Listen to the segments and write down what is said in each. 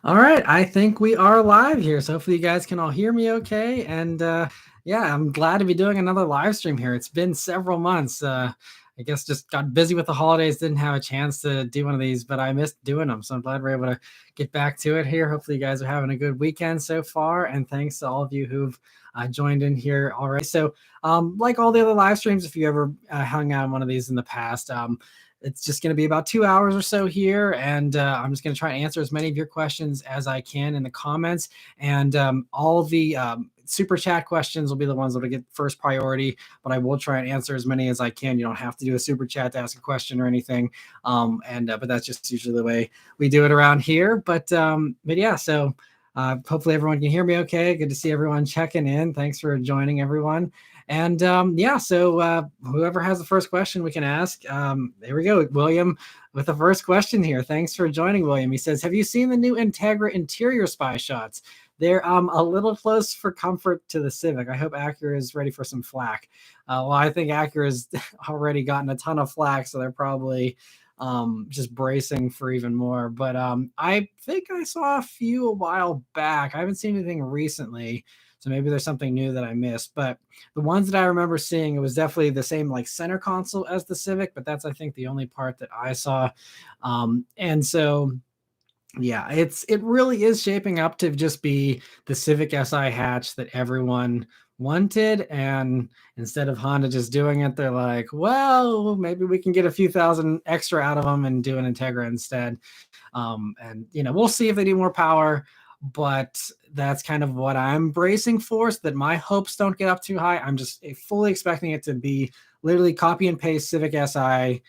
All right, I think we are live here. So hopefully you guys can all hear me okay. And yeah, I'm glad to be doing another live stream here. It's been several months. I guess just got busy with the holidays, didn't have a chance to do one of these, but I missed doing them. So I'm glad we're able to get back to it here. Hopefully you guys are having a good weekend so far. And thanks to all of you who've joined in here already. So like all the other live streams, if you ever hung out on one of these in the past, it's just going to be about 2 hours or so here, and I'm just going to try and answer as many of your questions as I can in the comments. And all the super chat questions will be the ones that will get first priority, but I will try and answer as many as I can. You don't have to do a super chat to ask a question or anything, but that's just usually the way we do it around here. But yeah, so hopefully everyone can hear me okay. Good to see everyone checking in. Thanks for joining, everyone. And yeah, so whoever has the first question we can ask. There we go. William with the first question here. Thanks for joining, William. He says, have you seen the new Integra interior spy shots? They're a little close for comfort to the Civic. I hope Acura is ready for some flack. Well, I think Acura's already gotten a ton of flack, so they're probably just bracing for even more. But I think I saw a few a while back. I haven't seen anything recently. So maybe there's something new that I missed, but the ones that I remember seeing, it was definitely the same like center console as the Civic, but that's, I think, the only part that I saw. And so, yeah, it really is shaping up to just be the Civic Si hatch that everyone wanted. And instead of Honda just doing it, they're like, well, maybe we can get a few thousand extra out of them and do an Integra instead. And, we'll see if they need more power. But that's kind of what I'm bracing for, so that my hopes don't get up too high. I'm just fully expecting it to be literally copy and paste Civic Si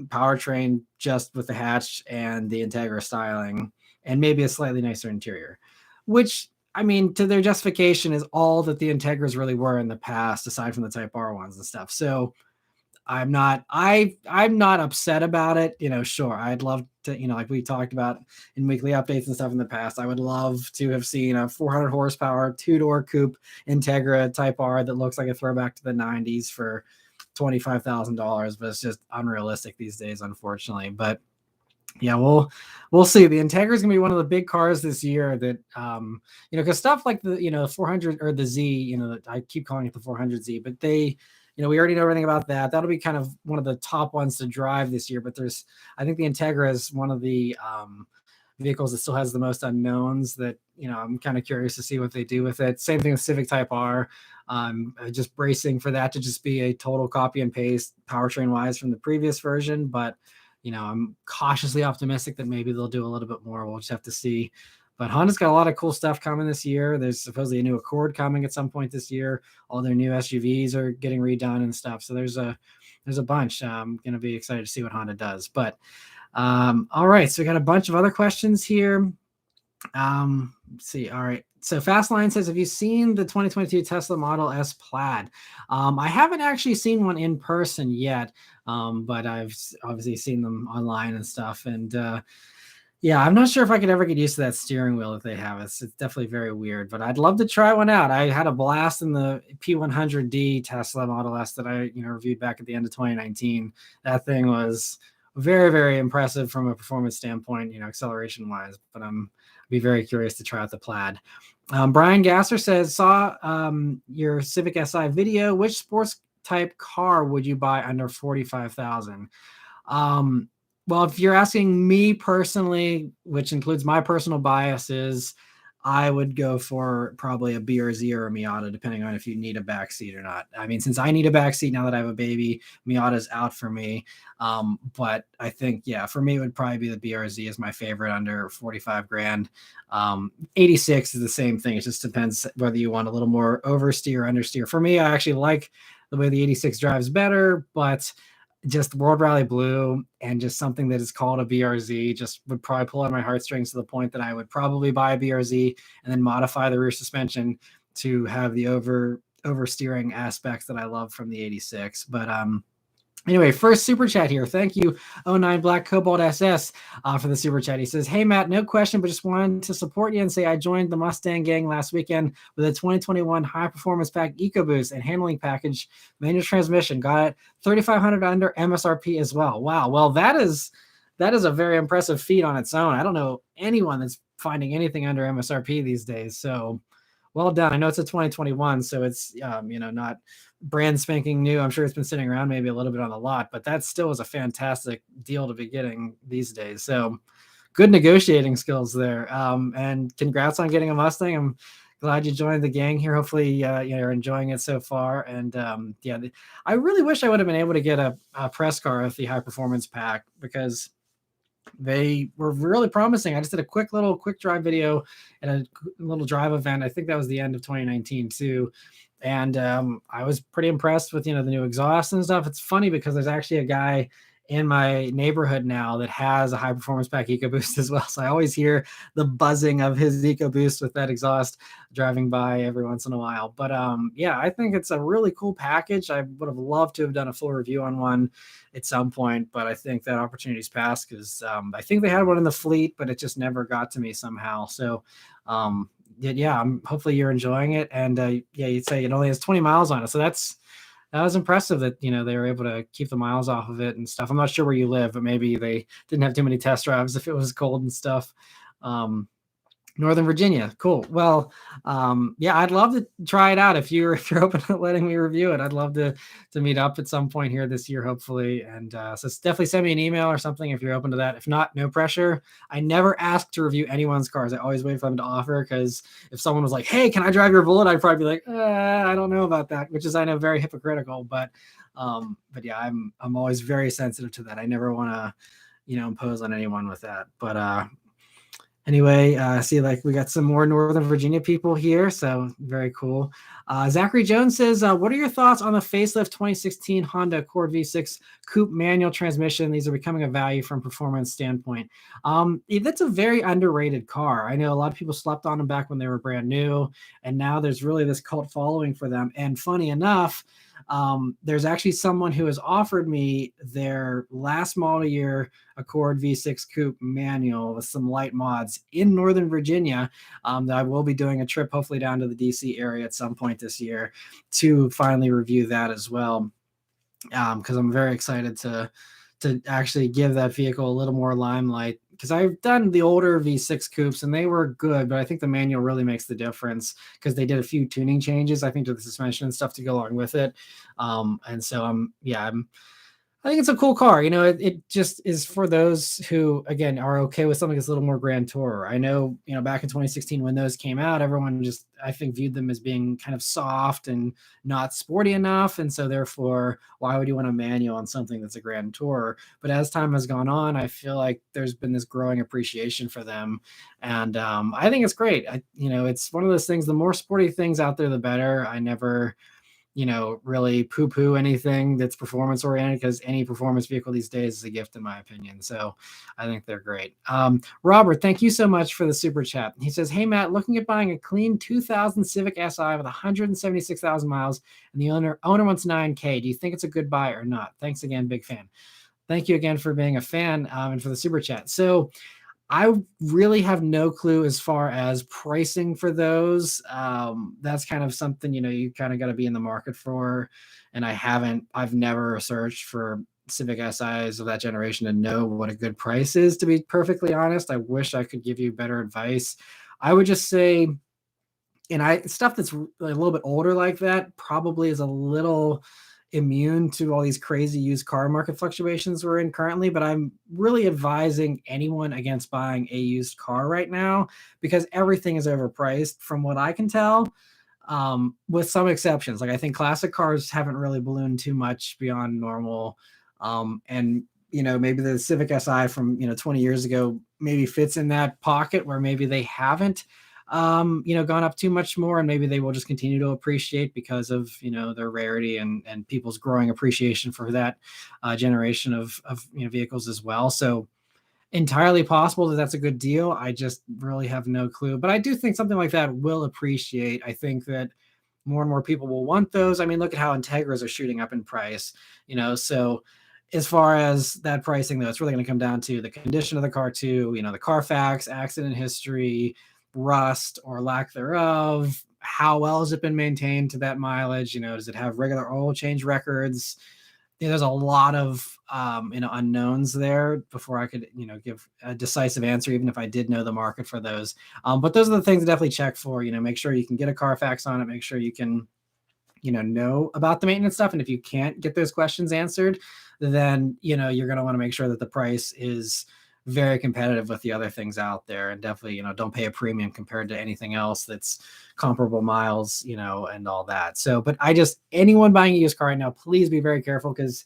powertrain, just with the hatch and the Integra styling and maybe a slightly nicer interior, which, I mean, to their justification is all that the Integras really were in the past, aside from the Type R ones and stuff. So I'm not upset about it. Sure, I'd love to, like we talked about in weekly updates and stuff in the past, I would love to have seen a 400 horsepower two-door coupe Integra Type R that looks like a throwback to the 90s for $25,000, but it's just unrealistic these days, unfortunately. But yeah, we'll see. The Integra is gonna be one of the big cars this year that because stuff like the 400 or the Z, I keep calling it the 400Z, but they, we already know everything about that. That'll be kind of one of the top ones to drive this year. But I think the Integra is one of the vehicles that still has the most unknowns that, I'm kind of curious to see what they do with it. Same thing with Civic Type R. Just bracing for that to just be a total copy and paste powertrain wise from the previous version. But, I'm cautiously optimistic that maybe they'll do a little bit more. We'll just have to see. But Honda's got a lot of cool stuff coming this year. There's supposedly a new Accord coming at some point this year. All their new SUVs are getting redone and stuff. So there's a bunch. I'm going to be excited to see what Honda does. But all right, so we got a bunch of other questions here. Let's see. All right. So Fastline says, have you seen the 2022 Tesla Model S Plaid? I haven't actually seen one in person yet, but I've obviously seen them online and stuff. And yeah, I'm not sure if I could ever get used to that steering wheel that they have. It's definitely very weird, but I'd love to try one out. I had a blast in the P100D Tesla Model S that I reviewed back at the end of 2019. That thing was very, very impressive from a performance standpoint, acceleration wise. But be very curious to try out the Plaid. Brian Gasser says, saw your Civic Si video. Which sports type car would you buy under $45,000? Well, if you're asking me personally, which includes my personal biases, I would go for probably a BRZ or a Miata, depending on if you need a backseat or not. I mean, since I need a backseat now that I have a baby, Miata's out for me. But I think, yeah, for me, it would probably be the BRZ is my favorite under 45 grand. 86 is the same thing. It just depends whether you want a little more oversteer or understeer. For me, I actually like the way the 86 drives better, but just World Rally Blue and just something that is called a BRZ just would probably pull on my heartstrings to the point that I would probably buy a BRZ and then modify the rear suspension to have the oversteering aspects that I love from the 86. But anyway, first super chat here. Thank you, 09 Black Cobalt SS, for the super chat. He says, hey, Matt, no question, but just wanted to support you and say I joined the Mustang gang last weekend with a 2021 high performance pack EcoBoost and handling package, manual transmission. Got it 3,500 under MSRP as well. Wow. Well, that is a very impressive feat on its own. I don't know anyone that's finding anything under MSRP these days. So well done. I know it's a 2021, so it's not brand spanking new. I'm sure it's been sitting around maybe a little bit on the lot, but that still is a fantastic deal to be getting these days. So good negotiating skills there. And congrats on getting a Mustang. I'm glad you joined the gang here. Hopefully, you're enjoying it so far. And I really wish I would have been able to get a press car with the high performance pack, because they were really promising. I just did a quick drive video at a little drive event. I think that was the end of 2019 too. And I was pretty impressed with, the new exhaust and stuff. It's funny because there's actually a guy in my neighborhood now that has a high performance pack EcoBoost as well. So I always hear the buzzing of his EcoBoost with that exhaust driving by every once in a while. But I think it's a really cool package. I would have loved to have done a full review on one at some point, but I think that opportunity's passed, because I think they had one in the fleet, but it just never got to me somehow. So hopefully you're enjoying it. And you'd say it only has 20 miles on it. So that was impressive that, they were able to keep the miles off of it and stuff. I'm not sure where you live, but maybe they didn't have too many test drives if it was cold and stuff. Northern Virginia. Cool. Well, I'd love to try it out. If you're open to letting me review it, I'd love to meet up at some point here this year, hopefully. And so definitely send me an email or something if you're open to that. If not, no pressure. I never ask to review anyone's cars. I always wait for them to offer, because if someone was like, "Hey, can I drive your Bullet?" I'd probably be like, "I don't know about that," which is, I know, very hypocritical. But I'm always very sensitive to that. I never want to, impose on anyone with that. But anyway, I see we got some more Northern Virginia people here, so very cool. Zachary Jones says, what are your thoughts on the facelift 2016 Honda Accord V6 coupe manual transmission? These are becoming a value from performance standpoint. That's a very underrated car. I know a lot of people slept on them back when they were brand new, and now there's really this cult following for them. And funny enough, there's actually someone who has offered me their last model year Accord V6 coupe manual with some light mods in Northern Virginia, that I will be doing a trip hopefully down to the DC area at some point this year to finally review that as well, because I'm very excited to actually give that vehicle a little more limelight, because I've done the older V6 coupes and they were good, but I think the manual really makes the difference, because they did a few tuning changes, I think, to the suspension and stuff to go along with it. And so I think it's a cool car. It just is for those who, again, are okay with something that's a little more grand tour. I know, back in 2016 when those came out, everyone just, I think, viewed them as being kind of soft and not sporty enough. And so therefore, why would you want a manual on something that's a grand tour? But as time has gone on, I feel like there's been this growing appreciation for them. And I think it's great. It's one of those things, the more sporty things out there, the better. I never really poo-poo anything that's performance oriented, because any performance vehicle these days is a gift, in my opinion. So I think they're great. Robert, thank you so much for the super chat. He says, "Hey Matt, looking at buying a clean 2000 Civic Si with 176,000 miles, and the owner wants 9K. Do you think it's a good buy or not? Thanks again, big fan." Thank you again for being a fan, and for the super chat. So I really have no clue as far as pricing for those. That's kind of something, you kind of got to be in the market for. And I've never searched for Civic SIs of that generation to know what a good price is, to be perfectly honest. I wish I could give you better advice. I would just say, stuff that's a little bit older like that probably is a little immune to all these crazy used car market fluctuations we're in currently, but I'm really advising anyone against buying a used car right now, because everything is overpriced from what I can tell, with some exceptions. I think classic cars haven't really ballooned too much beyond normal. And maybe the Civic Si from 20 years ago maybe fits in that pocket where maybe they haven't gone up too much more, and maybe they will just continue to appreciate because of their rarity and people's growing appreciation for that generation of vehicles as well. So entirely possible that that's a good deal. I just really have no clue, but I do think something like that will appreciate. I think that more and more people will want those. I mean, look at how Integras are shooting up in price, so as far as that pricing, though, it's really going to come down to the condition of the car too, the Carfax, accident history, rust or lack thereof, how well has it been maintained to that mileage, does it have regular oil change records, there's a lot of unknowns there before I could give a decisive answer, even if I did know the market for those. But those are the things to definitely check for. Make sure you can get a Carfax on it. Make sure you can know about the maintenance stuff. And if you can't get those questions answered, then you're going to want to make sure that the price is very competitive with the other things out there, and definitely don't pay a premium compared to anything else that's comparable miles, and all that. So, but anyone buying a used car right now, please be very careful, because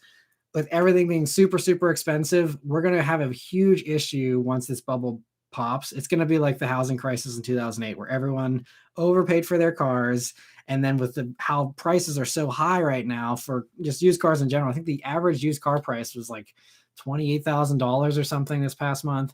with everything being super, super expensive, we're going to have a huge issue once this bubble pops. It's going to be like the housing crisis in 2008, where everyone overpaid for their cars. And then with how prices are so high right now for just used cars in general, I think the average used car price was like $28,000 or something this past month.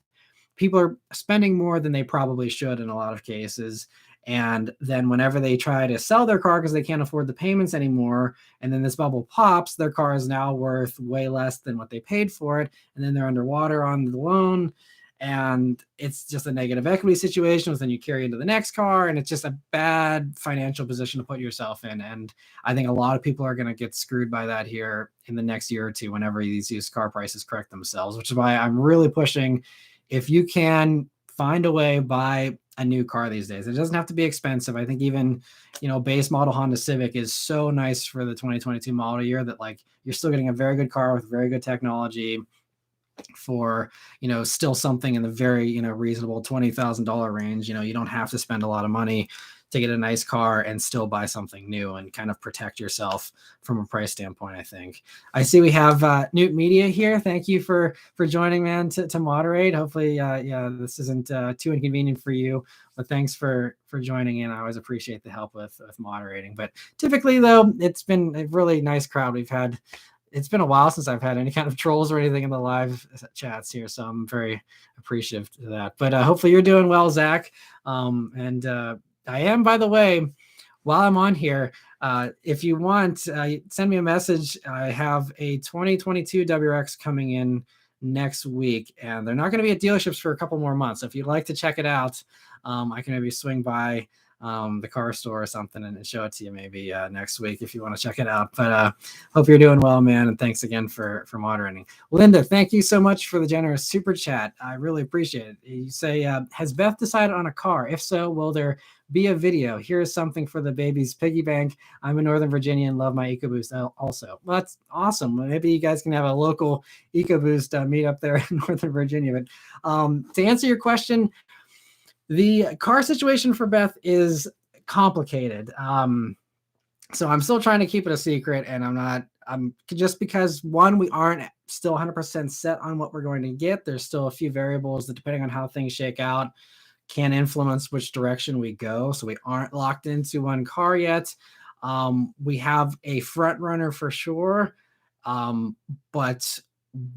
People are spending more than they probably should in a lot of cases. And then whenever they try to sell their car because they can't afford the payments anymore, and then this bubble pops, their car is now worth way less than what they paid for it. And then they're underwater on the loan. And it's just a negative equity situation, which then you carry into the next car. And it's just a bad financial position to put yourself in. And I think a lot of people are going to get screwed by that here in the next year or two, whenever these used car prices correct themselves, which is why I'm really pushing, if you can find a way, buy a new car these days. It doesn't have to be expensive. I think even, base model Honda Civic is so nice for the 2022 model year that you're still getting a very good car with very good technology for, still something in the very, reasonable $20,000 range. You don't have to spend a lot of money to get a nice car and still buy something new and kind of protect yourself from a price standpoint. I think I see we have Newt Media here. Thank you for joining, man, to moderate. Hopefully, this isn't too inconvenient for you, but thanks for joining in. I always appreciate the help with moderating. But typically, though, it's been a really nice crowd. It's been a while since I've had any kind of trolls or anything in the live chats here, so I'm very appreciative of that. But hopefully you're doing well, Zach. And I am, by the way, while I'm on here, if you want, send me a message. I have a 2022 WRX coming in next week, and they're not going to be at dealerships for a couple more months. So if you'd like to check it out, I can maybe swing by the car store or something and show it to you maybe next week if you want to check it out. But hope you're doing well, man, and thanks again for moderating. Linda, thank you so much for the generous super chat. I really appreciate it. You say, has Beth decided on a car? If so, will there be a video? Here's something for the baby's piggy bank. I'm in Northern Virginia and love my EcoBoost also. Well, that's awesome. Maybe you guys can have a local EcoBoost meet up there in Northern Virginia. But to answer your question, the car situation for Beth is complicated. So I'm still trying to keep it a secret, and I'm just because, one, we aren't still 100% set on what we're going to get. There's still a few variables that, depending on how things shake out, can influence which direction we go. So we aren't locked into one car yet. We have a front runner for sure, but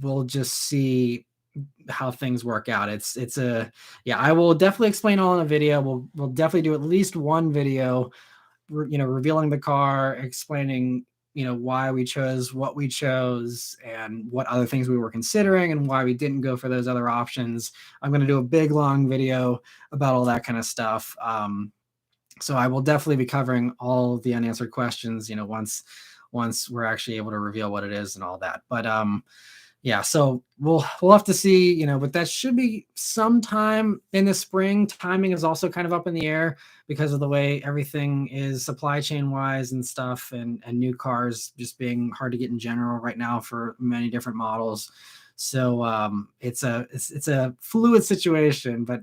we'll just see how things work out. I will definitely explain all in a video. We'll definitely do at least one video, revealing the car, explaining, why we chose what we chose and what other things we were considering and why we didn't go for those other options. I'm going to do a big, long video about all that kind of stuff. So I will definitely be covering all the unanswered questions, once we're actually able to reveal what it is and all that. But, so we'll have to see, but that should be sometime in the spring. Timing is also kind of up in the air because of the way everything is supply chain wise and stuff, and new cars just being hard to get in general right now for many different models. So it's a fluid situation, but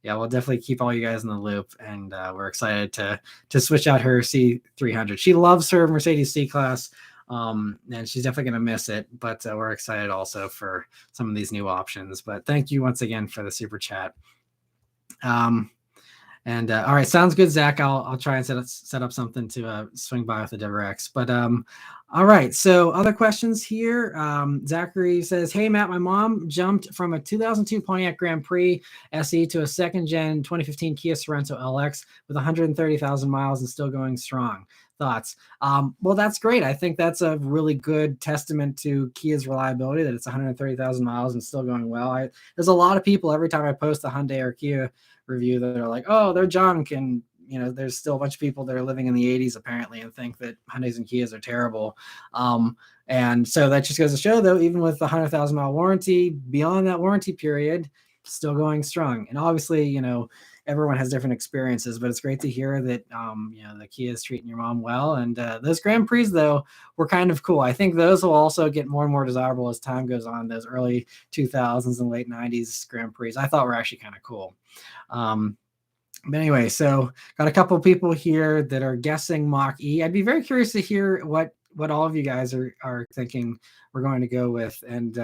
we'll definitely keep all you guys in the loop, and we're excited to switch out her C300. She loves her Mercedes C-Class. And she's definitely going to miss it, but we're excited also for some of these new options. But thank you once again for the super chat. All right, sounds good, Zach. I'll try and set up something to swing by with the WRX. But all right, so other questions here. Zachary says, hey Matt, my mom jumped from a 2002 Pontiac Grand Prix SE to a second gen 2015 Kia Sorento LX with 130,000 miles and still going strong. Thoughts? Well, that's great. I think that's a really good testament to Kia's reliability, that it's 130,000 miles and still going well. There's a lot of people, every time I post a Hyundai or Kia review, that are like, oh, they're junk, and there's still a bunch of people that are living in the 80s apparently and think that Hyundais and Kias are terrible. And so that just goes to show, though, even with the 100,000-mile warranty, beyond that warranty period, still going strong. And obviously, everyone has different experiences, but it's great to hear that, the Kia is treating your mom well. And those Grand Prix, though, were kind of cool. I think those will also get more and more desirable as time goes on. Those early 2000s and late 90s Grand Prix, I thought were actually kind of cool. But anyway, so got a couple of people here that are guessing Mach-E. I'd be very curious to hear what all of you guys are thinking we're going to go with. And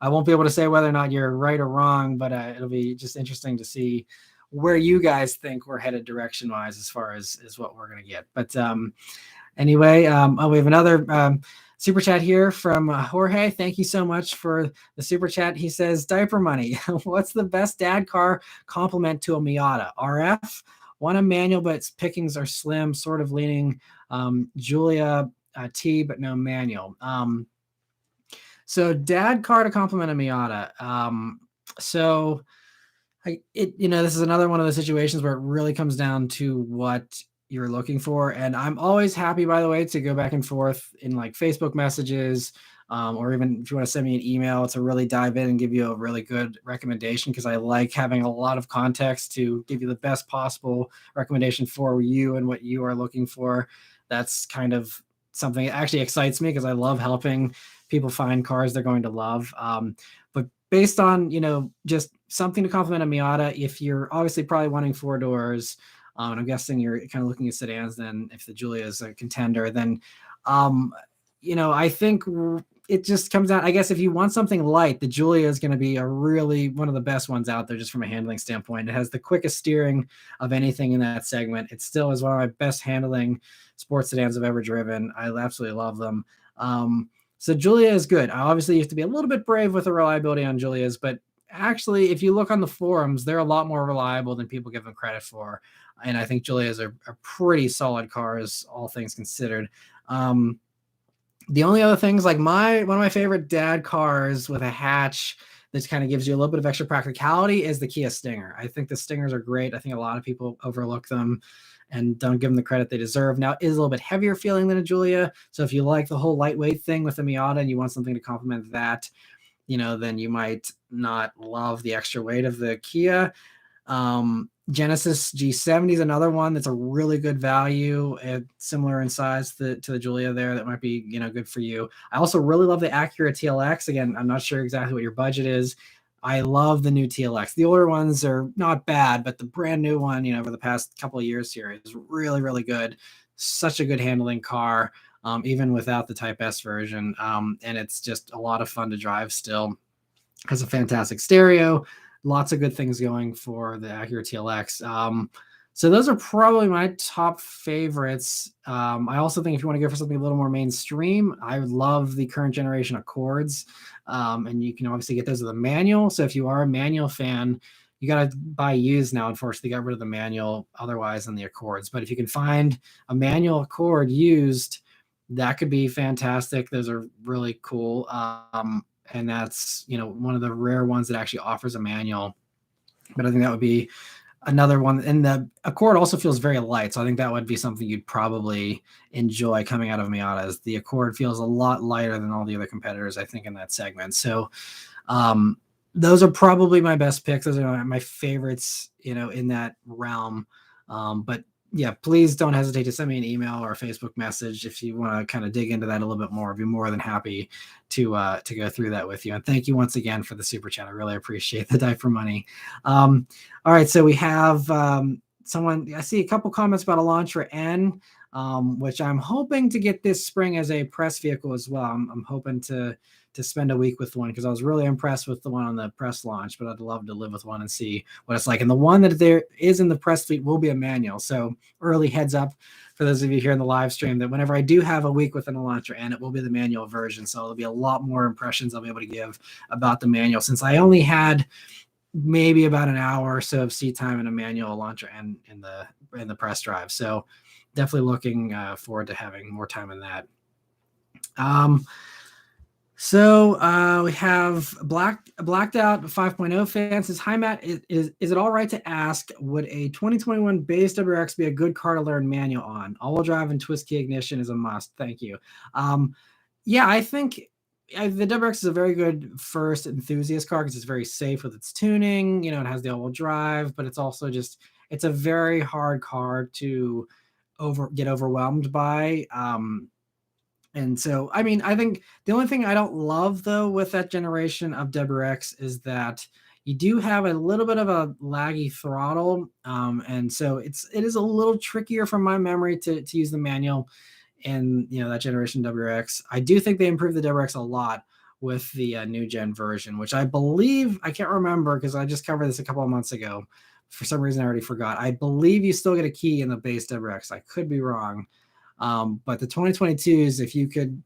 I won't be able to say whether or not you're right or wrong, but it'll be just interesting to see where you guys think we're headed direction-wise as far as what we're going to get. But anyway, we have another super chat here from Jorge. Thank you so much for the super chat. He says, diaper money. What's the best dad car complement to a Miata? RF? Want a manual, but its pickings are slim, sort of leaning Giulia T, but no manual. So dad car to complement a Miata. This is another one of the situations where it really comes down to what you're looking for. And I'm always happy, by the way, to go back and forth in like Facebook messages, or even if you want to send me an email to really dive in and give you a really good recommendation, because I like having a lot of context to give you the best possible recommendation for you and what you are looking for. That's kind of something that actually excites me because I love helping people find cars they're going to love. But based on, just something to complement a Miata, if you're obviously probably wanting 4 doors, and I'm guessing you're kind of looking at sedans, then if the Giulia is a contender, then, I think it just comes down, I guess if you want something light, the Giulia is going to be one of the best ones out there just from a handling standpoint. It has the quickest steering of anything in that segment. It still is one of my best handling sports sedans I've ever driven. I absolutely love them. So Giulia is good. Obviously, you have to be a little bit brave with the reliability on Giulias, but actually, if you look on the forums, they're a lot more reliable than people give them credit for. And I think Giulias are pretty solid cars, all things considered. The only other things, like one of my favorite dad cars with a hatch that kind of gives you a little bit of extra practicality is the Kia Stinger. I think the Stingers are great. I think a lot of people overlook them and don't give them the credit they deserve. Now, it is a little bit heavier feeling than a Giulia. So if you like the whole lightweight thing with the Miata and you want something to complement that, then you might not love the extra weight of the Kia. Genesis G70 is another one that's a really good value, similar in size to the Giulia there. That might be, good for you. I also really love the Acura Tlx. Again, I'm not sure exactly what your budget is. I love the new TLX. The older ones are not bad, but the brand new one, over the past couple of years here is really, really good. Such a good handling car, even without the Type S version. And it's just a lot of fun to drive still. Has a fantastic stereo. Lots of good things going for the Acura TLX. So those are probably my top favorites. I also think if you want to go for something a little more mainstream, I would love the current generation Accords. And you can obviously get those with a manual. So if you are a manual fan, you got to buy used now. Unfortunately, they got rid of the manual otherwise on the Accords. But if you can find a manual Accord used, that could be fantastic. Those are really cool. And that's, one of the rare ones that actually offers a manual. But I think that would be another one. And the Accord also feels very light. So I think that would be something you'd probably enjoy coming out of Miatas. The Accord feels a lot lighter than all the other competitors, I think, in that segment. So those are probably my best picks. Those are my favorites, in that realm. But yeah, please don't hesitate to send me an email or a Facebook message if you want to kind of dig into that a little bit more. I'd be more than happy to go through that with you. And thank you once again for the super chat. I really appreciate the diaper money. All right, so we have someone. I see a couple comments about Elantra N, which I'm hoping to get this spring as a press vehicle as well. I'm hoping to spend a week with one because I was really impressed with the one on the press launch, but I'd love to live with one and see what it's like. And the one that there is in the press fleet will be a manual. So early heads up for those of you here in the live stream that whenever I do have a week with an Elantra, and it will be the manual version. So there'll be a lot more impressions I'll be able to give about the manual, since I only had maybe about an hour or so of seat time in a manual Elantra and in the press drive. So definitely looking forward to having more time in that. So we have blacked out 5.0 fan says, "Hi Matt, is it all right to ask, would a 2021 base WRX be a good car to learn manual on? All-wheel drive and twist key ignition is a must. Thank you." Yeah, I think the WRX is a very good first enthusiast car because it's very safe with its tuning. It has the all-wheel drive, but it's also it's a very hard car to get overwhelmed by. And so, I mean, I think the only thing I don't love though with that generation of WRX is that you do have a little bit of a laggy throttle, and so it is a little trickier from my memory to use the manual in that generation WRX. I do think they improved the WRX a lot with the new gen version, which I believe, I can't remember because I just covered this a couple of months ago. For some reason, I already forgot. I believe you still get a key in the base WRX. I could be wrong. But the 2022s, if you could,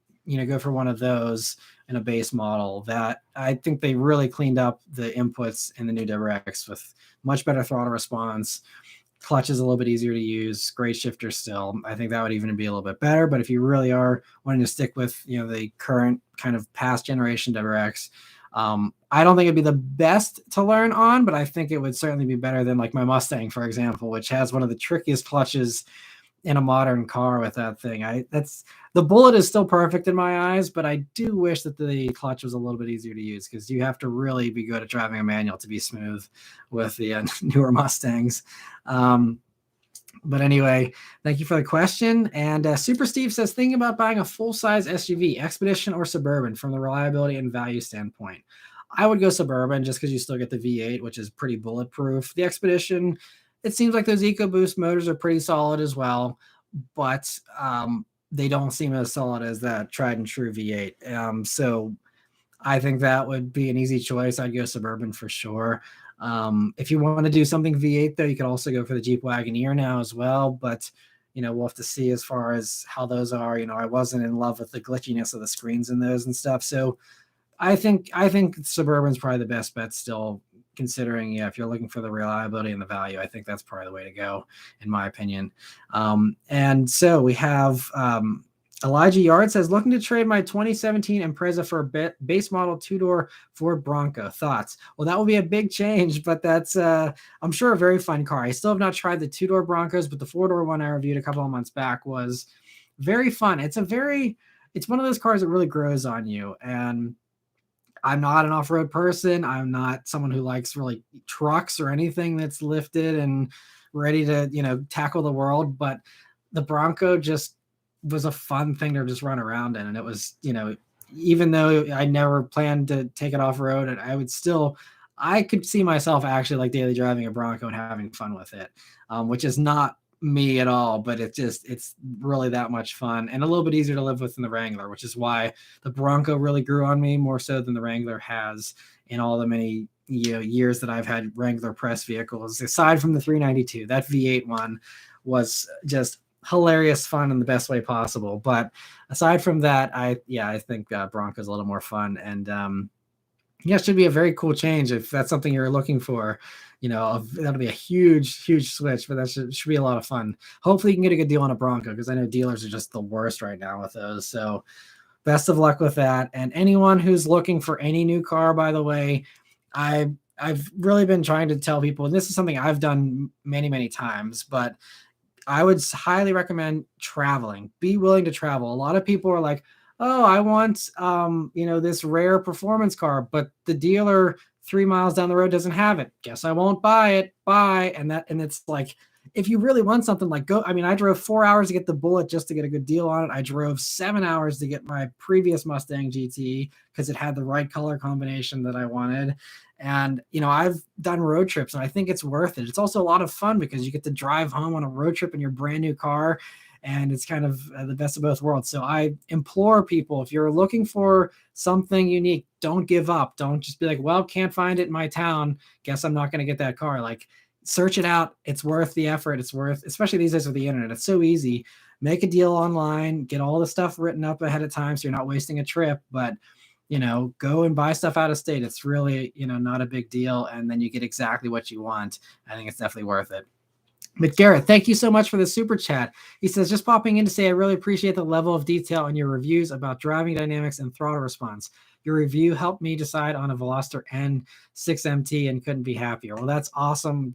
go for one of those in a base model, that I think they really cleaned up the inputs in the new WRX with much better throttle response. Clutch is a little bit easier to use. Great shifter still. I think that would even be a little bit better. But if you really are wanting to stick with, the current kind of past generation WRX, I don't think it'd be the best to learn on, but I think it would certainly be better than like my Mustang, for example, which has one of the trickiest clutches in a modern car with that thing. The bullet is still perfect in my eyes, but I do wish that the clutch was a little bit easier to use because you have to really be good at driving a manual to be smooth with the newer Mustangs. But anyway, thank you for the question. And Super Steve says, thinking about buying a full-size SUV, Expedition or Suburban, from the reliability and value standpoint. I would go Suburban just because you still get the V8, which is pretty bulletproof. The Expedition, it seems like those EcoBoost motors are pretty solid as well, but they don't seem as solid as that tried and true V8. So I think that would be an easy choice. I'd go Suburban for sure. If you want to do something V8 though, you could also go for the Jeep Wagoneer now as well, but we'll have to see as far as how those are. I wasn't in love with the glitchiness of the screens in those and stuff. So I think Suburban's probably the best bet still, considering if you're looking for the reliability and the value. I think that's probably the way to go, in my opinion. And so we have Elijah Yard says, looking to trade my 2017 Impreza for a base model two-door Ford Bronco. Thoughts? Well, that will be a big change, but that's, I'm sure, a very fun car. I still have not tried the two-door Broncos, but the four-door one I reviewed a couple of months back was very fun. It's one of those cars that really grows on you. And I'm not an off-road person. I'm not someone who likes really trucks or anything that's lifted and ready to, tackle the world. But the Bronco just was a fun thing to just run around in. And it was, even though I never planned to take it off-road, and I could see myself actually like daily driving a Bronco and having fun with it, which is not me at all, but it's really that much fun and a little bit easier to live with than the Wrangler, which is why the Bronco really grew on me more so than the Wrangler has in all the many years that I've had Wrangler press vehicles. Aside from the 392, that V8 one was just hilarious fun in the best way possible. But aside from that, I think Bronco's a little more fun, and it should be a very cool change if that's something you're looking for. That'll be a huge switch, but that should be a lot of fun. Hopefully you can get a good deal on a Bronco, because I know dealers are just the worst right now with those. So best of luck with that. And anyone who's looking for any new car, by the way, I've really been trying to tell people, and this is something I've done many times, but I would highly recommend traveling. Be willing to travel. A lot of people are like, oh, I want, this rare performance car, but the dealer 3 miles down the road doesn't have it. Guess I won't buy it. Bye. And it's like, if you really want something, like go. I mean, I drove 4 hours to get the Bullet just to get a good deal on it. I drove 7 hours to get my previous Mustang GT because it had the right color combination that I wanted. And, I've done road trips, and I think it's worth it. It's also a lot of fun because you get to drive home on a road trip in your brand new car, and it's kind of the best of both worlds. So I implore people, if you're looking for something unique, don't give up. Don't just be like, well, can't find it in my town, guess I'm not going to get that car. Like, search it out. It's worth the effort. It's worth, especially these days with the internet. It's so easy. Make a deal online, get all the stuff written up ahead of time so you're not wasting a trip. But go and buy stuff out of state. It's really, not a big deal. And then you get exactly what you want. I think it's definitely worth it. But Garrett, thank you so much for the super chat. He says, just popping in to say I really appreciate the level of detail in your reviews about driving dynamics and throttle response. Your review helped me decide on a Veloster N6MT and couldn't be happier. Well, that's awesome.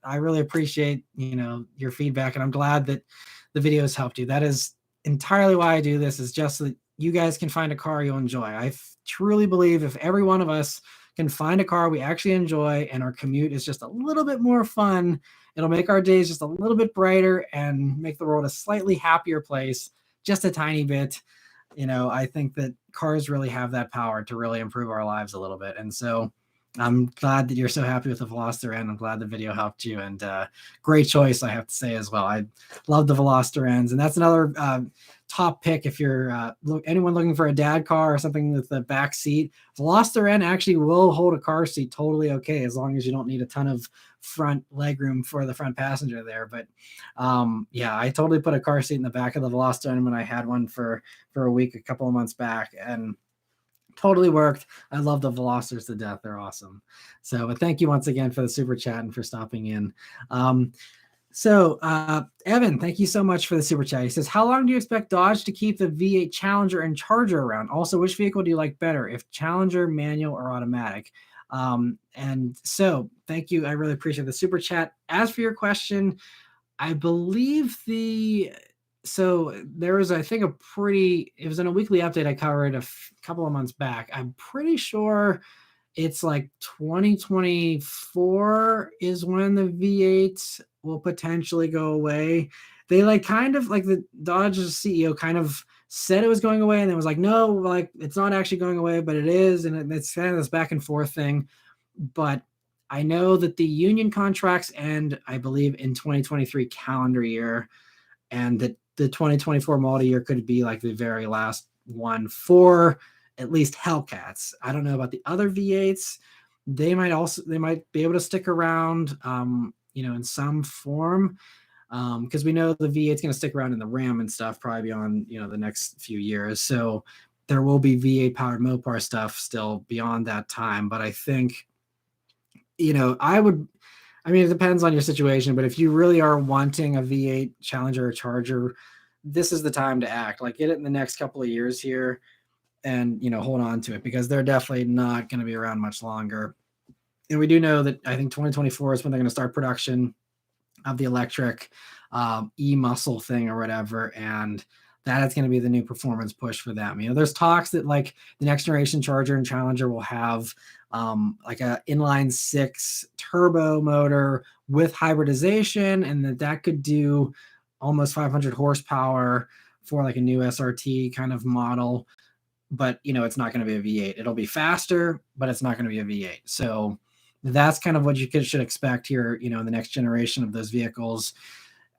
I really appreciate, your feedback, and I'm glad that the videos helped you. That is entirely why I do this, is just so that you guys can find a car you'll enjoy. I truly believe if every one of us can find a car we actually enjoy and our commute is just a little bit more fun, it'll make our days just a little bit brighter and make the world a slightly happier place, just a tiny bit. I think that cars really have that power to really improve our lives a little bit. And so I'm glad that you're so happy with the Veloster N. I'm glad the video helped you, and great choice, I have to say as well. I love the Veloster Ns, and that's another top pick if you're anyone looking for a dad car or something with the back seat. Veloster N actually will hold a car seat totally okay, as long as you don't need a ton of front legroom for the front passenger there. But yeah, I totally put a car seat in the back of the Veloster N when I had one for a week a couple of months back, and totally worked. I love the Velocers to death. They're awesome. So, but thank you once again for the super chat and for stopping in. Evan, thank you so much for the super chat. He says, how long do you expect Dodge to keep the V8 Challenger and Charger around? Also, which vehicle do you like better, if Challenger, manual, or automatic? And so thank you. I really appreciate the super chat. As for your question, I believe there was, I think, it was in a weekly update I covered a couple of months back. I'm pretty sure it's like 2024 is when the V8 will potentially go away. They kind of the Dodge's CEO kind of said it was going away, and then was like, no, it's not actually going away, but it is. And it's kind of this back and forth thing. But I know that the union contracts end, I believe, in 2023 calendar year, and that the 2024 model year could be the very last one for at least Hellcats. I don't know about the other V8s. They might be able to stick around, in some form, because we know the V8 is going to stick around in the Ram and stuff probably beyond, the next few years. So there will be V8 powered Mopar stuff still beyond that time. But I think, it depends on your situation, but if you really are wanting a V8 Challenger or Charger, this is the time to act. Get it in the next couple of years here, and hold on to it, because they're definitely not going to be around much longer. And we do know that I think 2024 is when they're going to start production of the electric e-muscle thing or whatever, and that is going to be the new performance push for them. There's talks that the next generation Charger and Challenger will have a inline 6 turbo motor with hybridization, and that could do almost 500 horsepower for a new SRT kind of model. But it's not going to be a V8. It'll be faster, but it's not going to be a V8. So that's kind of what you should expect here, in the next generation of those vehicles.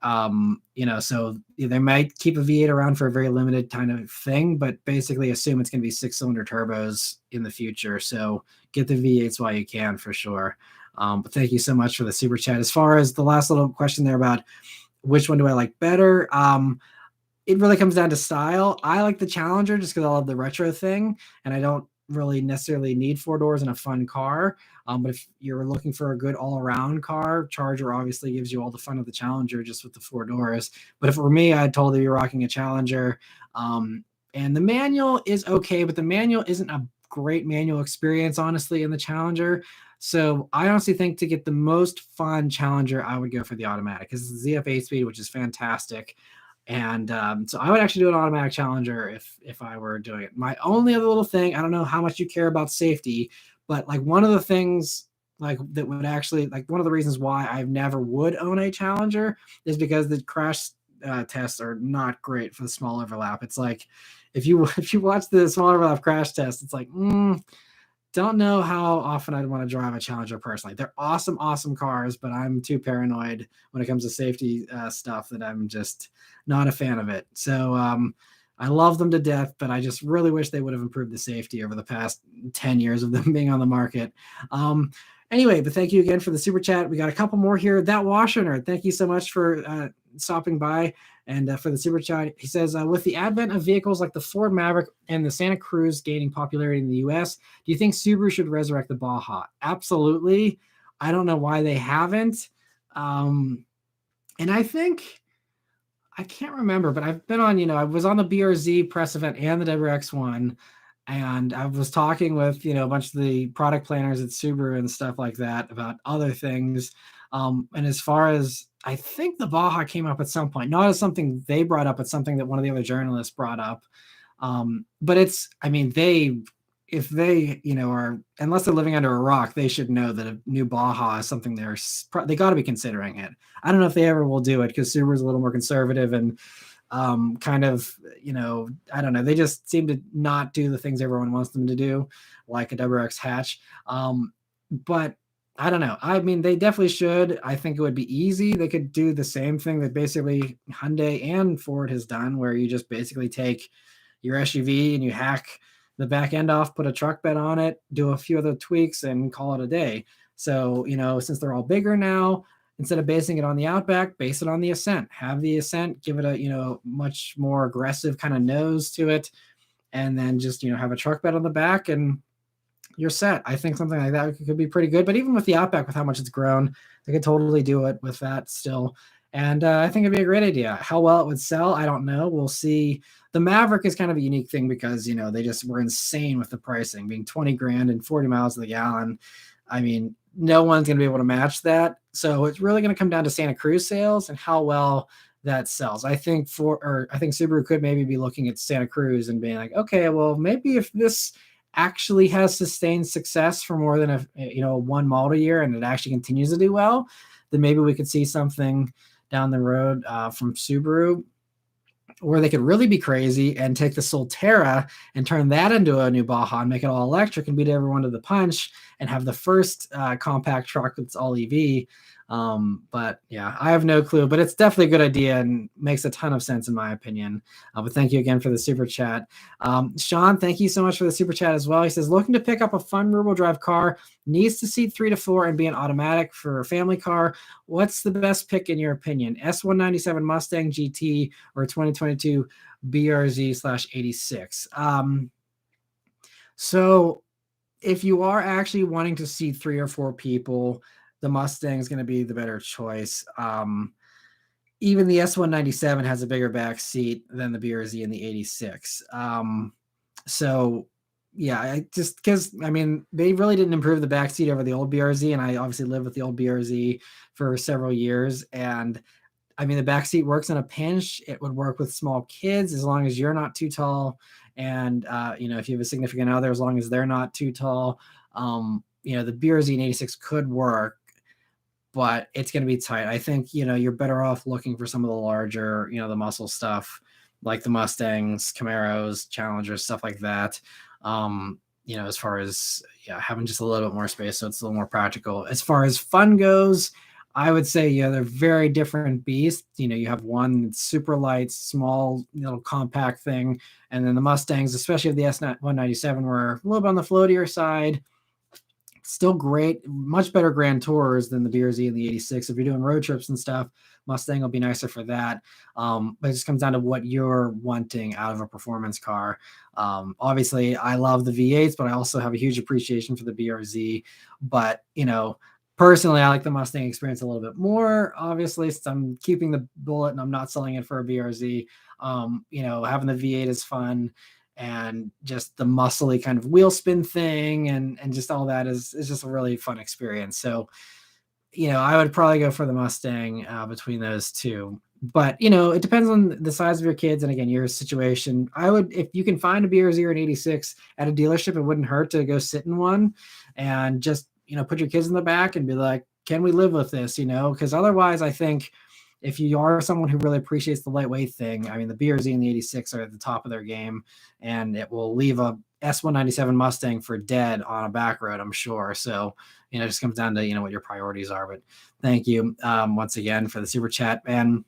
So they might keep a V8 around for a very limited kind of thing, but basically assume it's going to be 6-cylinder turbos in the future. So get the V8s while you can, for sure. But thank you so much for the super chat. As far as the last little question there about which one do I like better, it really comes down to style. I like the Challenger just because I love the retro thing, and I don't really necessarily need 4 doors in a fun car. But if you're looking for a good all-around car, Charger obviously gives you all the fun of the Challenger just with the 4 doors. But if it were me, I'd totally be rocking a Challenger. And the manual is okay, but the manual isn't a great manual experience, honestly, in the Challenger. So I honestly think to get the most fun Challenger, I would go for the automatic, because it's the ZF 8-speed, which is fantastic. And so I would actually do an automatic Challenger if I were doing it. My only other little thing, I don't know how much you care about safety, but one of the things that would actually one of the reasons why I never would own a Challenger is because the crash tests are not great for the small overlap. It's if you watch the small overlap crash test, it's don't know how often I'd want to drive a Challenger personally. They're awesome, awesome cars, but I'm too paranoid when it comes to safety stuff that I'm just not a fan of it. So I love them to death, but I just really wish they would have improved the safety over the past 10 years of them being on the market. Anyway, but thank you again for the super chat. We got a couple more here. That Washington, thank you so much for stopping by and for the super chat. He says, with the advent of vehicles like the Ford Maverick and the Santa Cruz gaining popularity in the US, do you think Subaru should resurrect the Baja? Absolutely. I don't know why they haven't. And I think I can't remember, but I've been on, I was on the BRZ press event and the WX one, and I was talking with, a bunch of the product planners at Subaru and stuff like that about other things. And as far as I think the Baja came up at some point, not as something they brought up, but something that one of the other journalists brought up. But I mean, if they, are, unless they're living under a rock, they should know that a new Baja is something they got to be considering it. I don't know if they ever will do it because Subaru's a little more conservative and kind of, I don't know. They just seem to not do the things everyone wants them to do, like a WX hatch. But I don't know. I mean, they definitely should. I think it would be easy. They could do the same thing that basically Hyundai and Ford has done, where you just basically take your SUV and you hack the back end off, put a truck bed on it, do a few other tweaks, and call it a day. So, since they're all bigger now, instead of basing it on the Outback, base it on the Ascent. Have the Ascent, give it a, much more aggressive kind of nose to it, and then just, have a truck bed on the back and you're set. I think something like that could be pretty good. But even with the Outback, with how much it's grown, they could totally do it with that still. And I think it'd be a great idea. How well it would sell, I don't know. We'll see. The Maverick is kind of a unique thing because, they just were insane with the pricing, being 20 grand and 40 miles to the gallon. I mean, no one's going to be able to match that. So it's really going to come down to Santa Cruz sales and how well that sells. I think Subaru could maybe be looking at Santa Cruz and being like, okay, well, maybe if this actually has sustained success for more than one model year and it actually continues to do well, then maybe we could see something down the road from Subaru. Or they could really be crazy and take the Solterra and turn that into a new Baja and make it all electric and beat everyone to the punch and have the first compact truck that's all EV. But yeah, I have no clue, but it's definitely a good idea and makes a ton of sense in my opinion. But thank you again for the super chat. Sean, thank you so much for the super chat as well. He says, looking to pick up a fun rear-wheel drive car, needs to seat 3 to 4 and be an automatic for a family car. What's the best pick in your opinion? S197 Mustang GT or 2022 BRZ/86? So if you are actually wanting to seat 3 or 4 people, the Mustang is going to be the better choice. Even the S197 has a bigger back seat than the BRZ and the 86. So yeah, they really didn't improve the back seat over the old BRZ, and I obviously lived with the old BRZ for several years. And I mean, the back seat works in a pinch. It would work with small kids as long as you're not too tall, and if you have a significant other, as long as they're not too tall. The BRZ and 86 could work, but it's going to be tight. I think, you're better off looking for some of the larger, the muscle stuff like the Mustangs, Camaros, Challengers, stuff like that. As far as having just a little bit more space, so it's a little more practical. As far as fun goes, I would say, they're very different beasts. You have one that's super light, small, little compact thing. And then the Mustangs, especially the S197, were a little bit on the floatier side. Still great, much better Grand Tours than the BRZ and the 86. If you're doing road trips and stuff, Mustang will be nicer for that. But it just comes down to what you're wanting out of a performance car. Obviously, I love the V8s, but I also have a huge appreciation for the BRZ. But, personally, I like the Mustang experience a little bit more, obviously, since I'm keeping the Bullet and I'm not selling it for a BRZ. Having the V8 is fun. And just the muscly kind of wheel spin thing and just all that is just a really fun experience. So, I would probably go for the Mustang between those two. But, it depends on the size of your kids and, again, your situation. If you can find a BRZ or an 86 at a dealership, it wouldn't hurt to go sit in one and just, put your kids in the back and be like, can we live with this, Because otherwise, I think if you are someone who really appreciates the lightweight thing, I mean, the BRZ and the 86 are at the top of their game, and it will leave a S197 Mustang for dead on a back road, I'm sure. So, it just comes down to, what your priorities are. But thank you once again for the super chat. And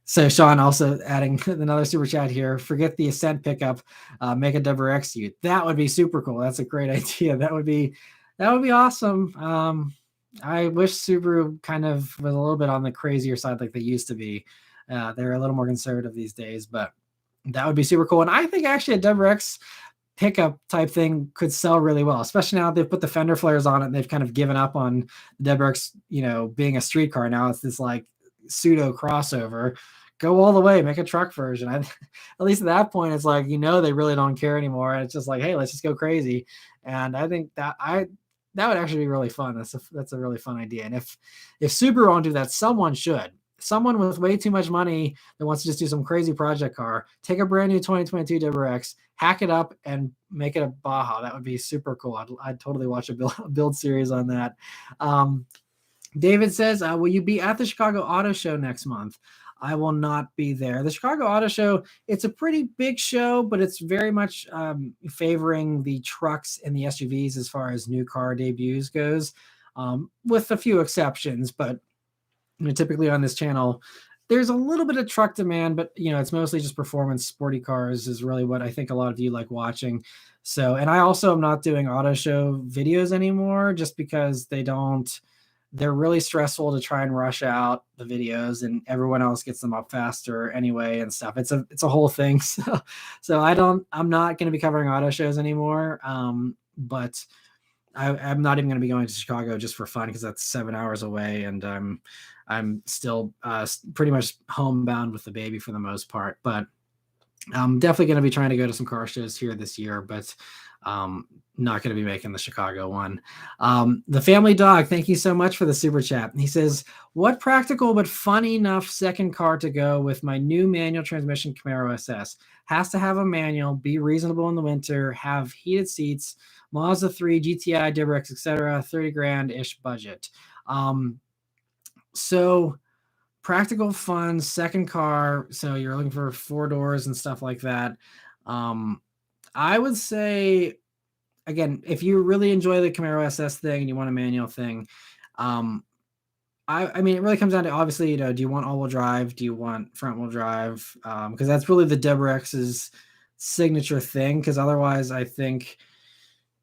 so Sean also adding another super chat here. Forget the Ascent pickup, make a WX Ute. That would be super cool. That's a great idea. That would be awesome. I wish Subaru kind of was a little bit on the crazier side like they used to be. They're a little more conservative these days, but that would be super cool. And I think actually a WX pickup type thing could sell really well, especially now they've put the fender flares on it and they've kind of given up on the WRX, being a street car. Now it's this like pseudo crossover. Go all the way, make a truck version. At least at that point, it's like, they really don't care anymore. And it's just like, hey, let's just go crazy. And I think that would actually be really fun. That's a really fun idea. And if Subaru won't do that, someone should. Someone with way too much money that wants to just do some crazy project car, take a brand new 2022 WRX, hack it up, and make it a Baja. That would be super cool. I'd totally watch a build series on that. David says, will you be at the Chicago Auto Show next month? I will not be there. The Chicago Auto Show, it's a pretty big show, but it's very much favoring the trucks and the SUVs as far as new car debuts goes, with a few exceptions. But typically on this channel, there's a little bit of truck demand, but it's mostly just performance sporty cars is really what I think a lot of you like watching. So, and I also am not doing auto show videos anymore just because they're really stressful to try and rush out the videos, and everyone else gets them up faster anyway and stuff. It's a whole thing. So I'm not going to be covering auto shows anymore. But I'm not even going to be going to Chicago just for fun because that's 7 hours away, and I'm still pretty much homebound with the baby for the most part. But I'm definitely going to be trying to go to some car shows here this year, but not going to be making the Chicago one. The Family Dog, thank you so much for the super chat. He says, what practical but fun enough second car to go with my new manual transmission Camaro SS? Has to have a manual, be reasonable in the winter, have heated seats, Mazda 3, GTI, WRX, etc. 30 grand-ish budget. So practical, fun, second car. So you're looking for 4 doors and stuff like that. I would say, again, if you really enjoy the Camaro SS thing and you want a manual thing, I mean, it really comes down to, obviously, do you want all-wheel drive? Do you want front-wheel drive? Because that's really the WRX's signature thing. Because otherwise, I think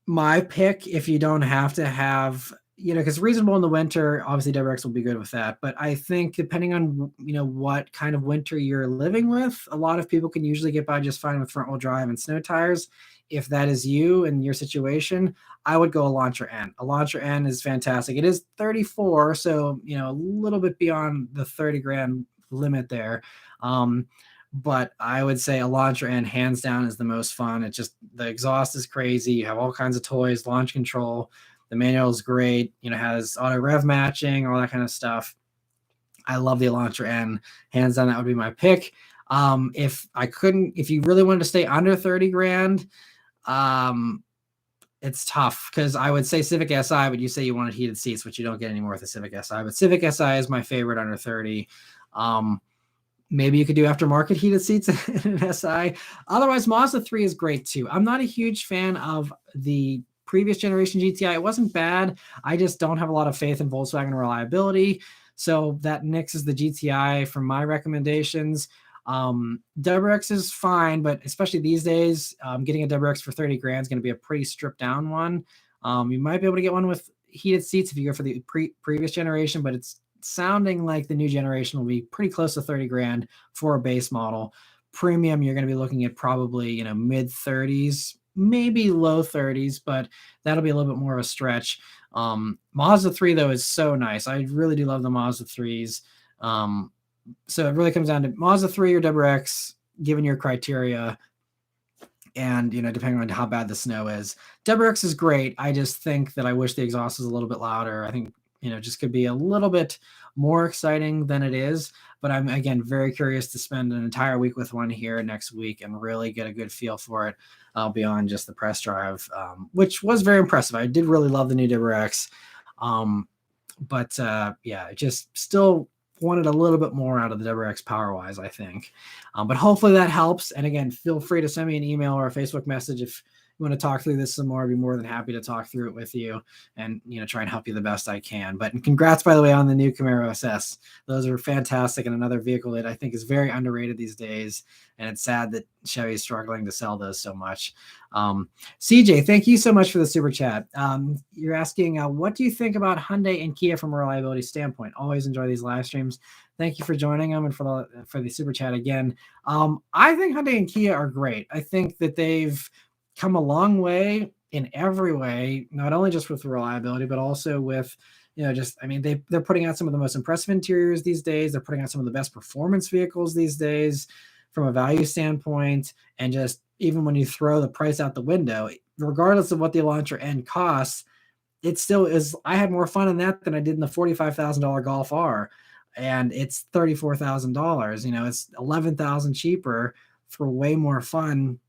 my pick, if you don't have to have, because reasonable in the winter, obviously WRX will be good with that. But I think depending on, what kind of winter you're living with, a lot of people can usually get by just fine with front wheel drive and snow tires. If that is you and your situation, I would go Elantra N. Elantra N is fantastic. It is 34, so, a little bit beyond the 30 grand limit there. But I would say Elantra N hands down is the most fun. It's just, the exhaust is crazy. You have all kinds of toys, launch control. The manual is great. Has auto rev matching, all that kind of stuff. I love the Elantra N. Hands down, that would be my pick. If you really wanted to stay under 30 grand, it's tough because I would say Civic Si, but you say you wanted heated seats, which you don't get anymore with the Civic Si. But Civic Si is my favorite under 30. Maybe you could do aftermarket heated seats in an Si. Otherwise, Mazda 3 is great too. I'm not a huge fan of the previous generation GTI. It wasn't bad. I just don't have a lot of faith in Volkswagen reliability. So that nixes the GTI from my recommendations. WRX is fine, but especially these days, getting a WRX for 30 grand is going to be a pretty stripped down one. You might be able to get one with heated seats if you go for the previous generation, but it's sounding like the new generation will be pretty close to 30 grand for a base model. Premium, you're going to be looking at probably, mid 30s, maybe low 30s, but that'll be a little bit more of a stretch. Mazda 3 though is so nice. I really do love the Mazda 3s. So it really comes down to Mazda 3 or WRX, given your criteria, and depending on how bad the snow is. WRX is great. I just think that I wish the exhaust was a little bit louder. I think just could be a little bit more exciting than it is. But I'm, again, very curious to spend an entire week with one here next week and really get a good feel for it beyond just the press drive, which was very impressive. I did really love the new WRX. But I just still wanted a little bit more out of the WRX power-wise, I think. But hopefully that helps. And again, feel free to send me an email or a Facebook message if you want to talk through this some more. I'd be more than happy to talk through it with you and, try and help you the best I can. But congrats, by the way, on the new Camaro SS. Those are fantastic, and another vehicle that I think is very underrated these days. And it's sad that Chevy is struggling to sell those so much. CJ, thank you so much for the super chat. You're asking, what do you think about Hyundai and Kia from a reliability standpoint? Always enjoy these live streams. Thank you for joining them and for the super chat again. I think Hyundai and Kia are great. I think that they've come a long way in every way, not only just with reliability, but also with, just, I mean, they're putting out some of the most impressive interiors these days. They're putting out some of the best performance vehicles these days from a value standpoint. And just even when you throw the price out the window, regardless of what the launcher end costs, it still is. I had more fun in that than I did in the $45,000 Golf R, and it's $34,000. It's $11,000 cheaper for way more fun.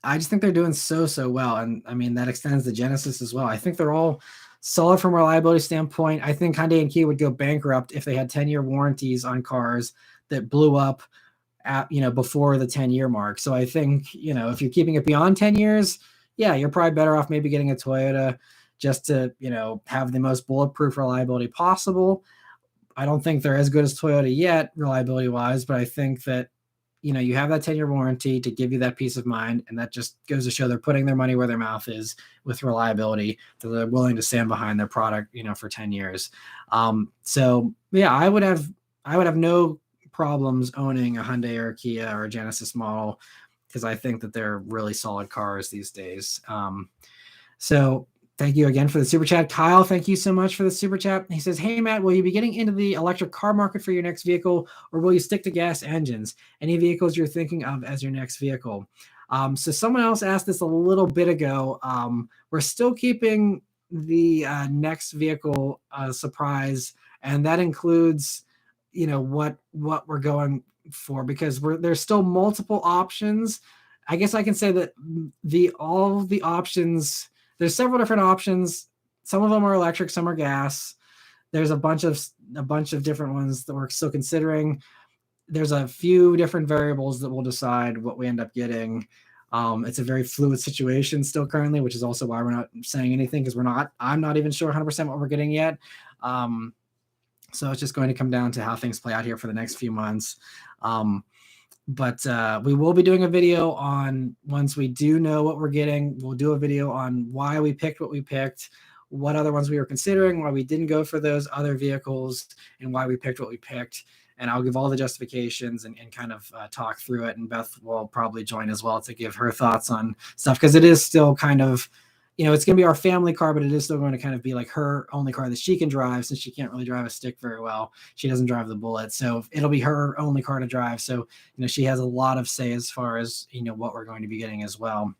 I just think they're doing so well, and I mean that extends the Genesis as well. I think they're all solid from a reliability standpoint. I think Hyundai and Kia would go bankrupt if they had 10-year warranties on cars that blew up at, before the 10-year mark. So I think, if you're keeping it beyond 10 years, yeah, you're probably better off maybe getting a Toyota just to, have the most bulletproof reliability possible. I don't think they're as good as Toyota yet, reliability wise, but I think that, you have that 10-year warranty to give you that peace of mind. And that just goes to show they're putting their money where their mouth is with reliability. They're willing to stand behind their product, for 10 years. So yeah, I would have no problems owning a Hyundai or a Kia or a Genesis model, because I think that they're really solid cars these days. So thank you again for the super chat. Kyle, thank you so much for the super chat. He says, hey, Matt, will you be getting into the electric car market for your next vehicle, or will you stick to gas engines? Any vehicles you're thinking of as your next vehicle? So someone else asked this a little bit ago. We're still keeping the next vehicle surprise, and that includes, what we're going for, because there's still multiple options. I guess I can say that all the options, there's several different options. Some of them are electric, some are gas. There's a bunch of different ones that we're still considering. There's a few different variables that will decide what we end up getting. It's a very fluid situation still currently, which is also why we're not saying anything, because I'm not even sure 100% what we're getting yet. So it's just going to come down to how things play out here for the next few months. But we will be doing a video on, once we do know what we're getting, we'll do a video on why we picked what we picked, what other ones we were considering, why we didn't go for those other vehicles, and why we picked what we picked. And I'll give all the justifications and kind of talk through it. And Beth will probably join as well to give her thoughts on stuff, because it is still kind of, it's going to be our family car, but it is still going to kind of be like her only car that she can drive, since she can't really drive a stick very well. She doesn't drive the Bullet. So it'll be her only car to drive. So, she has a lot of say as far as, what we're going to be getting as well.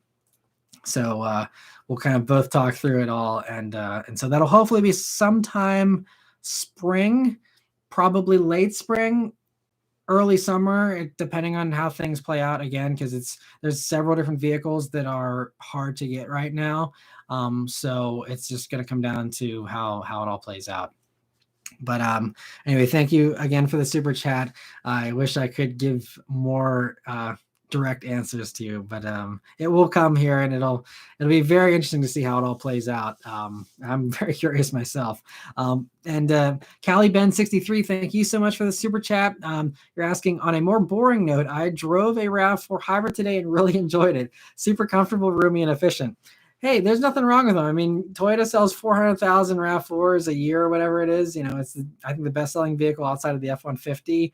So we'll kind of both talk through it all. And so that'll hopefully be sometime spring, probably late spring, early summer, depending on how things play out again, because there's several different vehicles that are hard to get right now. So it's just going to come down to how it all plays out. But anyway, thank you again for the super chat. I wish I could give more direct answers to you, but it will come here, and it'll be very interesting to see how it all plays out. I'm very curious myself. And Callie Ben 63, thank you so much for the super chat. You're asking, on a more boring note, I drove a RAV4 hybrid today and really enjoyed it. Super comfortable, roomy, and efficient. Hey, there's nothing wrong with them. I mean, Toyota sells 400,000 RAV4s a year or whatever it is. It's I think the best-selling vehicle outside of the F-150.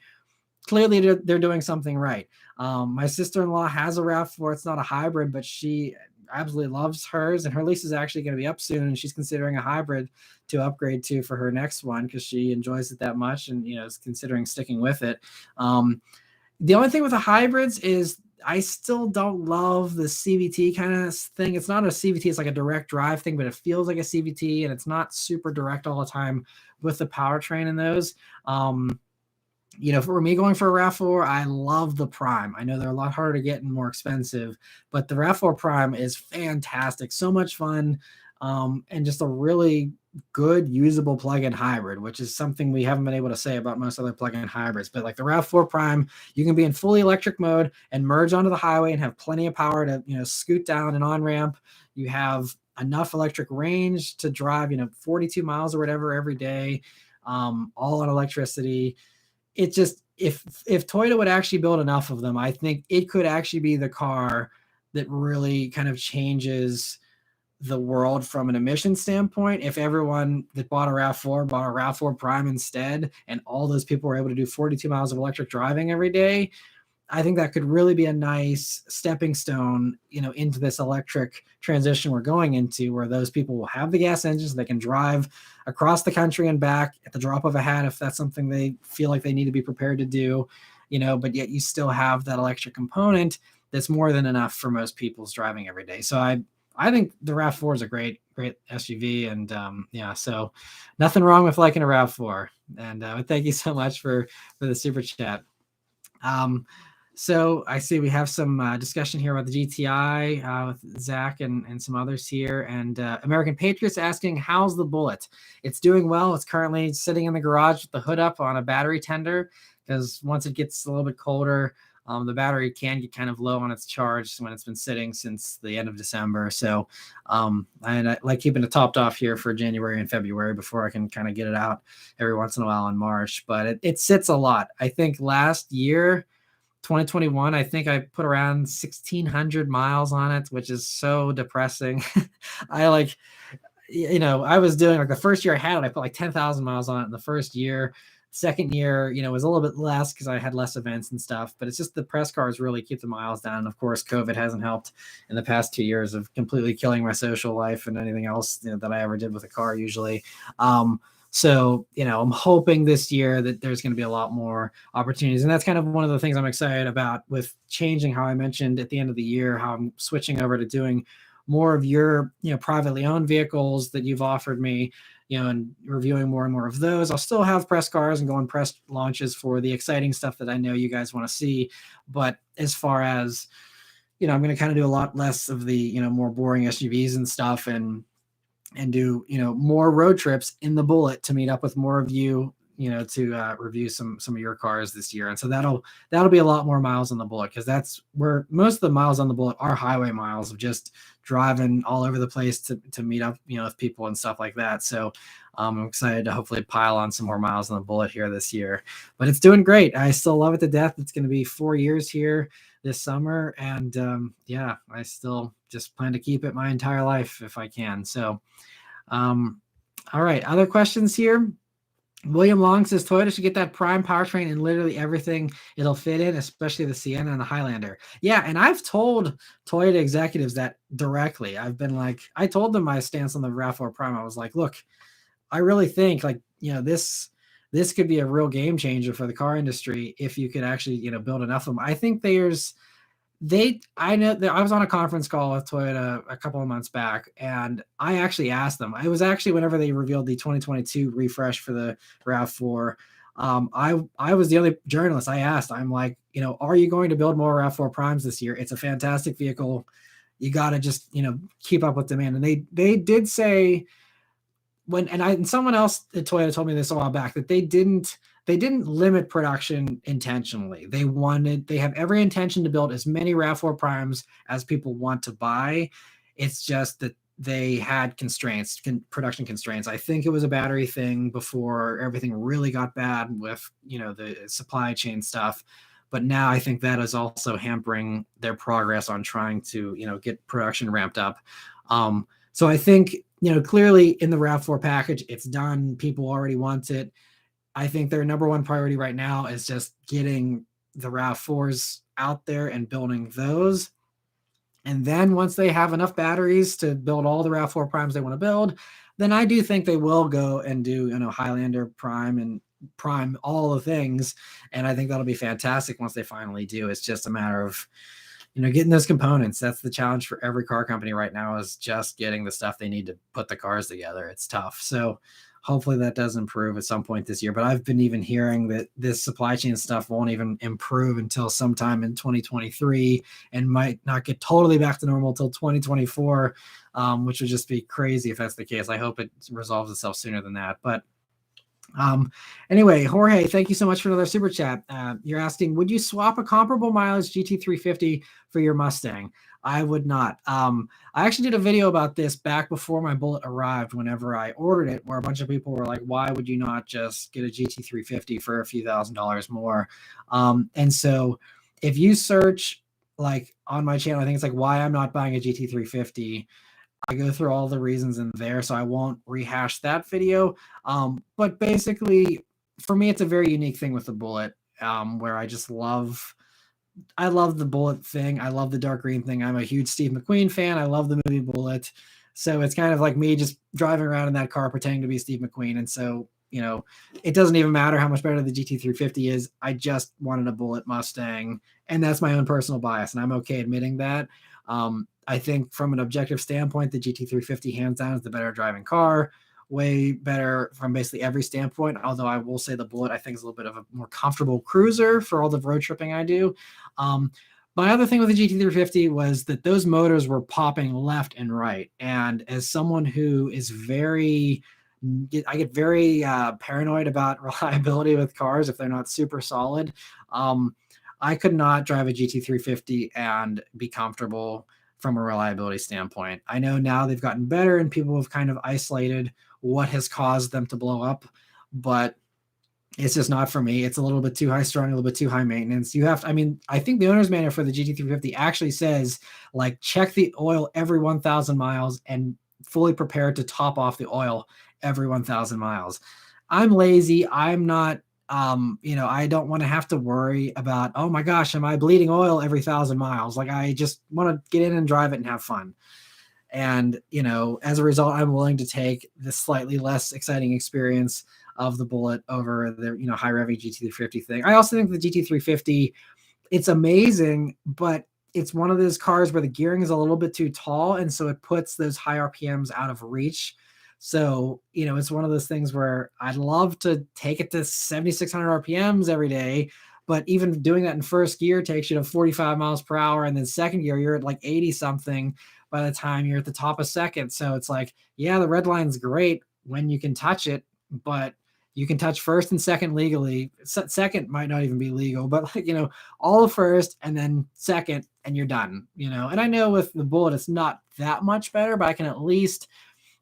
Clearly, they're doing something right. My sister-in-law has a RAV4. It's not a hybrid, but she absolutely loves hers, and her lease is actually going to be up soon, and she's considering a hybrid to upgrade to for her next one, because she enjoys it that much and, is considering sticking with it. The only thing with the hybrids is I still don't love the CVT kind of thing. It's not a CVT, it's like a direct drive thing, but it feels like a CVT, and it's not super direct all the time with the powertrain in those. For me going for a RAV4, I love the Prime. I know they're a lot harder to get and more expensive, but the RAV4 Prime is fantastic. So much fun, and just a really good usable plug-in hybrid, which is something we haven't been able to say about most other plug-in hybrids. But like the RAV4 Prime, you can be in fully electric mode and merge onto the highway and have plenty of power to, scoot down an on-ramp. You have enough electric range to drive, 42 miles or whatever every day, all on electricity. It just, if Toyota would actually build enough of them, I think it could actually be the car that really kind of changes the world from an emission standpoint. If everyone that bought a RAV4 Prime instead, and all those people were able to do 42 miles of electric driving every day, I think that could really be a nice stepping stone, into this electric transition we're going into, where those people will have the gas engines, they can drive across the country and back at the drop of a hat if that's something they feel like they need to be prepared to do, but yet you still have that electric component that's more than enough for most people's driving every day. So I think the RAV4 is a great SUV, and so nothing wrong with liking a RAV4. And thank you so much for the super chat. So I see we have some discussion here about the GTI with Zach and some others here. And American Patriots asking, how's the Bullet? It's doing well. It's currently sitting in the garage with the hood up on a battery tender, because once it gets a little bit colder, the battery can get kind of low on its charge when it's been sitting since the end of December. So and I like keeping it topped off here for January and February before I can kind of get it out every once in a while in March. But it sits a lot. I think last year, 2021, I think I put around 1,600 miles on it, which is so depressing. I was doing the first year I had it, I put like 10,000 miles on it in the first year. Second year, was a little bit less because I had less events and stuff, but it's just the press cars really keep the miles down. Of course, COVID hasn't helped in the past 2 years of completely killing my social life and anything else that I ever did with a car usually. So, I'm hoping this year that there's going to be a lot more opportunities. And that's kind of one of the things I'm excited about with changing, how I mentioned at the end of the year, how I'm switching over to doing more of your, privately owned vehicles that you've offered me, and reviewing more and more of those. I'll still have press cars and go on press launches for the exciting stuff that I know you guys want to see. But as far as, I'm going to kind of do a lot less of the, more boring SUVs and stuff, and do more road trips in the Bullet to meet up with more of you, to review some of your cars this year. And so that'll be a lot more miles on the Bullet, because that's where most of the miles on the Bullet are highway miles of just driving all over the place to meet up with people and stuff like that. So I'm excited to hopefully pile on some more miles on the Bullet here this year. But it's doing great. I still love it to death. It's going to be 4 years here this summer, and I still just plan to keep it my entire life if I can. So all right, other questions here. William Long says Toyota should get that prime powertrain in literally everything it'll fit in, especially the Sienna and the Highlander. Yeah, and I've told Toyota executives that directly. I've been like, I told them my stance on the RAV4 Prime. I was like, look, I really think this could be a real game changer for the car industry if you could actually build enough of them. I think I know that I was on a conference call with Toyota a couple of months back, and I actually asked them. It was actually whenever they revealed the 2022 refresh for the RAV4. I was the only journalist I asked. I'm like, are you going to build more RAV4 Primes this year? It's a fantastic vehicle. You got to just keep up with demand. And they did say and someone else at Toyota told me this a while back, that they didn't limit production intentionally. They have every intention to build as many RAV4 Primes as people want to buy. It's just that they had production constraints. I think it was a battery thing before everything really got bad with, the supply chain stuff. But now I think that is also hampering their progress on trying to, get production ramped up. So I think, clearly in the RAV4 package, it's done. People already want it. I think their number one priority right now is just getting the RAV4s out there and building those. And then once they have enough batteries to build all the RAV4 Primes they want to build, then I do think they will go and do, Highlander Prime and Prime, all the things. And I think that'll be fantastic once they finally do. It's just a matter of, getting those components. That's the challenge for every car company right now, is just getting the stuff they need to put the cars together. It's tough. So hopefully that does improve at some point this year. But I've been even hearing that this supply chain stuff won't even improve until sometime in 2023, and might not get totally back to normal till 2024, which would just be crazy if that's the case. I hope it resolves itself sooner than that. But anyway, Jorge, thank you so much for another super chat. You're asking, would you swap a comparable mileage GT350 for your Mustang? I would not. I actually did a video about this back before my Bullet arrived, whenever I ordered it, where a bunch of people were like, why would you not just get a GT350 for a few $1,000s more? And so if you search on my channel, I think it's why I'm not buying a GT350. I go through all the reasons in there, so I won't rehash that video. But basically, for me, it's a very unique thing with the Bullet, where I just love I love the Bullet thing. I love the dark green thing. I'm a huge Steve McQueen fan. I love the movie Bullet. So it's kind of like me just driving around in that car pretending to be Steve McQueen. And so, it doesn't even matter how much better the GT350 is. I just wanted a Bullet Mustang, and that's my own personal bias, and I'm okay admitting that. I think from an objective standpoint, the GT350 hands down is the better driving car, way better from basically every standpoint. Although I will say the Bullet, I think, is a little bit of a more comfortable cruiser for all the road tripping I do. My other thing with the GT350 was that those motors were popping left and right. And as someone who is I get very paranoid about reliability with cars if they're not super solid. I could not drive a GT350 and be comfortable from a reliability standpoint. I know now they've gotten better and people have kind of isolated what has caused them to blow up, but it's just not for me. It's a little bit too high strung, a little bit too high maintenance. I think the owner's manual for the GT350 actually says, like, check the oil every 1,000 miles and fully prepared to top off the oil every 1,000 miles. I'm lazy. I'm not, I don't want to have to worry about, oh my gosh, am I bleeding oil every 1,000 miles? Like, I just want to get in and drive it and have fun. And, as a result, I'm willing to take the slightly less exciting experience of the Bullet over the, high revving GT350 thing. I also think the GT350, it's amazing, but it's one of those cars where the gearing is a little bit too tall. And so it puts those high RPMs out of reach. So, it's one of those things where I'd love to take it to 7,600 RPMs every day. But even doing that in first gear takes you to 45 miles per hour. And then second gear, you're at like 80 something by the time you're at the top of second. So it's like, yeah, the red line's great when you can touch it, but you can touch first and second legally. Second might not even be legal, but all of first and then second, and you're done, And I know with the Bullet, it's not that much better, but I can at least,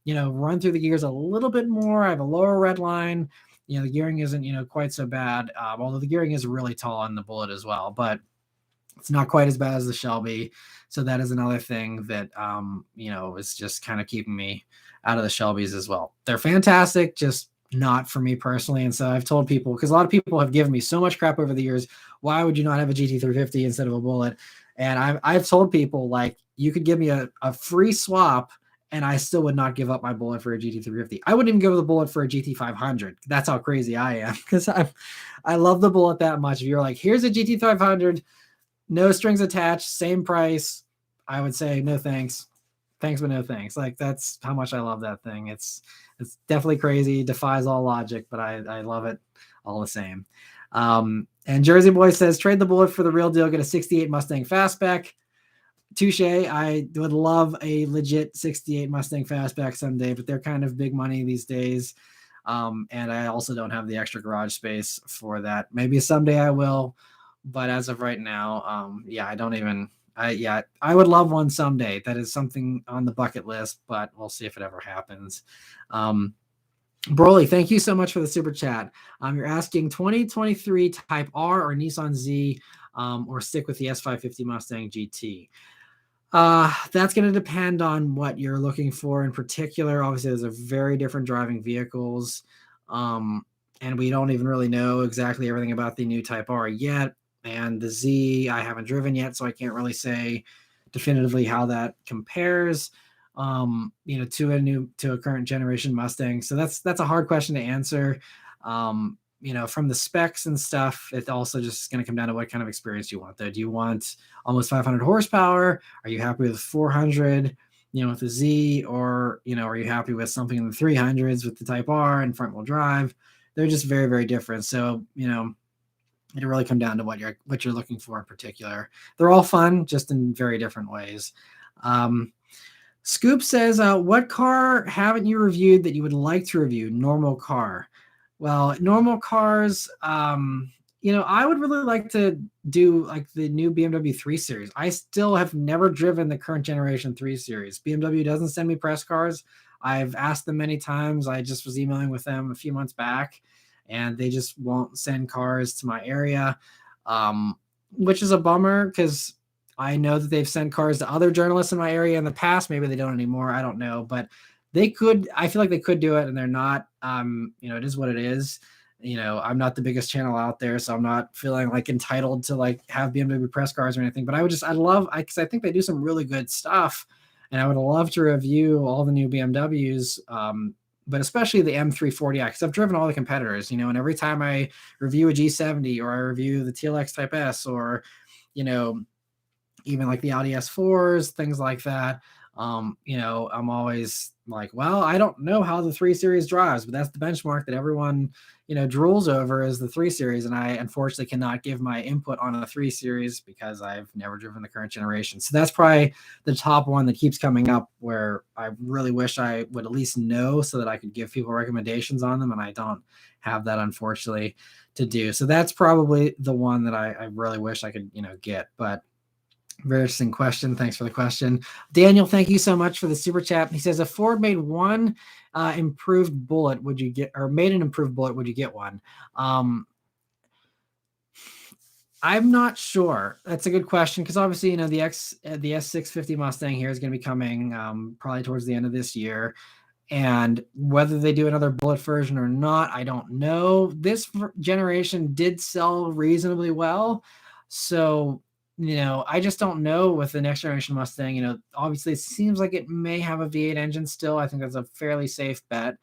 run through the gears a little bit more. I have a lower red line. The gearing isn't, quite so bad. Although the gearing is really tall on the Bullet as well, but it's not quite as bad as the Shelby. So that is another thing that, is just kind of keeping me out of the Shelbys as well. They're fantastic, just not for me personally. And so I've told people, because a lot of people have given me so much crap over the years, why would you not have a GT350 instead of a Bullet? And I've told people, like, you could give me a free swap and I still would not give up my Bullet for a GT350. I wouldn't even give the Bullet for a GT500. That's how crazy I am, because I love the Bullet that much. If you're like, here's a GT500, no strings attached, same price, I would say no thanks. Thanks, but no thanks. Like, that's how much I love that thing. It's definitely crazy, defies all logic, but I love it all the same. And Jersey Boy says, trade the Bullet for the real deal, get a 68 Mustang Fastback. Touche. I would love a legit 68 Mustang Fastback someday, but they're kind of big money these days. And I also don't have the extra garage space for that. Maybe someday I will, but as of right now, I would love one someday. That is something on the bucket list, but we'll see if it ever happens. Broly, thank you so much for the super chat. You're asking 2023 Type R or Nissan Z, or stick with the S550 Mustang GT. That's going to depend on what you're looking for in particular. Obviously, those are very different driving vehicles. And we don't even really know exactly everything about the new Type R yet. And the Z, I haven't driven yet, so I can't really say definitively how that compares, to a current generation Mustang. So that's a hard question to answer. From the specs and stuff, it also just is going to come down to what kind of experience you want, though. Do you want almost 500 horsepower? Are you happy with 400, with the Z, or, are you happy with something in the 300s with the Type R and front wheel drive? They're just very, very different. So, it'll really come down to what you're looking for in particular. They're all fun, just in very different ways. Scoop says, what car haven't you reviewed that you would like to review? Normal car. Well, normal cars, I would really like to do like the new BMW 3 Series. I still have never driven the current generation 3 Series. BMW doesn't send me press cars. I've asked them many times. I just was emailing with them a few months back, and they just won't send cars to my area, which is a bummer, because I know that they've sent cars to other journalists in my area in the past. Maybe they don't anymore. I don't know, but they could. I feel like they could do it, and they're not. It is what it is. I'm not the biggest channel out there, so I'm not feeling like entitled to like have BMW press cars or anything. But because I think they do some really good stuff, and I would love to review all the new BMWs. But especially the M340i, because I've driven all the competitors, and every time I review a G70 or I review the TLX Type S or, even like the Audi S4s, things like that. I'm always like, well, I don't know how the 3 Series drives, but that's the benchmark that everyone, drools over is the 3 Series. And I unfortunately cannot give my input on a 3 Series because I've never driven the current generation. So that's probably the top one that keeps coming up where I really wish I would at least know so that I could give people recommendations on them. And I don't have that, unfortunately, to do. So that's probably the one that I really wish I could, get. But very interesting question. Thanks for the question. Daniel, thank you so much for the super chat. He says, if Ford made one improved Bullet, would you get, or made an improved Bullet, would you get one? I'm not sure. That's a good question because obviously, the S650 Mustang here is going to be coming probably towards the end of this year. And whether they do another Bullet version or not, I don't know. This generation did sell reasonably well. So, I just don't know with the next generation Mustang. Obviously it seems like it may have a V8 engine still. I think that's a fairly safe bet.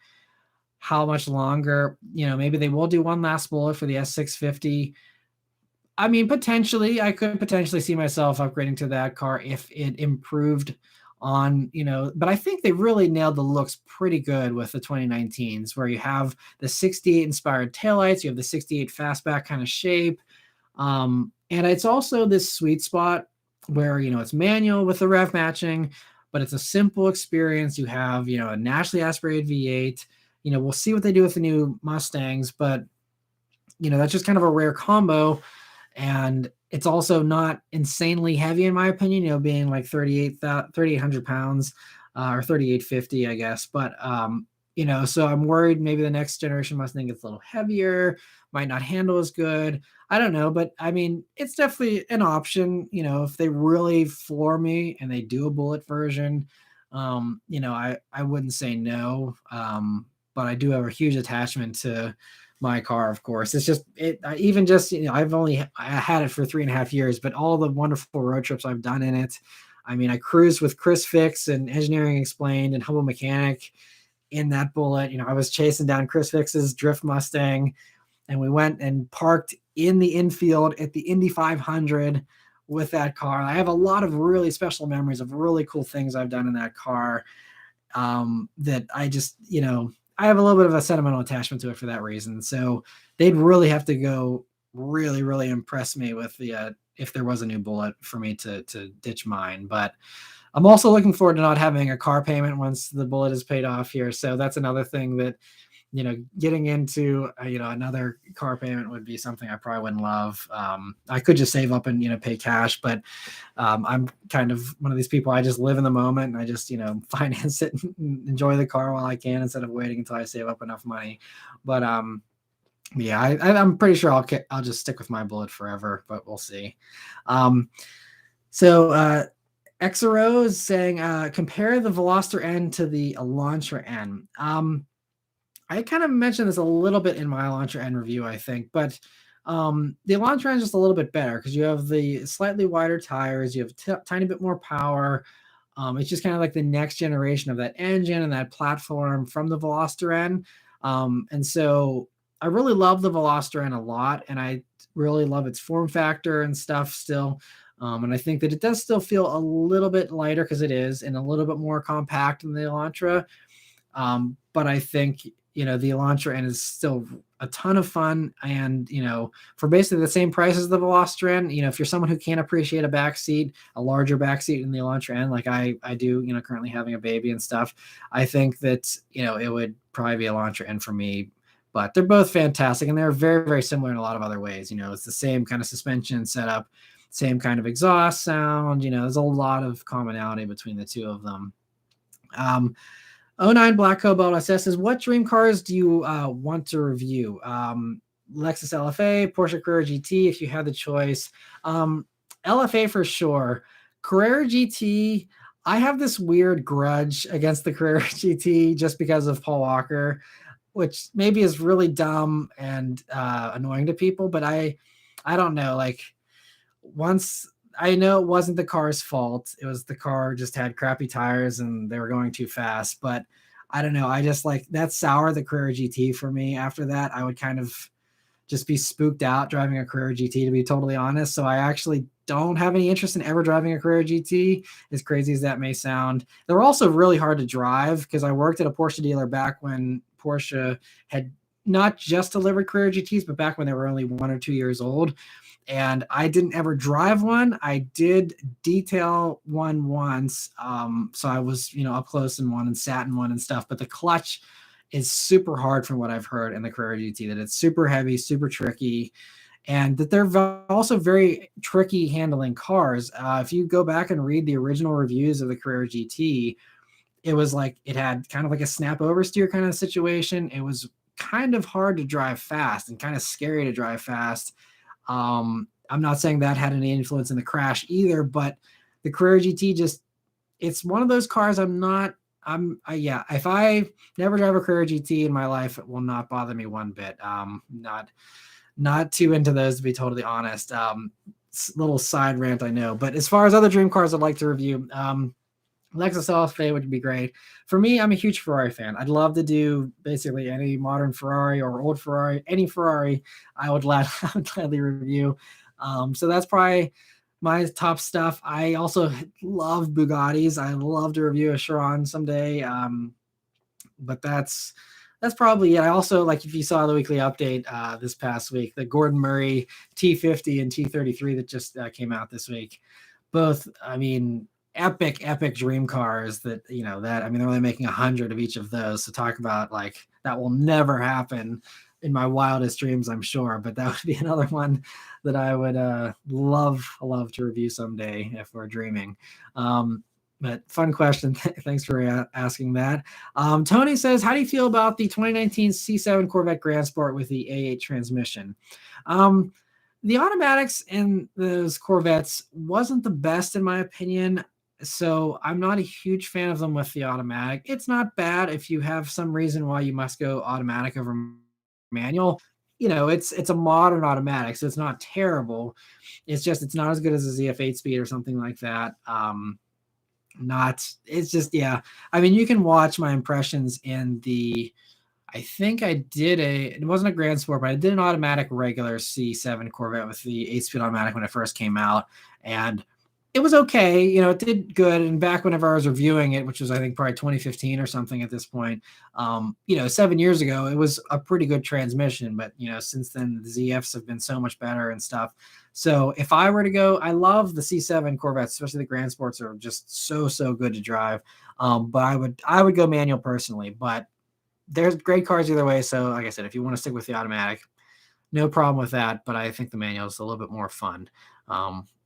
How much longer? Maybe they will do one last Bullet for the S650. I mean, I could potentially see myself upgrading to that car if it improved on, but I think they really nailed the looks pretty good with the 2019s, where you have the 68 inspired taillights, you have the 68 fastback kind of shape. And it's also this sweet spot where, it's manual with the rev matching, but it's a simple experience. You have, a naturally aspirated V8. We'll see what they do with the new Mustangs, but, that's just kind of a rare combo. And it's also not insanely heavy, in my opinion, being like 3,800 pounds or 3,850, I guess. But, so I'm worried maybe the next generation Mustang gets a little heavier, might not handle as good. I don't know, but I mean, it's definitely an option. If they really floor me and they do a Bullet version, I wouldn't say no. But I do have a huge attachment to my car, of course. It's just I had it for 3.5 years, but all the wonderful road trips I've done in it. I mean, I cruised with Chris Fix and Engineering Explained and Humble Mechanic in that Bullet. I was chasing down Chris Fix's Drift Mustang, and we went and parked in the infield at the Indy 500 with that car. I have a lot of really special memories of really cool things I've done in that car that I just, I have a little bit of a sentimental attachment to it for that reason. So they'd really have to go really, really impress me with the if there was a new Bullet for me to ditch mine. But I'm also looking forward to not having a car payment once the Bullet is paid off here. So that's another thing that, getting into, another car payment would be something I probably wouldn't love. I could just save up and, pay cash, but I'm kind of one of these people. I just live in the moment and I just, finance it and enjoy the car while I can instead of waiting until I save up enough money. But yeah, I'm pretty sure I'll just stick with my Bullet forever, but we'll see. So XRO is saying, compare the Veloster N to the Elantra N. I kind of mentioned this a little bit in my Elantra N review, I think, but the Elantra N is just a little bit better because you have the slightly wider tires, you have a tiny bit more power. It's just kind of like the next generation of that engine and that platform from the Veloster N. And so I really love the Veloster N a lot, and I really love its form factor and stuff still. And I think that it does still feel a little bit lighter because it is, and a little bit more compact than the Elantra. But I think, the Elantra N is still a ton of fun. And, for basically the same price as the Veloster N, if you're someone who can't appreciate a larger backseat in the Elantra N, like I do, currently having a baby and stuff, I think that, it would probably be Elantra N for me. But they're both fantastic, and they're very, very similar in a lot of other ways. It's the same kind of suspension setup, same kind of exhaust sound. There's a lot of commonality between the two of them. 09 Black Cobalt SS says, what dream cars do you want to review? Lexus LFA, Porsche Carrera GT, if you had the choice. LFA for sure. Carrera GT, I have this weird grudge against the Carrera GT just because of Paul Walker. which maybe is really dumb and annoying to people, but I don't know. Like, once I know it wasn't the car's fault, it was the car just had crappy tires and they were going too fast. But I don't know. I just like that soured the Carrera GT for me. After that, I would kind of just be spooked out driving a Carrera GT, to be totally honest. So I actually don't have any interest in ever driving a Carrera GT, as crazy as that may sound. They were also really hard to drive because I worked at a Porsche dealer back when Porsche had not just delivered Carrera GTs, but back when they were only 1 or 2 years old. And I didn't ever drive one. I did detail one once. So I was, up close in one and sat in one and stuff. But the clutch is super hard from what I've heard in the Carrera GT, that it's super heavy, super tricky, and that they're also very tricky handling cars. If you go back and read the original reviews of the Carrera GT, it was like it had kind of like a snap oversteer kind of situation. It was kind of hard to drive fast and kind of scary to drive fast. I'm not saying that had any influence in the crash either, but the Carrera GT it's one of those cars yeah, if I never drive a Carrera GT in my life, it will not bother me one bit. Not too into those, to be totally honest. Little side rant, I know. But as far as other dream cars I'd like to review, Lexus LFA would be great. For me, I'm a huge Ferrari fan. I'd love to do basically any modern Ferrari or old Ferrari, any Ferrari, I would gladly review. So that's probably my top stuff. I also love Bugattis. I love to review a Chiron someday. But that's probably it. I also, like, if you saw the weekly update this past week, the Gordon Murray T50 and T33 that just came out this week. Both, I mean, epic dream cars that, they're only making 100 of each of those. So talk about, like, that will never happen in my wildest dreams, I'm sure, but that would be another one that I would love to review someday if we're dreaming. But fun question. Thanks for asking that. Tony says, how do you feel about the 2019 C7 Corvette Grand Sport with the A8 transmission? The automatics in those Corvettes wasn't the best in my opinion, so I'm not a huge fan of them with the automatic. It's not bad if you have some reason why you must go automatic over manual. It's a modern automatic, so it's not terrible. It's not as good as a ZF8 speed or something like that. It's just, yeah. You can watch my impressions in I think I did it wasn't a Grand Sport, but I did an automatic regular C7 Corvette with the 8-speed automatic when it first came out. And it was okay. It did good. And back whenever I was reviewing it, which was, I think, probably 2015 or something at this point, 7 years ago, it was a pretty good transmission. But, since then, the ZFs have been so much better and stuff. So if I were to go, I love the C7 Corvettes, especially the Grand Sports are just so good to drive. But I would go manual personally. But there's great cars either way. So like I said, if you want to stick with the automatic, no problem with that. But I think the manual is a little bit more fun.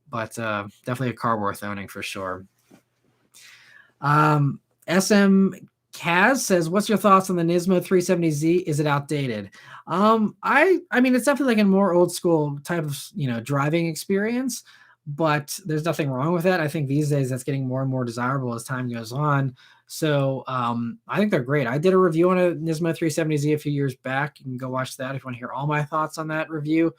But definitely a car worth owning for sure. SM Kaz says, what's your thoughts on the Nismo 370Z? Is it outdated? It's definitely like a more old school type of, driving experience, but there's nothing wrong with that. I think these days that's getting more and more desirable as time goes on. So I think they're great. I did a review on a Nismo 370Z a few years back. You can go watch that if you want to hear all my thoughts on that review.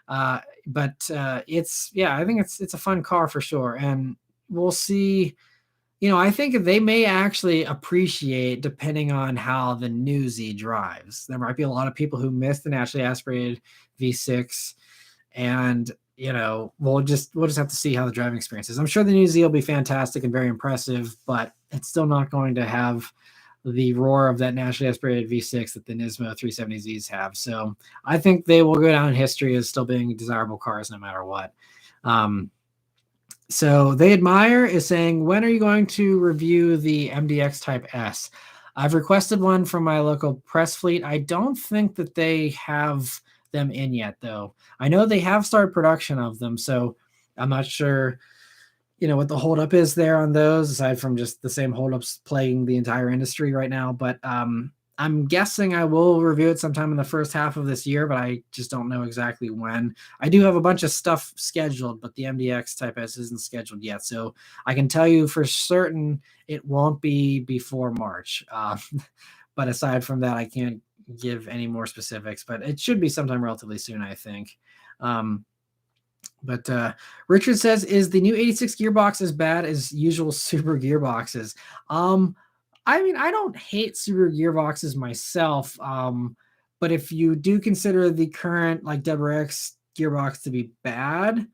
But I think it's a fun car for sure. And we'll see, I think they may actually appreciate, depending on how the new Z drives. There might be a lot of people who miss the naturally aspirated V6, and we'll just have to see how the driving experience is. I'm sure the new Z will be fantastic and very impressive, but it's still not going to have the roar of that naturally aspirated V6 that the Nismo 370Zs have. So I think they will go down in history as still being desirable cars no matter what. So They Admire is saying, when are you going to review the MDX Type S? I've requested one from my local press fleet. I don't think that they have them in yet, though. I know they have started production of them, so I'm not sure, what the holdup is there on those, aside from just the same holdups plaguing the entire industry right now. But I'm guessing I will review it sometime in the first half of this year, but I just don't know exactly when. I do have a bunch of stuff scheduled, but the MDX Type S isn't scheduled yet. So I can tell you for certain it won't be before March. But aside from that, I can't give any more specifics, but it should be sometime relatively soon, I think. But Richard says, is the new 86 gearbox as bad as usual Subaru gearboxes? I mean, I don't hate Subaru gearboxes myself, but if you do consider the current like WRX gearbox to be bad,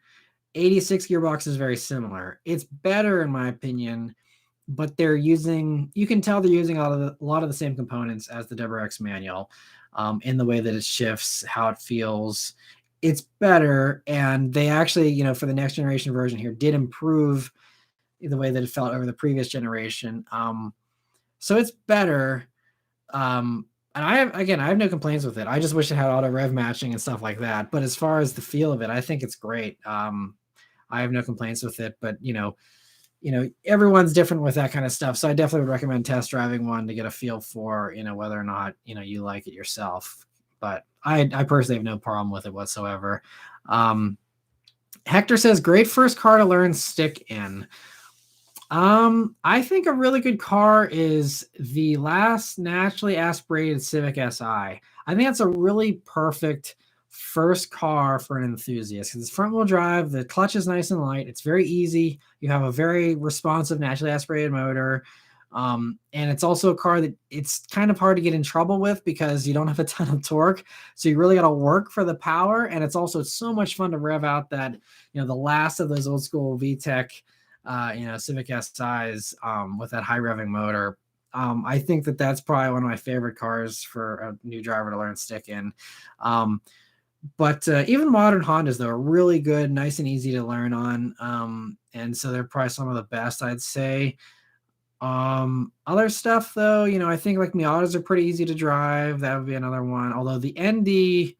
86 gearbox is very similar. It's better in my opinion, but they're using, you can tell they're using a lot of the same components as the WRX manual, in the way that it shifts, how it feels. It's better, and they actually, you know, for the next generation version here, did improve the way that it felt over the previous generation. So it's better. And I have no complaints with it. I just wish it had auto rev matching and stuff like that. But as far as the feel of it, I think it's great. I have no complaints with it, but you know, everyone's different with that kind of stuff. So I definitely would recommend test driving one to get a feel for, you know, whether or not, you know, you like it yourself. But I personally have no problem with it whatsoever. Hector says, great first car to learn stick in. I think a really good car is the last naturally aspirated Civic Si. I think that's a really perfect first car for an enthusiast because it's front wheel drive. The clutch is nice and light. It's very easy. You have a very responsive, naturally aspirated motor. And it's also a car that it's kind of hard to get in trouble with because you don't have a ton of torque. So you really got to work for the power. And it's also so much fun to rev out that, you know, the last of those old school VTEC, Civic SIs, with that high revving motor. I think that that's probably one of my favorite cars for a new driver to learn stick in. But even modern Hondas, though, are really good, nice and easy to learn on. And so they're probably some of the best, I'd say. Other stuff, though, you know, I think like Miatas are pretty easy to drive. That would be another one. Although the ND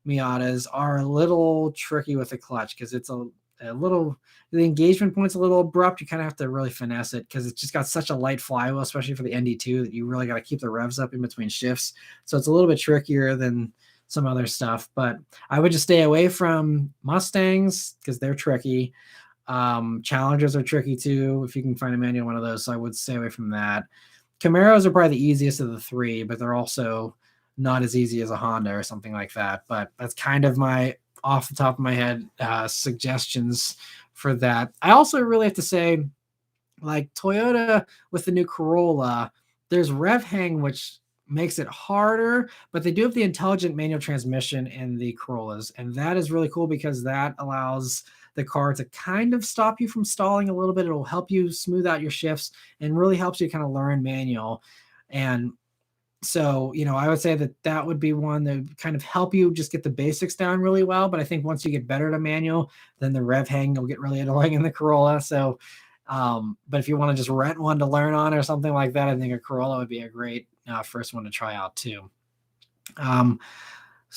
Miatas are a little tricky with the clutch because it's a little, the engagement point's a little abrupt. You kind of have to really finesse it because it's just got such a light flywheel, especially for the ND2, that you really got to keep the revs up in between shifts. So it's a little bit trickier than some other stuff, but I would just stay away from Mustangs because they're tricky. Challengers are tricky too, if you can find a manual one of those. So I would stay away from that. Camaros are probably the easiest of the three, but they're also not as easy as a Honda or something like that. But that's kind of my off the top of my head suggestions for that. I also really have to say, like Toyota with the new Corolla, there's rev hang, which makes it harder, but they do have the intelligent manual transmission in the Corollas, and that is really cool because that allows the car to kind of stop you from stalling a little bit. It'll help you smooth out your shifts and really helps you kind of learn manual. And so, you know, I would say that that would be one that would kind of help you just get the basics down really well. But I think once you get better at a manual, then the rev hang will get really annoying in the Corolla. So, but if you want to just rent one to learn on or something like that, I think a Corolla would be a great first one to try out too.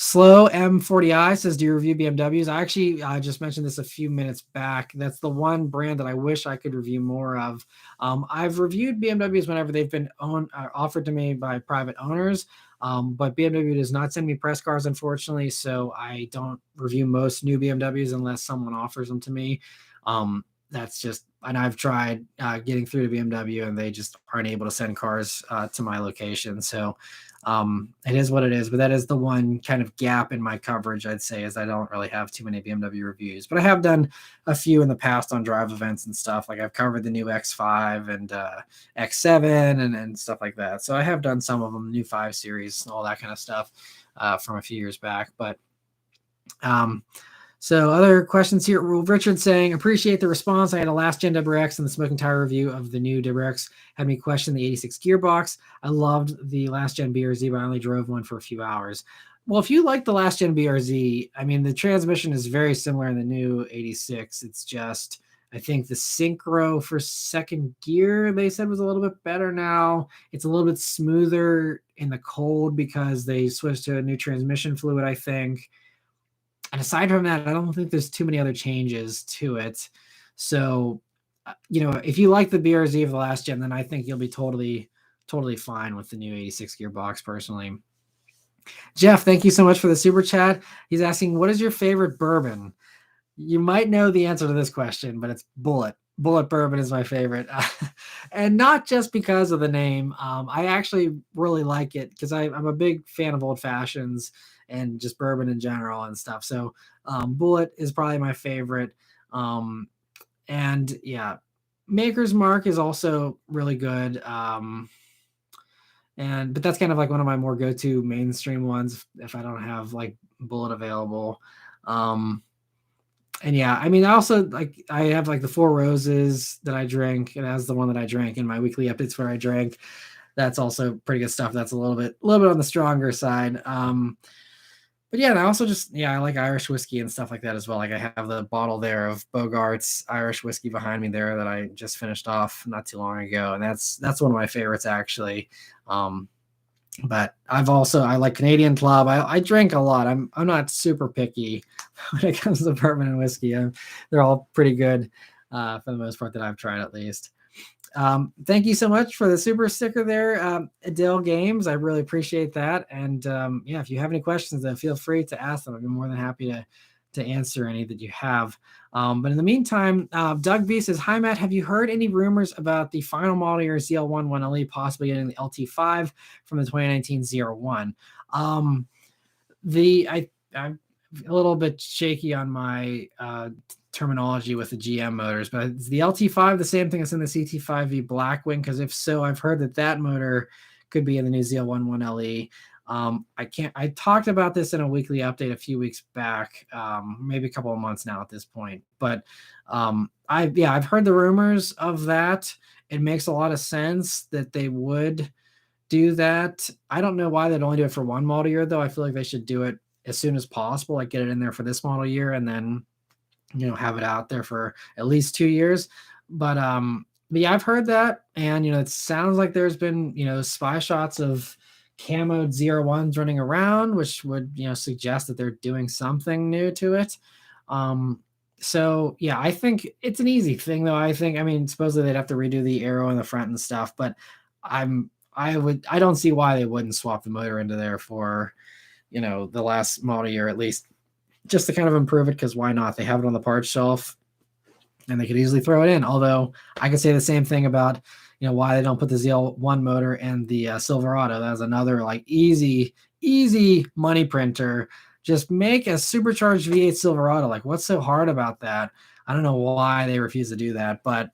Slow M40i says, do you review BMWs? I actually just mentioned this a few minutes back. That's the one brand that I wish I could review more of. I've reviewed BMWs whenever they've been offered to me by private owners, but BMW does not send me press cars, unfortunately, so I don't review most new BMWs unless someone offers them to me. That's just, and I've tried getting through to BMW, and they just aren't able to send cars to my location. So it is what it is, but that is the one kind of gap in my coverage, I'd say, is I don't really have too many BMW reviews, but I have done a few in the past on drive events and stuff. Like I've covered the new X5 and X7 and stuff like that. So I have done some of them, new 5 Series, all that kind of stuff from a few years back. But so other questions here. Richard saying, appreciate the response. I had a last gen WRX and the smoking tire review of the new WRX had me question the 86 gearbox. I loved the last gen BRZ, but I only drove one for a few hours. Well, if you like the last gen BRZ, I mean, the transmission is very similar in the new 86. It's just, I think the synchro for second gear, they said, was a little bit better now. It's a little bit smoother in the cold because they switched to a new transmission fluid, I think. And aside from that, I don't think there's too many other changes to it. So, you know, if you like the BRZ of the last gen, then I think you'll be totally fine with the new 86 gearbox, personally. Jeff, thank you so much for the super chat. He's asking, what is your favorite bourbon? You might know the answer to this question, but it's Bullet. Bullet Bourbon is my favorite. And not just because of the name. I actually really like it because I'm a big fan of old fashions and just bourbon in general and stuff. So Bullet is probably my favorite. And yeah, Maker's Mark is also really good. But that's kind of like one of my more go-to mainstream ones if I don't have like Bullet available. And yeah, I mean, I also like I have like the Four Roses that I drink, and as the one that I drank in my weekly updates where I drank. That's also pretty good stuff. That's a little bit on the stronger side. But yeah, and I also just I like Irish whiskey and stuff like that as well. Like I have the bottle there of Bogart's Irish whiskey behind me there that I just finished off not too long ago, and that's one of my favorites actually. But I like Canadian Club. I drink a lot. I'm not super picky when it comes to bourbon and whiskey. They're all pretty good for the most part that I've tried at least. Thank you so much for the super sticker there, Adele Games. I really appreciate that. And if you have any questions, then feel free to ask them. I'd be more than happy to answer any that you have. But in the meantime, Doug B says, "Hi Matt, have you heard any rumors about the final model year ZL1 1LE possibly getting the LT5 from the 2019 Z01?" I'm a little bit shaky on my terminology with the GM motors, but is the LT5 the same thing as in the CT5V Blackwing? Because if so, I've heard that motor could be in the new ZL1 1LE. I talked about this in a weekly update a few weeks back, maybe a couple of months now at this point, but I've heard the rumors of that. It makes a lot of sense that they would do that. I don't know why they'd only do it for one model year though. I feel like they should do it as soon as possible, like get it in there for this model year and then have it out there for at least 2 years. But yeah, I've heard that, and it sounds like there's been spy shots of camoed Z01s running around, which would suggest that they're doing something new to it. So yeah, I think it's an easy thing though. I mean, supposedly they'd have to redo the aero in the front and stuff, but I don't see why they wouldn't swap the motor into there for the last model year at least, just to kind of improve it, because why not? They have it on the parts shelf and they could easily throw it in. Although I could say the same thing about why they don't put the ZL1 motor in the Silverado. That's another like easy money printer. Just make a supercharged V8 Silverado. Like, what's so hard about that? I don't know why they refuse to do that, but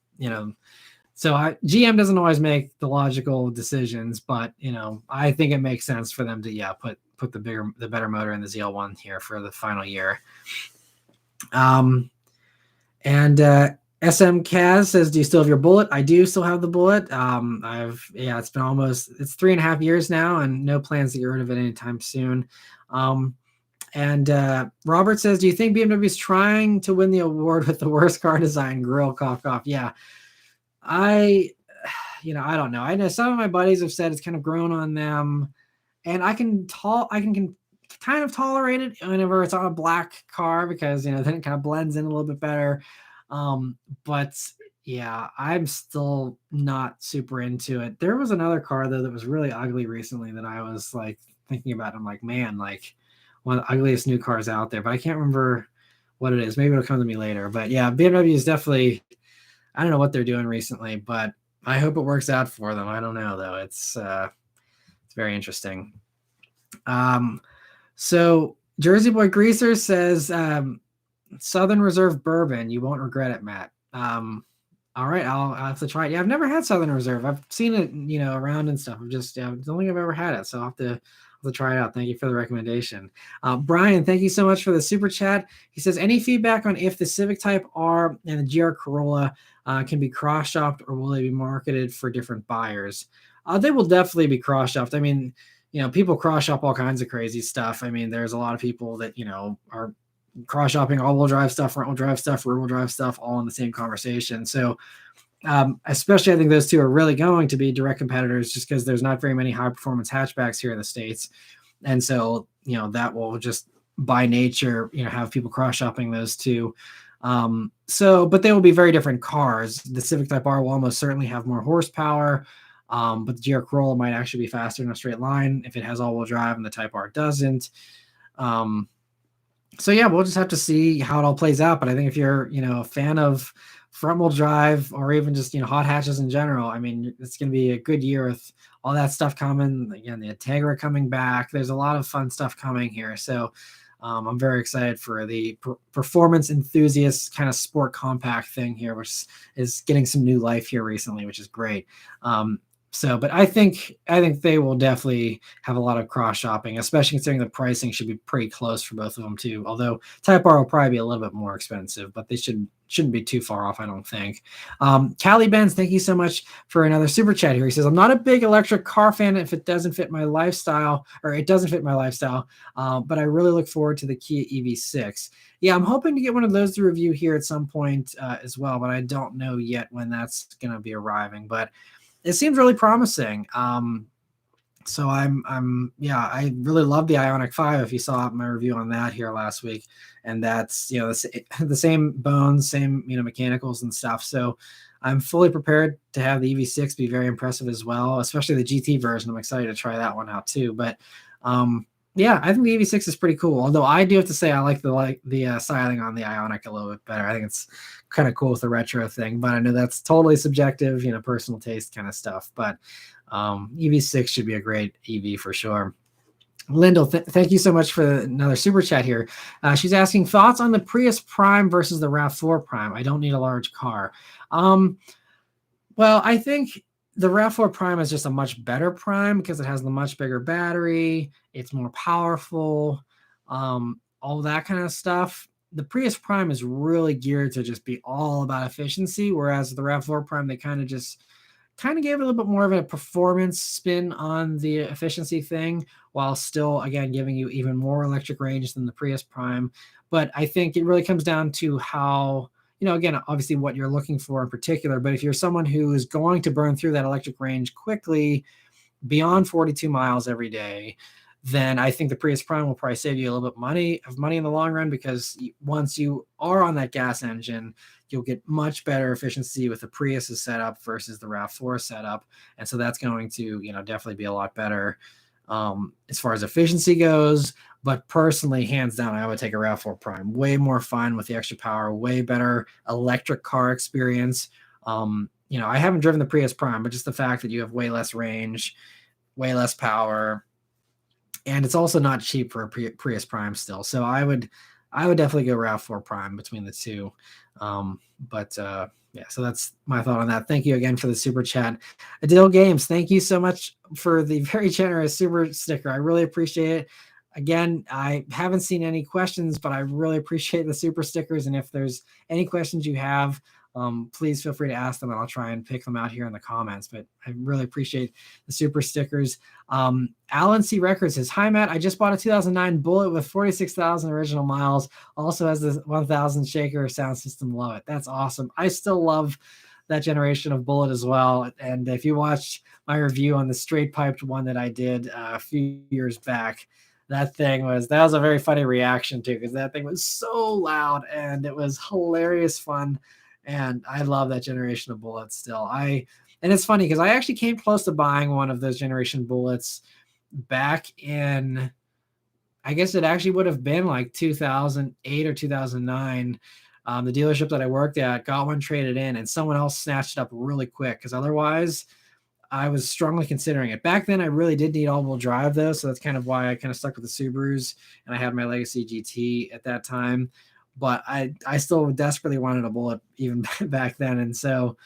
so GM doesn't always make the logical decisions, but I think it makes sense for them to put the better motor in the ZL1 here for the final year. And SM Kaz says, "Do you still have your Bullet?" I do still have the Bullet. It's been it's 3.5 years now, and no plans to get rid of it anytime soon. And Robert says, "Do you think BMW is trying to win the award with the worst car design?" Grill cough cough. Yeah. I don't know. I know some of my buddies have said it's kind of grown on them, and I can kind of tolerate it whenever it's on a black car because then it kind of blends in a little bit better. But yeah, I'm still not super into it. There was another car though that was really ugly recently that I was like thinking about. I'm like, man, like one of the ugliest new cars out there, but I can't remember what it is. Maybe it'll come to me later. But yeah, BMW is definitely, I don't know what they're doing recently, but I hope it works out for them. I don't know though. It's very interesting. So Jersey Boy Greaser says, Southern Reserve Bourbon. You won't regret it, Matt. All right, I'll have to try it. Yeah, I've never had Southern Reserve. I've seen it, around and stuff. I don't think I've ever had it, so I'll have to try it out. Thank you for the recommendation. Brian, thank you so much for the super chat. He says, "Any feedback on if the Civic Type R and the GR Corolla can be cross-shopped, or will they be marketed for different buyers?" They will definitely be cross-shopped. I mean, people cross-shop all kinds of crazy stuff. I mean, there's a lot of people that, are cross-shopping all-wheel drive stuff, front-wheel drive stuff, rear-wheel drive stuff, all in the same conversation. So especially I think those two are really going to be direct competitors just because there's not very many high-performance hatchbacks here in the States. And so, that will just by nature, have people cross-shopping those two. But they will be very different cars. The Civic Type R will almost certainly have more horsepower, but the GR Corolla might actually be faster in a straight line if it has all-wheel drive and the Type R doesn't. So yeah, we'll just have to see how it all plays out. But I think if you're, a fan of front wheel drive, or even just, hot hatches in general. I mean, it's going to be a good year with all that stuff coming. Again, the Integra coming back. There's a lot of fun stuff coming here. So I'm very excited for the performance enthusiast kind of sport compact thing here, which is getting some new life here recently, which is great. But I think they will definitely have a lot of cross shopping, especially considering the pricing should be pretty close for both of them too. Although Type R will probably be a little bit more expensive, but they shouldn't be too far off, I don't think. Callie Benz, thank you so much for another super chat here. He says, I'm not a big electric car fan if it doesn't fit my lifestyle, but I really look forward to the Kia EV6. Yeah, I'm hoping to get one of those to review here at some point as well, but I don't know yet when that's going to be arriving. But it seems really promising. So I really love the Ioniq 5. If you saw my review on that here last week, and that's, the same bones, same, mechanicals and stuff. So I'm fully prepared to have the EV6 be very impressive as well, especially the GT version. I'm excited to try that one out too. But I think the EV6 is pretty cool. Although I do have to say I like the styling on the Ioniq a little bit better. I think it's kind of cool with the retro thing, but I know that's totally subjective, personal taste kind of stuff. But EV6 should be a great EV for sure. Lyndall, thank you so much for another super chat here. She's asking thoughts on the Prius Prime versus the RAV4 Prime. I don't need a large car. Well, I think the RAV4 Prime is just a much better Prime because it has the much bigger battery. It's more powerful, all that kind of stuff. The Prius Prime is really geared to just be all about efficiency, whereas the RAV4 Prime, they kind of gave it a little bit more of a performance spin on the efficiency thing, while still, again, giving you even more electric range than the Prius Prime. But I think it really comes down to how, again, obviously what you're looking for in particular, but if you're someone who is going to burn through that electric range quickly beyond 42 miles every day, then I think the Prius Prime will probably save you a little bit of money in the long run, because once you are on that gas engine, you'll get much better efficiency with the Prius's setup versus the RAV4 setup. And so that's going to, definitely be a lot better as far as efficiency goes. But personally, hands down, I would take a RAV4 Prime. Way more fun with the extra power, way better electric car experience. I haven't driven the Prius Prime, but just the fact that you have way less range, way less power, and it's also not cheap for a Prius Prime still. So I would definitely go RAV4 Prime between the two. So that's my thought on that. Thank you again for the super chat. Adil Games, thank you so much for the very generous super sticker. I really appreciate it. Again, I haven't seen any questions, but I really appreciate the super stickers. And if there's any questions you have, please feel free to ask them, and I'll try and pick them out here in the comments. But I really appreciate the super stickers. Alan C. Records says, hi, Matt. I just bought a 2009 Bullet with 46,000 original miles. Also has the 1,000 shaker sound system. Love it. That's awesome. I still love that generation of Bullet as well. And if you watched my review on the straight piped one that I did a few years back, that was a very funny reaction too, because that thing was so loud and it was hilarious fun. And I love that generation of Bullets still. And it's funny because I actually came close to buying one of those generation Bullets back in, I guess it actually would have been like 2008 or 2009. The dealership that I worked at got one traded in, and someone else snatched it up really quick, because otherwise I was strongly considering it. Back then, I really did need all-wheel drive, though, so that's kind of why I kind of stuck with the Subarus, and I had my Legacy GT at that time. But I still desperately wanted a Bullet even back then. And so,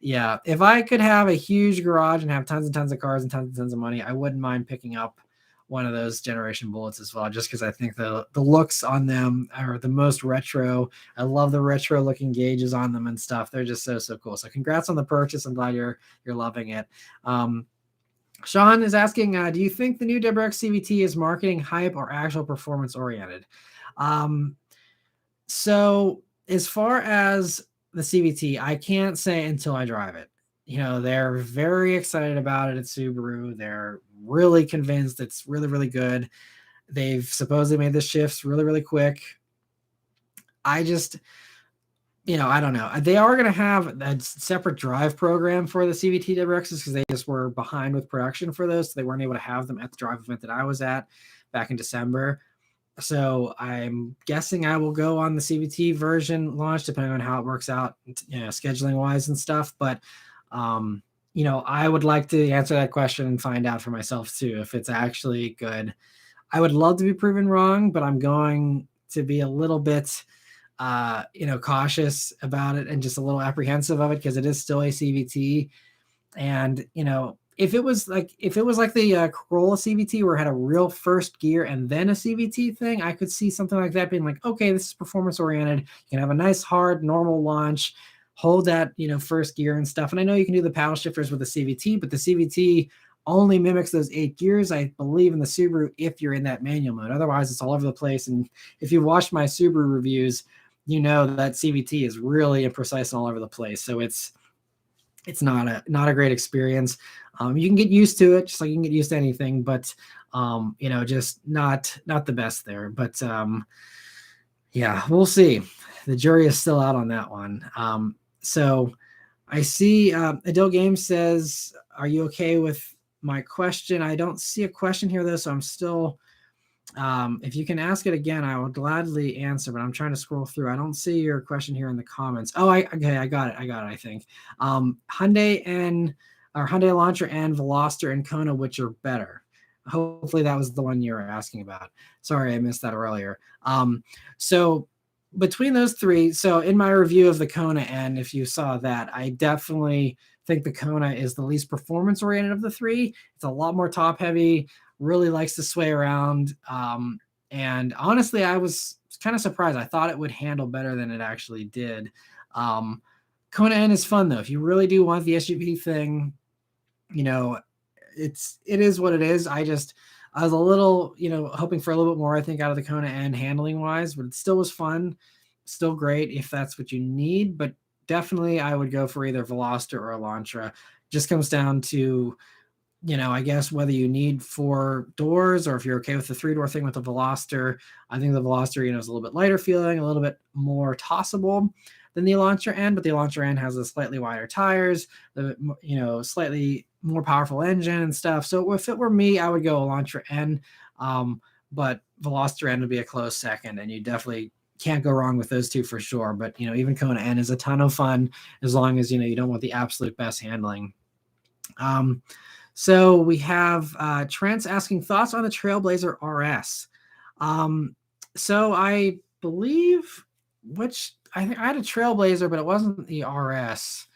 yeah, if I could have a huge garage and have tons and tons of cars and tons of money, I wouldn't mind picking up one of those generation Bullets as well, just because I think the looks on them are the most retro. I love the retro looking gauges on them and stuff. They're just so cool. So congrats on the purchase. I'm glad you're loving it. Sean is asking, do you think the new WRX CVT is marketing hype or actual performance oriented? So as far as the CVT, I can't say until I drive it. They're very excited about it at Subaru. They're really convinced it's really, really good. They've supposedly made the shifts really, really quick. I just, I don't know. They are going to have a separate drive program for the CVT WRXs because they just were behind with production for those. So they weren't able to have them at the drive event that I was at back in December. So I'm guessing I will go on the CVT version launch, depending on how it works out, scheduling wise and stuff. But, um, I would like to answer that question and find out for myself too, if it's actually good. I would love to be proven wrong, but I'm going to be a little bit, cautious about it and just a little apprehensive of it because it is still a CVT. And if it was like the Corolla CVT where it had a real first gear and then a CVT thing, I could see something like that being like, okay, this is performance oriented. You can have a nice hard normal launch, hold that first gear and stuff. And I know you can do the paddle shifters with the CVT, but the CVT only mimics those 8 gears, I believe, in the Subaru if you're in that manual mode. Otherwise, it's all over the place. And if you've watched my Subaru reviews, you know that CVT is really imprecise and all over the place. So it's not a great experience. You can get used to it, just like you can get used to anything, but just not the best there. But yeah, we'll see. The jury is still out on that one. So I see Adele Games says, "Are you okay with my question?" I don't see a question here though, so I'm still. If you can ask it again, I will gladly answer, but I'm trying to scroll through. I don't see your question here in the comments. Oh, I got it. I think. Hyundai Elantra and Veloster and Kona, which are better? Hopefully that was the one you were asking about. Sorry, I missed that earlier. So between those three, so in my review of the Kona, and if you saw that, I definitely think the Kona is the least performance oriented of the three. It's a lot more top heavy, really likes to sway around. And honestly, I was kind of surprised. I thought it would handle better than it actually did. Kona N is fun though. If you really do want the SUV thing, it is what it is. I was a little, hoping for a little bit more, I think, out of the Kona N handling wise, but it still was fun, still great if that's what you need. But definitely I would go for either Veloster or Elantra. Just comes down to, I guess whether you need 4 doors or if you're okay with the 3-door thing with the Veloster. I think the Veloster, is a little bit lighter feeling, a little bit more tossable than the Elantra N, but the Elantra N has a slightly wider tires, slightly more powerful engine and stuff. So if it were me, I would go Elantra N, but Veloster N would be a close second, and you definitely can't go wrong with those two for sure. But even Kona N is a ton of fun as long as you don't want the absolute best handling. So we have Trent's asking thoughts on the Trailblazer RS. So I believe I think I had a Trailblazer, but it wasn't the RS.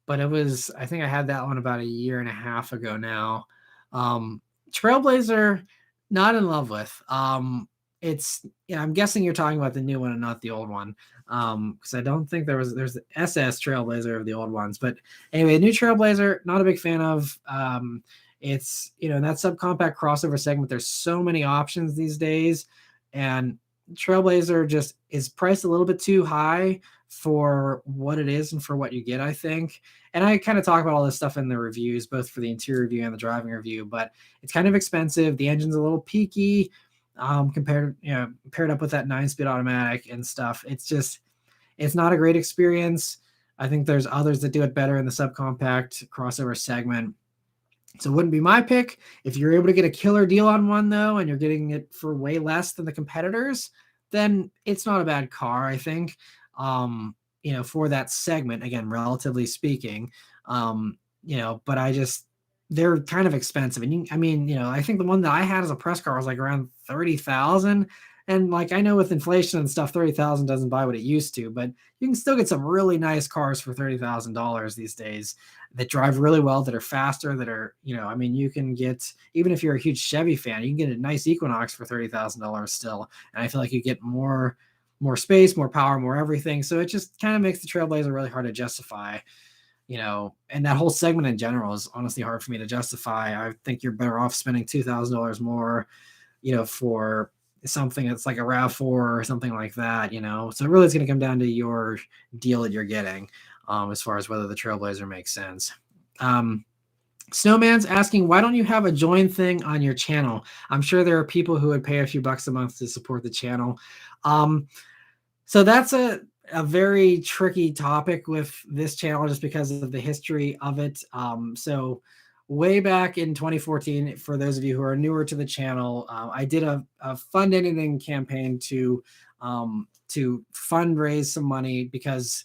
But it was, I think I had that one about a year and a half ago now. Trailblazer, not in love with. I'm guessing you're talking about the new one and not the old one. Because I don't think there's the SS Trailblazer of the old ones. But anyway, new Trailblazer, not a big fan of. It's, in that subcompact crossover segment, there's so many options these days. And Trailblazer just is priced a little bit too high for what it is and for what you get, I think. And I kind of talk about all this stuff in the reviews, both for the interior review and the driving review, but it's kind of expensive. The engine's a little peaky, paired up with that 9-speed automatic and stuff. It's not a great experience. I think there's others that do it better in the subcompact crossover segment. So it wouldn't be my pick. If you're able to get a killer deal on one though, and you're getting it for way less than the competitors, then it's not a bad car, I think. For that segment, again, relatively speaking, but they're kind of expensive. And I think the one that I had as a press car was like around 30,000. And like, I know with inflation and stuff, 30,000 doesn't buy what it used to, but you can still get some really nice cars for $30,000 these days that drive really well, that are faster, that are, you can get, even if you're a huge Chevy fan, you can get a nice Equinox for $30,000 still. And I feel like you get more space, more power, more everything. So it just kind of makes the Trailblazer really hard to justify, and that whole segment in general is honestly hard for me to justify. I think you're better off spending $2,000 more, for something that's like a RAV4 or something like that, So it really is going to come down to your deal that you're getting, as far as whether the Trailblazer makes sense. Snowman's asking, why don't you have a join thing on your channel? I'm sure there are people who would pay a few bucks a month to support the channel. So that's a very tricky topic with this channel just because of the history of it. So way back in 2014, for those of you who are newer to the channel, I did a Fund Anything campaign to fundraise some money, because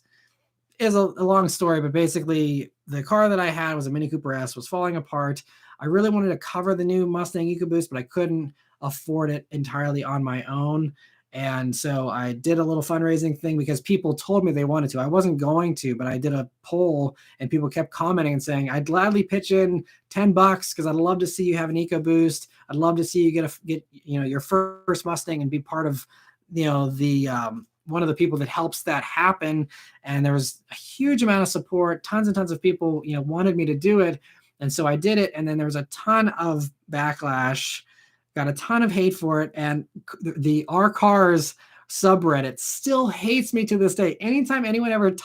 it's a long story, but basically the car that I had was a Mini Cooper S, was falling apart. I really wanted to cover the new Mustang EcoBoost, but I couldn't afford it entirely on my own. And so I did a little fundraising thing because people told me they wanted to. I wasn't going to, but I did a poll and people kept commenting and saying, I'd gladly pitch in $10 because I'd love to see you have an EcoBoost. I'd love to see you get your first Mustang and be part of, the one of the people that helps that happen. And there was a huge amount of support. Tons and tons of people, wanted me to do it. And so I did it. And then there was a ton of backlash, got a ton of hate for it. And the R Cars subreddit still hates me to this day. Anytime anyone ever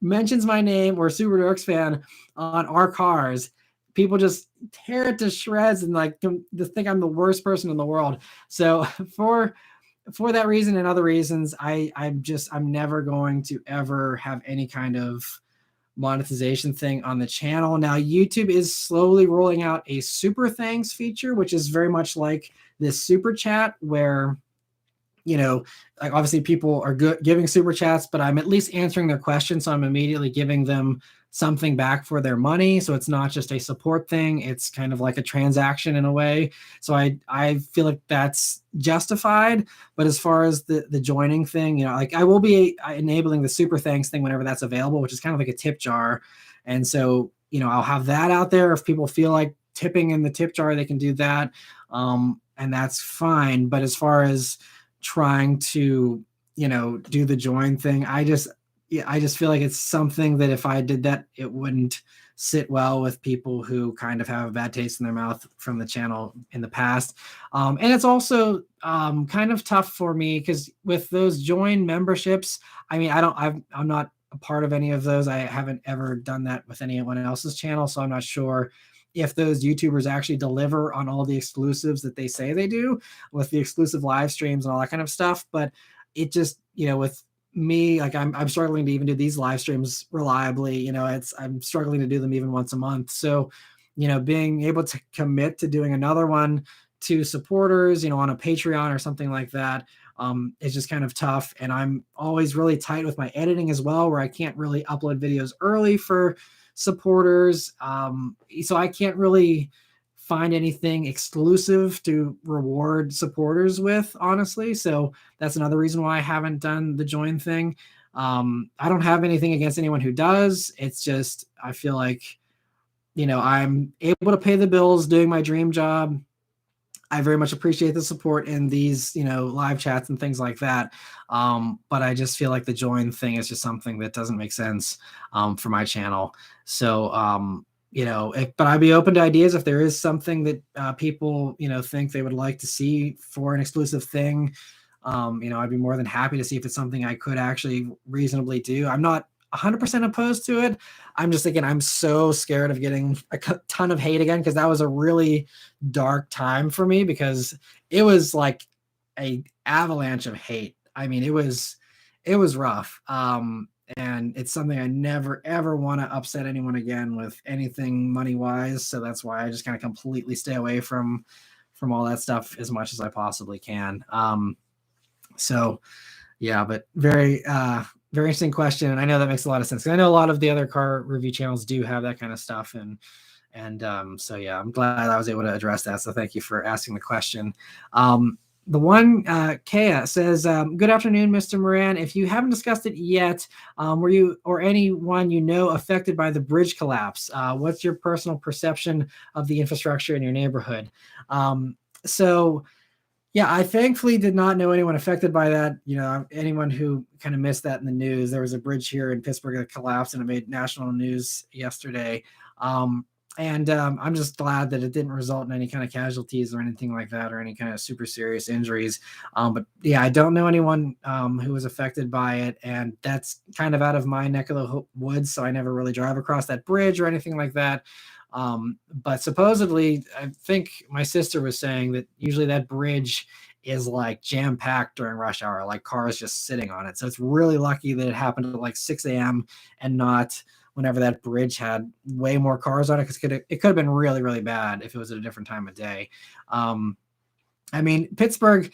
mentions my name or Subaru Works fan on R Cars, people just tear it to shreds and think I'm the worst person in the world. So for that reason and other reasons, I'm never going to ever have any kind of monetization thing on the channel. Now, YouTube is slowly rolling out a super thanks feature, which is very much like this super chat where, obviously people are giving super chats, but I'm at least answering their questions. So I'm immediately giving them something back for their money. So it's not just a support thing. It's kind of like a transaction in a way. So I feel like that's justified. But as far as the joining thing, I will be enabling the super thanks thing whenever that's available, which is kind of like a tip jar. And so, I'll have that out there. If people feel like tipping in the tip jar, they can do that. And that's fine. But as far as trying to, do the join thing, I just feel like it's something that if I did that, it wouldn't sit well with people who kind of have a bad taste in their mouth from the channel in the past. And it's also kind of tough for me because with those join memberships, I'm not a part of any of those. I haven't ever done that with anyone else's channel. So I'm not sure if those YouTubers actually deliver on all the exclusives that they say they do with the exclusive live streams and all that kind of stuff. But it just, with me, I'm struggling to even do these live streams reliably. I'm struggling to do them even once a month. So, being able to commit to doing another one to supporters, on a Patreon or something like that, is just kind of tough. And I'm always really tight with my editing as well, where I can't really upload videos early for supporters. So I can't really find anything exclusive to reward supporters with, honestly. So that's another reason why I haven't done the join thing. I don't have anything against anyone who does. It's just, I feel like, I'm able to pay the bills doing my dream job. I very much appreciate the support in these, live chats and things like that. But I just feel like the join thing is just something that doesn't make sense for my channel. So, but I'd be open to ideas if there is something that people, think they would like to see for an exclusive thing. I'd be more than happy to see if it's something I could actually reasonably do. I'm not 100% opposed to it. I'm just thinking I'm so scared of getting a ton of hate again, because that was a really dark time for me, because it was like a avalanche of hate. I mean, it was rough. And it's something I never, ever want to upset anyone again with anything money wise. So that's why I just kind of completely stay away from all that stuff as much as I possibly can. So yeah, but very interesting question. And I know that makes a lot of sense. I know a lot of the other car review channels do have that kind of stuff. And so, yeah, I'm glad I was able to address that. So thank you for asking the question. The one, Kea says, good afternoon, Mr. Maran. If you haven't discussed it yet, were you or anyone affected by the bridge collapse? What's your personal perception of the infrastructure in your neighborhood? So, yeah, I thankfully did not know anyone affected by that. Anyone who kind of missed that in the news, there was a bridge here in Pittsburgh that collapsed and it made national news yesterday. And I'm just glad that it didn't result in any kind of casualties or anything like that, or any kind of super serious injuries. But yeah, I don't know anyone who was affected by it. And that's kind of out of my neck of the woods. So I never really drive across that bridge or anything like that. But supposedly, I think my sister was saying that usually that bridge is like jam packed during rush hour, like cars just sitting on it. So it's really lucky that it happened at like 6 a.m. and not whenever that bridge had way more cars on it, because it could have been really, really bad if it was at a different time of day. I mean, Pittsburgh,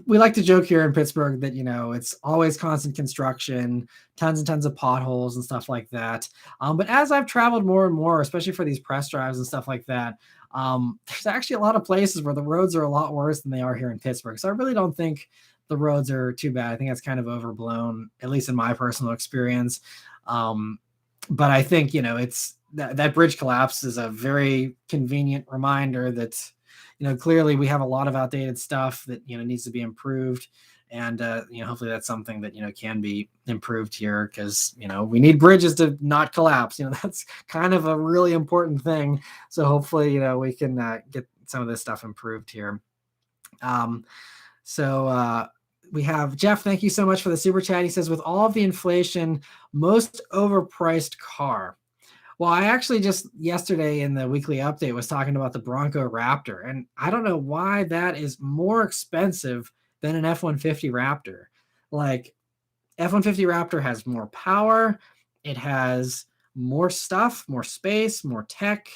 we like to joke here in Pittsburgh that, it's always constant construction, tons and tons of potholes and stuff like that. But as I've traveled more and more, especially for these press drives and stuff like that, there's actually a lot of places where the roads are a lot worse than they are here in Pittsburgh. So I really don't think the roads are too bad. I think that's kind of overblown, at least in my personal experience. But I think, it's that bridge collapse is a very convenient reminder that, clearly we have a lot of outdated stuff that, needs to be improved. And, hopefully that's something that, can be improved here, because, we need bridges to not collapse. That's kind of a really important thing. So hopefully, we can get some of this stuff improved here. We have Jeff. Thank you so much for the super chat. He says, with all of the inflation, most overpriced car. Well, I actually just yesterday in the weekly update was talking about the Bronco Raptor, and I don't know why that is more expensive than an F-150 Raptor. Like, F-150 Raptor has more power, it has more stuff, more space, more tech.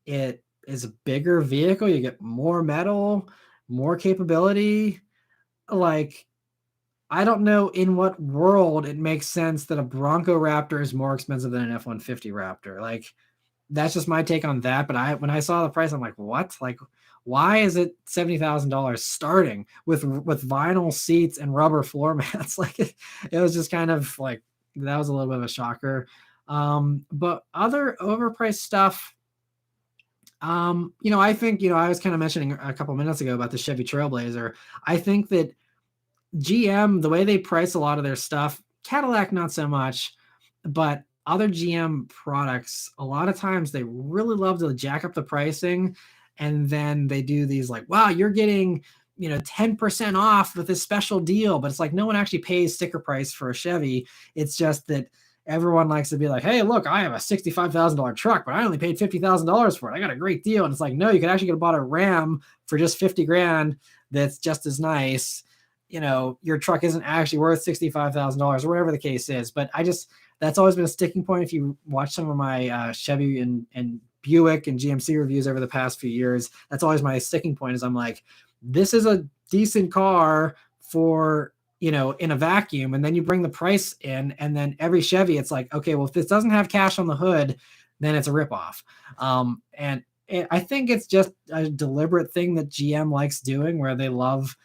It is a bigger vehicle. You get more metal, more capability. Like, I don't know in what world it makes sense that a Bronco Raptor is more expensive than an F-150 Raptor. Like, that's just my take on that. But when I saw the price, I'm like, what? Like, why is it $70,000 starting with vinyl seats and rubber floor mats? Like, it was just kind of like, that was a little bit of a shocker. But other overpriced stuff, I think, I was kind of mentioning a couple minutes ago about the Chevy Trailblazer. I think that GM, the way they price a lot of their stuff, Cadillac not so much, but other GM products, a lot of times they really love to jack up the pricing, and then they do these like, wow, you're getting 10% off with this special deal. But it's like, no one actually pays sticker price for a Chevy. It's just that everyone likes to be like, hey, look, I have a $65,000 truck, but I only paid $50,000 for it. I got a great deal. And it's like, no, you could actually get bought a Ram for just 50 grand that's just as nice. Your truck isn't actually worth $65,000 or whatever the case is. But that's always been a sticking point. If you watch some of my Chevy and Buick and GMC reviews over the past few years, that's always my sticking point, is I'm like, this is a decent car for, in a vacuum. And then you bring the price in, and then every Chevy, it's like, okay, well, if this doesn't have cash on the hood, then it's a ripoff. And I think it's just a deliberate thing that GM likes doing, where they love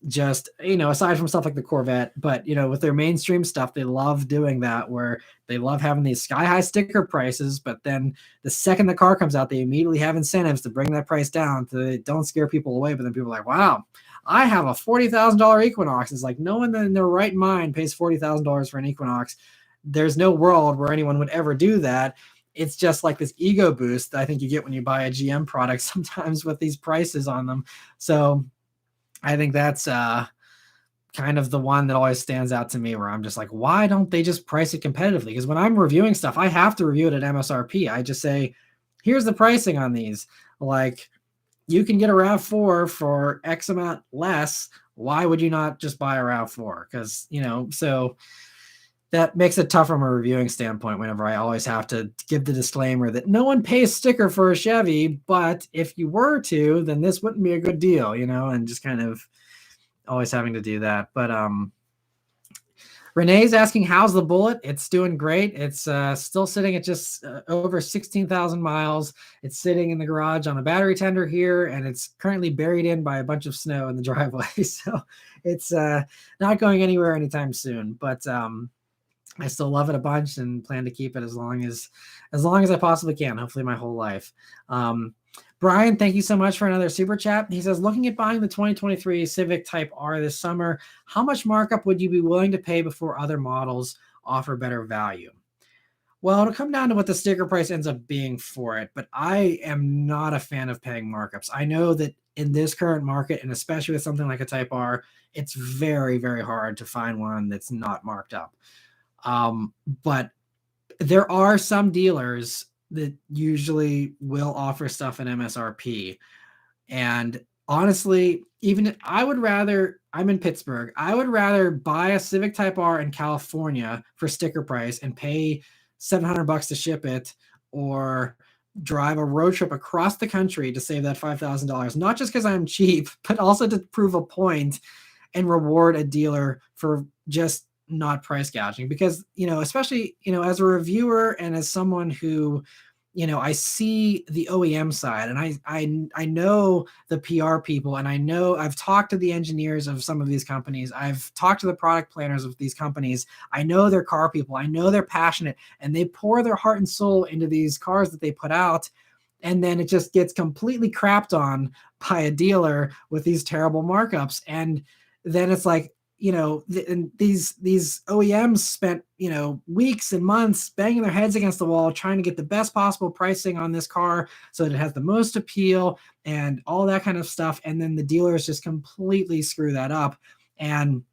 just, aside from stuff like the Corvette, but, with their mainstream stuff, they love doing that, where they love having these sky high sticker prices, but then the second the car comes out, they immediately have incentives to bring that price down, so they don't scare people away. But then people are like, wow, I have a $40,000 Equinox. It's like, no one in their right mind pays $40,000 for an Equinox. There's no world where anyone would ever do that. It's just like this ego boost that I think you get when you buy a GM product sometimes with these prices on them. So I think that's kind of the one that always stands out to me, where I'm just like, why don't they just price it competitively? Because when I'm reviewing stuff, I have to review it at MSRP. I just say, here's the pricing on these. Like, you can get a RAV4 for X amount less. Why would you not just buy a RAV4? Because, so that makes it tough from a reviewing standpoint, whenever I always have to give the disclaimer that no one pays sticker for a Chevy, but if you were to, then this wouldn't be a good deal, and just kind of always having to do that. But Renee's asking, how's the Bullet? It's doing great. It's still sitting at just over 16,000 miles. It's sitting in the garage on a battery tender here, and it's currently buried in by a bunch of snow in the driveway. So it's not going anywhere anytime soon, but I still love it a bunch and plan to keep it as long as I possibly can, hopefully my whole life. Brian, thank you so much for another super chat. He says, looking at buying the 2023 Civic Type R this summer, how much markup would you be willing to pay before other models offer better value? Well, it'll come down to what the sticker price ends up being for it, but I am not a fan of paying markups. I know that in this current market, and especially with something like a Type R, it's very, very hard to find one that's not marked up. But there are some dealers that usually will offer stuff at MSRP. And honestly, I'm in Pittsburgh, I would rather buy a Civic Type R in California for sticker price and pay $700 to ship it, or drive a road trip across the country to save that $5,000, not just because I'm cheap, but also to prove a point and reward a dealer for just not price gouging. Because, especially, as a reviewer and as someone who, I see the OEM side, and I know the PR people, and I know I've talked to the engineers of some of these companies. I've talked to the product planners of these companies. I know they're car people. I know they're passionate, and they pour their heart and soul into these cars that they put out. And then it just gets completely crapped on by a dealer with these terrible markups. And then it's like, these OEMs spent, weeks and months banging their heads against the wall trying to get the best possible pricing on this car so that it has the most appeal and all that kind of stuff. And then the dealers just completely screw that up. And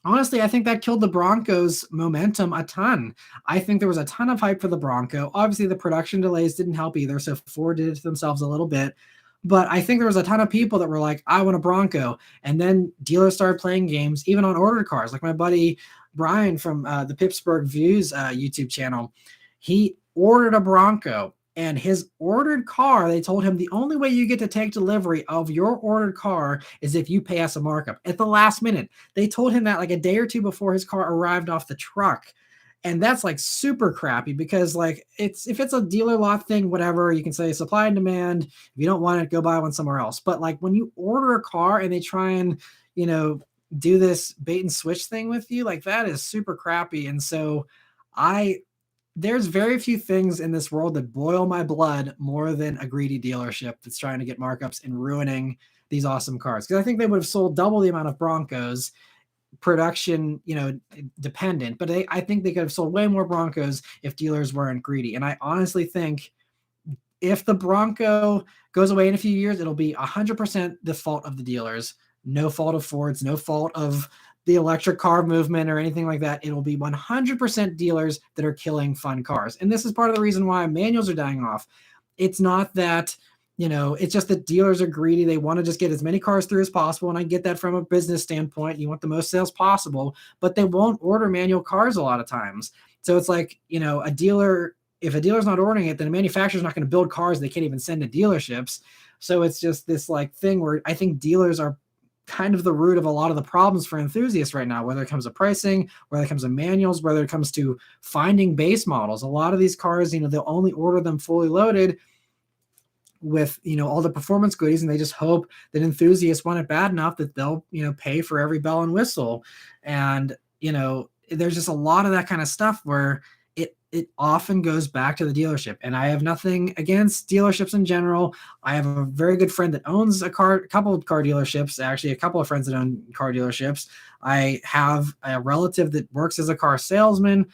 honestly, I think that killed the Bronco's momentum a ton. I think there was a ton of hype for the Bronco. Obviously, the production delays didn't help either, so Ford did it to themselves a little bit. But I think there was a ton of people that were like, I want a Bronco. And then dealers started playing games, even on ordered cars. Like my buddy Brian from the Pittsburgh Views YouTube channel, he ordered a Bronco. And his ordered car, they told him the only way you get to take delivery of your ordered car is if you pay us a markup at the last minute. They told him that like a day or two before his car arrived off the truck. And that's like super crappy because like if it's a dealer lot thing, whatever, you can say supply and demand. If you don't want it, go buy one somewhere else. But like when you order a car and they try and, do this bait and switch thing with you, like that is super crappy. And so there's very few things in this world that boil my blood more than a greedy dealership that's trying to get markups and ruining these awesome cars. Because I think they would have sold double the amount of Broncos, production, dependent, but I think they could have sold way more Broncos if dealers weren't greedy. And I honestly think if the Bronco goes away in a few years, it'll be 100% the fault of the dealers. No fault of Ford's, no fault of the electric car movement or anything like that. It'll be 100% dealers that are killing fun cars. And this is part of the reason why manuals are dying off. It's not that, it's just that dealers are greedy. They want to just get as many cars through as possible. And I get that from a business standpoint. You want the most sales possible, but they won't order manual cars a lot of times. So it's like, if a dealer's not ordering it, then a manufacturer's not going to build cars they can't even send to dealerships. So it's just this like thing where I think dealers are kind of the root of a lot of the problems for enthusiasts right now, whether it comes to pricing, whether it comes to manuals, whether it comes to finding base models. A lot of these cars, they'll only order them fully loaded with, all the performance goodies, and they just hope that enthusiasts want it bad enough that they'll, pay for every bell and whistle. And, there's just a lot of that kind of stuff where it often goes back to the dealership. And I have nothing against dealerships in general. I have a very good friend that owns a couple of car dealerships, actually a couple of friends that own car dealerships. I have a relative that works as a car salesman.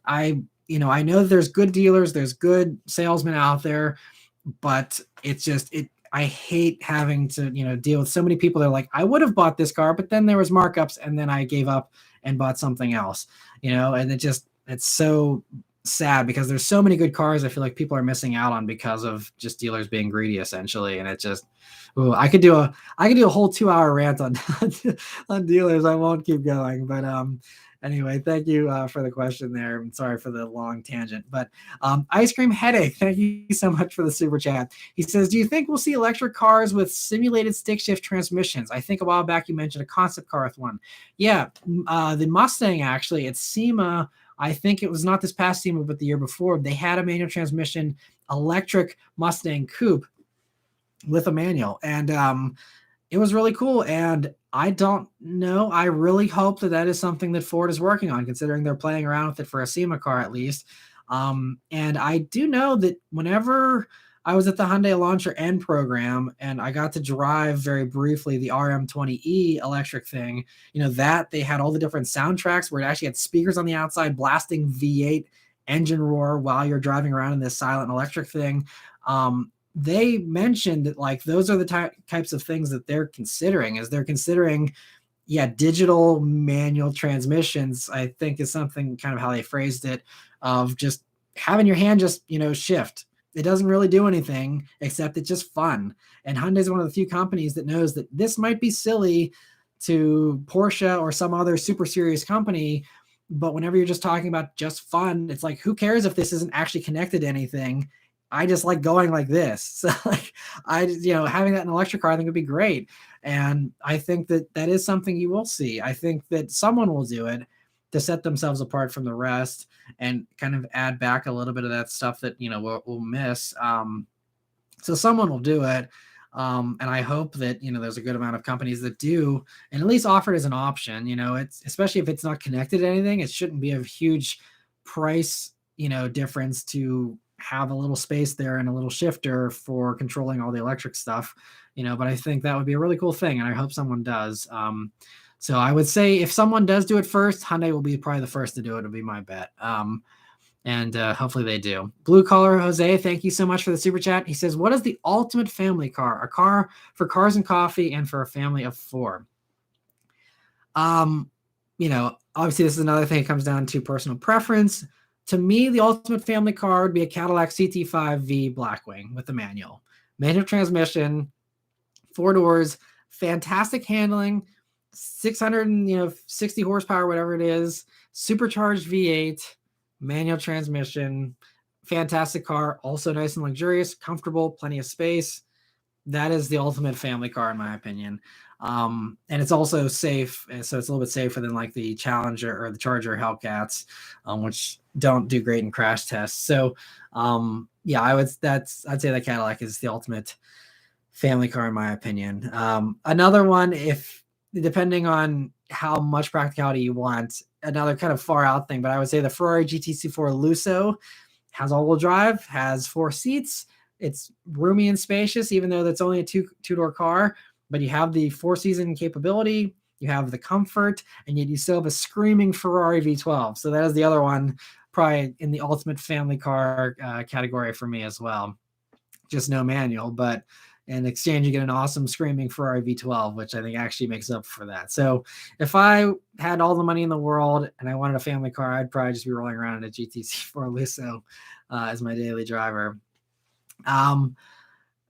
I know that there's good dealers, there's good salesmen out there, but it's just, I hate having to, deal with so many people that are like, I would have bought this car, but then there was markups and then I gave up and bought something else, and it's so sad because there's so many good cars I feel like people are missing out on because of just dealers being greedy essentially. And it just, I could do a whole 2-hour rant on on dealers. I won't keep going, but anyway, thank you for the question there. I'm sorry for the long tangent, but Ice Cream Headache, thank you so much for the super chat. He says, do you think we'll see electric cars with simulated stick shift transmissions? I think a while back you mentioned a concept car with one. Yeah, the Mustang actually at SEMA, I think it was not this past SEMA, but the year before, they had a manual transmission electric Mustang coupe with a manual. And it was really cool. And I don't know. I really hope that is something that Ford is working on, considering they're playing around with it for a SEMA car at least. And I do know that whenever I was at the Hyundai Launcher N program and I got to drive very briefly the RM20E electric thing, that they had all the different soundtracks where it actually had speakers on the outside blasting V8 engine roar while you're driving around in this silent electric thing. They mentioned that like those are the types of things that they're considering digital manual transmissions, I think is something kind of how they phrased it, of just having your hand just, shift. It doesn't really do anything except it's just fun. And Hyundai is one of the few companies that knows that this might be silly to Porsche or some other super serious company, But whenever you're just talking about just fun, it's like, who cares if this isn't actually connected to anything? I just like going like this. So like, having that in an electric car, I think would be great. And I think that that is something you will see. I think that someone will do it to set themselves apart from the rest and kind of add back a little bit of that stuff that, we'll miss. So someone will do it. And I hope that, there's a good amount of companies that do, and at least offer it as an option. It's, especially if it's not connected to anything, it shouldn't be a huge price, difference to have a little space there and a little shifter for controlling all the electric stuff, but I think that would be a really cool thing. And I hope someone does. So I would say if someone does do it first, Hyundai will be probably the first to do it. It'll be my bet. And hopefully they do. Blue Collar Jose, thank you so much for the super chat. He says, what is the ultimate family car? A car for cars and coffee and for a family of 4. Obviously this is another thing that comes down to personal preference. To me, the ultimate family car would be a Cadillac CT5V Blackwing with a manual transmission, 4 doors, fantastic handling, 660 horsepower, whatever it is, supercharged V8, manual transmission, fantastic car, also nice and luxurious, comfortable, plenty of space. That is the ultimate family car in my opinion. And it's also safe, so it's a little bit safer than like the Challenger or the Charger Hellcats, which don't do great in crash tests. So I'd say that Cadillac is the ultimate family car in my opinion. Another one, if depending on how much practicality you want, another kind of far out thing, but I would say the Ferrari GTC4 Lusso has all-wheel drive, has 4 seats. It's roomy and spacious, even though that's only a two-door car, but you have the 4-season capability, you have the comfort, and yet you still have a screaming Ferrari V12. So that is the other one, probably in the ultimate family car category for me as well. Just no manual, but in exchange, you get an awesome screaming Ferrari V12, which I think actually makes up for that. So if I had all the money in the world and I wanted a family car, I'd probably just be rolling around in a GTC4 Lusso as my daily driver. Someone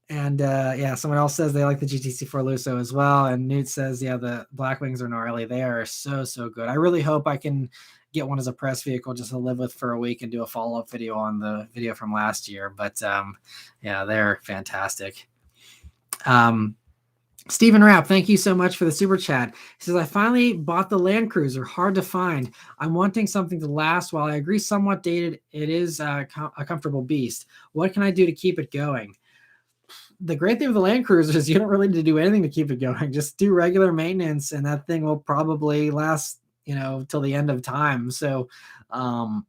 else says they like the GTC4 Lusso as well. And Newt says, yeah, the Blackwings are gnarly. They are so good. I really hope I can get one as a press vehicle just to live with for a week and do a follow-up video on the video from last year. But they're fantastic. Stephen Rapp, thank you so much for the super chat. He says, I finally bought the Land Cruiser, hard to find. I'm wanting something to last. While I agree somewhat dated, it is a comfortable beast. What can I do to keep it going? The great thing with the Land Cruiser is you don't really need to do anything to keep it going. Just do regular maintenance and that thing will probably last, till the end of time. So, I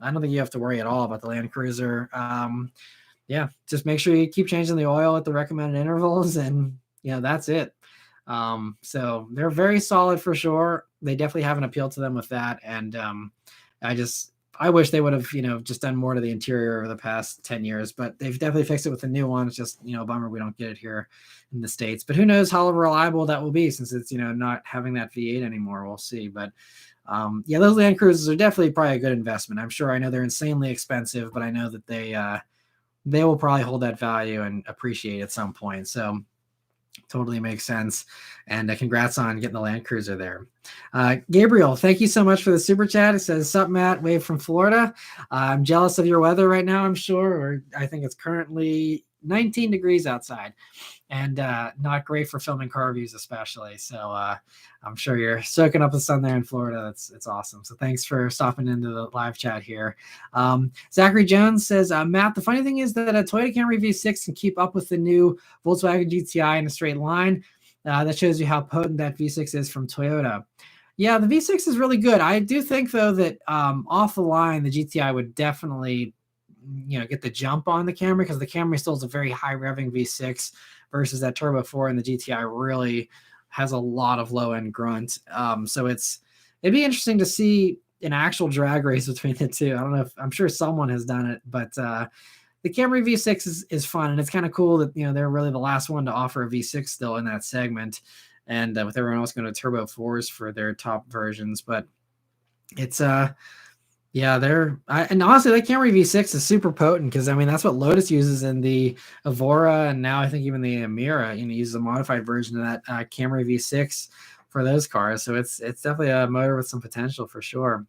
don't think you have to worry at all about the Land Cruiser. Just make sure you keep changing the oil at the recommended intervals and that's it. So they're very solid for sure. They definitely have an appeal to them with that. And I wish they would have, just done more to the interior over the past 10 years, but they've definitely fixed it with the new one. It's just, a bummer we don't get it here in the States, but who knows how reliable that will be since it's, not having that V8 anymore. We'll see. But those Land Cruisers are definitely probably a good investment. I'm sure I know they're insanely expensive, but I know that they will probably hold that value and appreciate at some point. So totally makes sense. And congrats on getting the Land Cruiser there. Gabriel, thank you so much for the super chat. It says, sup, Matt, wave from Florida. I'm jealous of your weather right now, I'm sure. Or I think it's currently 19 degrees outside and not great for filming car reviews, especially. So I'm sure you're soaking up the sun there in Florida. It's awesome. So thanks for stopping into the live chat here. Zachary Jones says, Matt, the funny thing is that a Toyota Camry V6 can keep up with the new Volkswagen GTI in a straight line. That shows you how potent that V6 is from Toyota. Yeah, the V6 is really good. I do think, though, that off the line, the GTI would definitely get the jump on the Camry, because the Camry still is a very high revving V6 versus that Turbo 4, and the GTI really has a lot of low end grunt. So it'd be interesting to see an actual drag race between the two. I don't know I'm sure someone has done it, but the Camry V6 is fun, and it's kind of cool that they're really the last one to offer a V6 still in that segment, and with everyone else going to Turbo 4s for their top versions. But it's and honestly, that Camry V6 is super potent, because that's what Lotus uses in the Evora, and now I think even the Emira uses a modified version of that Camry V6 for those cars. So it's definitely a motor with some potential for sure.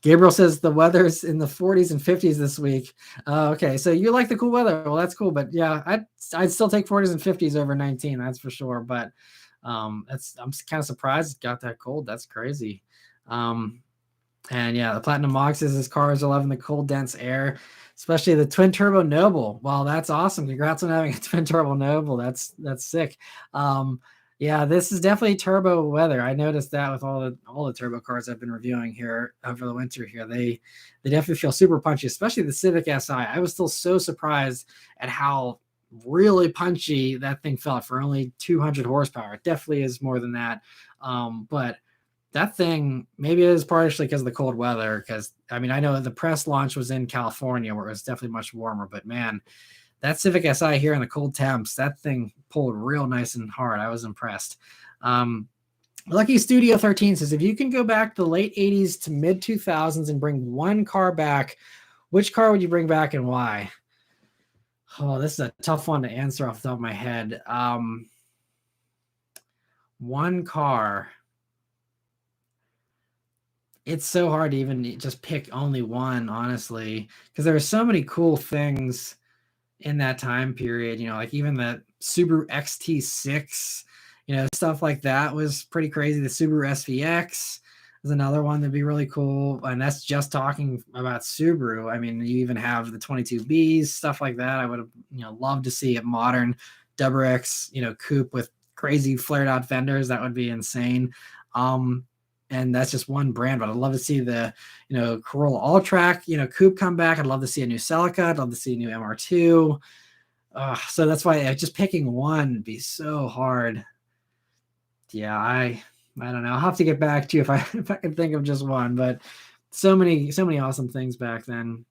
Gabriel says the weather's in the 40s and 50s this week. Okay, so you like the cool weather. Well, that's cool, but yeah, I'd still take 40s and 50s over 19. That's for sure. But I'm kind of surprised it got that cold. That's crazy. And yeah, the Platinum Mox says his cars are loving the cold, dense air, especially the twin turbo Noble. Well, that's awesome. Congrats on having a twin turbo Noble. That's sick. Yeah, this is definitely turbo weather. I noticed that with all the turbo cars I've been reviewing here over the winter here. They definitely feel super punchy, especially the Civic Si. I was still so surprised at how really punchy that thing felt for only 200 horsepower. It definitely is more than that. But that thing, maybe it is partially because of the cold weather, because I mean, I know the press launch was in California where it was definitely much warmer, but man, that Civic Si here in the cold temps, that thing pulled real nice and hard. I was impressed. Lucky Studio 13 says, if you can go back to the late 80s to mid 2000s and bring one car back, which car would you bring back and why? Oh, this is a tough one to answer off the top of my head. One car. It's so hard to even just pick only one, honestly, because there are so many cool things in that time period. You know, like even the Subaru XT6, you know, stuff like that was pretty crazy. The Subaru SVX is another one that'd be really cool. And that's just talking about Subaru. I mean, you even have the 22Bs, stuff like that. I would have, you know, loved to see a modern XX, you know, coupe with crazy flared out fenders. That would be insane. And that's just one brand, but I'd love to see the, you know, Corolla All-Track, you know, coupe come back. I'd love to see a new Celica. I'd love to see a new MR2. So that's why just picking one would be so hard. Yeah, I don't know. I'll have to get back to you if I can think of just one, but so many awesome things back then.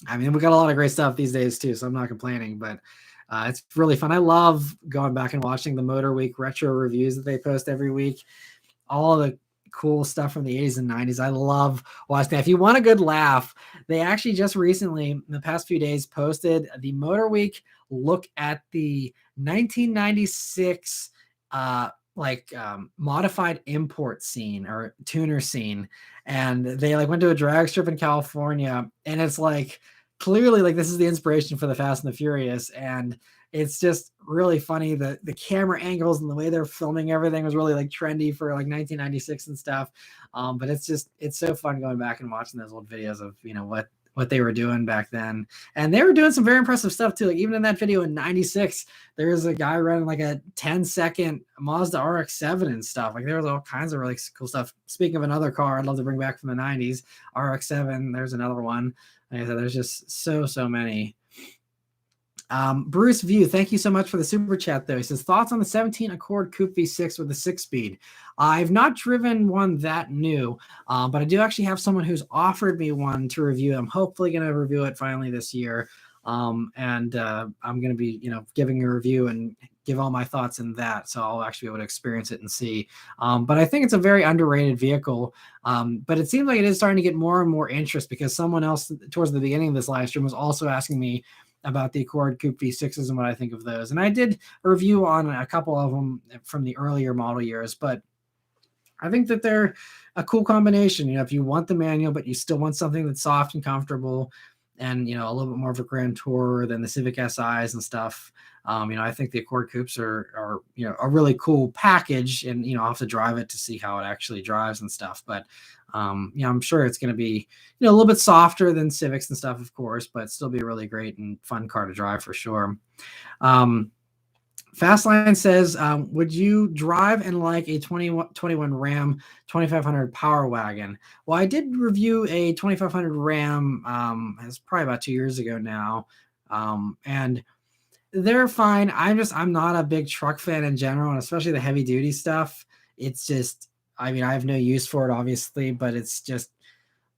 I mean, we got a lot of great stuff these days too, so I'm not complaining, but it's really fun. I love going back and watching the Motor Week retro reviews that they post every week. All the cool stuff from the 80s and 90s. I love watching that. If you want a good laugh, they actually just recently, in the past few days, posted the Motor Week look at the 1996 modified import scene or tuner scene. And they like went to a drag strip in California, and it's like clearly like this is the inspiration for the Fast and the Furious. And it's just really funny. The camera angles and the way they're filming everything was really like trendy for like 1996 and stuff. But it's so fun going back and watching those old videos of, you know, what they were doing back then. And they were doing some very impressive stuff too. Like even in that video in 96, there's a guy running like a 10-second Mazda RX-7 and stuff. Like there was all kinds of really cool stuff. Speaking of another car I'd love to bring back from the 90s, RX-7, there's another one. Like I said, there's just so many. Bruce View, thank you so much for the super chat though. He says, thoughts on the 17 Accord Coupe V6 with the 6-speed? I've not driven one that new, but I do actually have someone who's offered me one to review. I'm hopefully going to review it finally this year. I'm going to be, you know, giving a review and give all my thoughts in that. So I'll actually be able to experience it and see. But I think it's a very underrated vehicle. But it seems like it is starting to get more and more interest because someone else towards the beginning of this live stream was also asking me about the Accord Coupe V6s and what I think of those. And I did a review on a couple of them from the earlier model years, but I think that they're a cool combination. You know, if you want the manual, but you still want something that's soft and comfortable and, you know, a little bit more of a grand tourer than the Civic SIs and stuff. You know, I think the Accord Coupes are, you know, a really cool package, and, you know, I'll have to drive it to see how it actually drives and stuff. But, you know, I'm sure it's going to be, you know, a little bit softer than Civics and stuff, of course, but still be a really great and fun car to drive for sure. Fastline says, would you drive in like a 2021 Ram 2500 Power Wagon? Well, I did review a 2500 Ram, it's probably about 2 years ago now. And they're fine. I'm not a big truck fan in general, and especially the heavy duty stuff. It's just, I mean, I have no use for it, obviously, but it's just,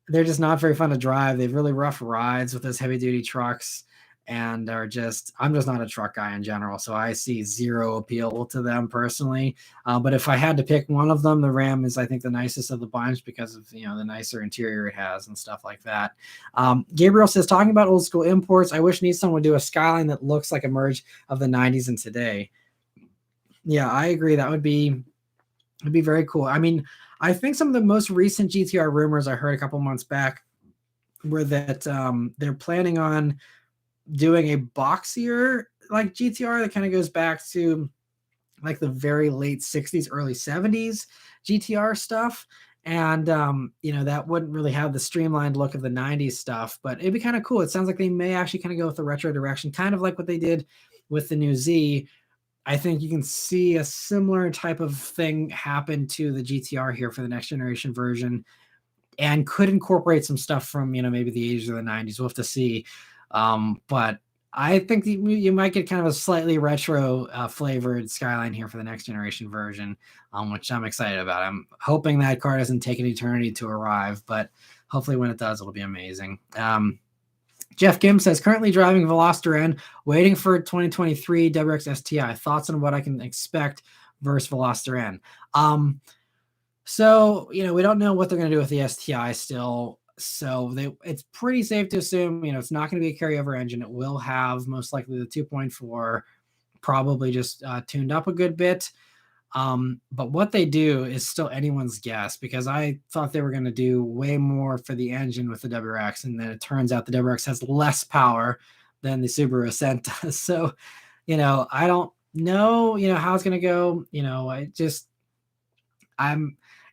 they're just not very fun to drive. They have really rough rides with those heavy duty trucks, and I'm just not a truck guy in general. So I see zero appeal to them personally. But if I had to pick one of them, the Ram is, I think, the nicest of the bunch because of, you know, the nicer interior it has and stuff like that. Gabriel says, talking about old school imports, I wish Nissan would do a Skyline that looks like a merge of the 90s and today. Yeah, I agree. That would be very cool. I mean, I think some of the most recent GTR rumors I heard a couple months back were that they're planning on doing a boxier like GTR that kind of goes back to like the very late 60s, early 70s GTR stuff. And, that wouldn't really have the streamlined look of the 90s stuff, but it'd be kind of cool. It sounds like they may actually kind of go with the retro direction, kind of like what they did with the new Z. I think you can see a similar type of thing happen to the GTR here for the next generation version, and could incorporate some stuff from, maybe the 80s or the 90s. We'll have to see. But I think you might get kind of a slightly retro flavored Skyline here for the next generation version, which I'm excited about. I'm hoping that car doesn't take an eternity to arrive, but hopefully when it does, it'll be amazing. Jeff Kim says, currently driving Veloster N, waiting for 2023 WRX STI. Thoughts on what I can expect versus Veloster N? So, we don't know what they're going to do with the STI still. So it's pretty safe to assume, it's not going to be a carryover engine. It will have most likely the 2.4, probably just tuned up a good bit. But what they do is still anyone's guess, because I thought they were going to do way more for the engine with the WRX, and then it turns out the WRX has less power than the Subaru Ascent does. So, I don't know, how it's going to go.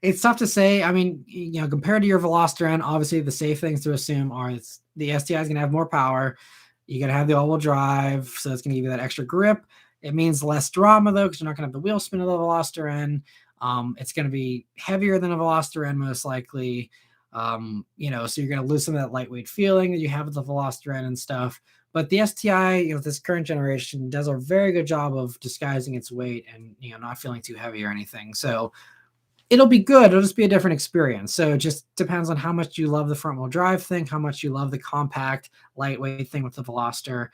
It's tough to say. I mean, compared to your Veloster N, obviously the safe things to assume are the STI is going to have more power. You're going to have the all-wheel drive, so it's going to give you that extra grip. It means less drama, though, because you're not going to have the wheel spin of the Veloster N. It's going to be heavier than a Veloster N, most likely. So you're going to lose some of that lightweight feeling that you have with the Veloster N and stuff. But the STI, this current generation, does a very good job of disguising its weight and, not feeling too heavy or anything. So it'll be good. It'll just be a different experience. So it just depends on how much you love the front wheel drive thing, how much you love the compact, lightweight thing with the Veloster.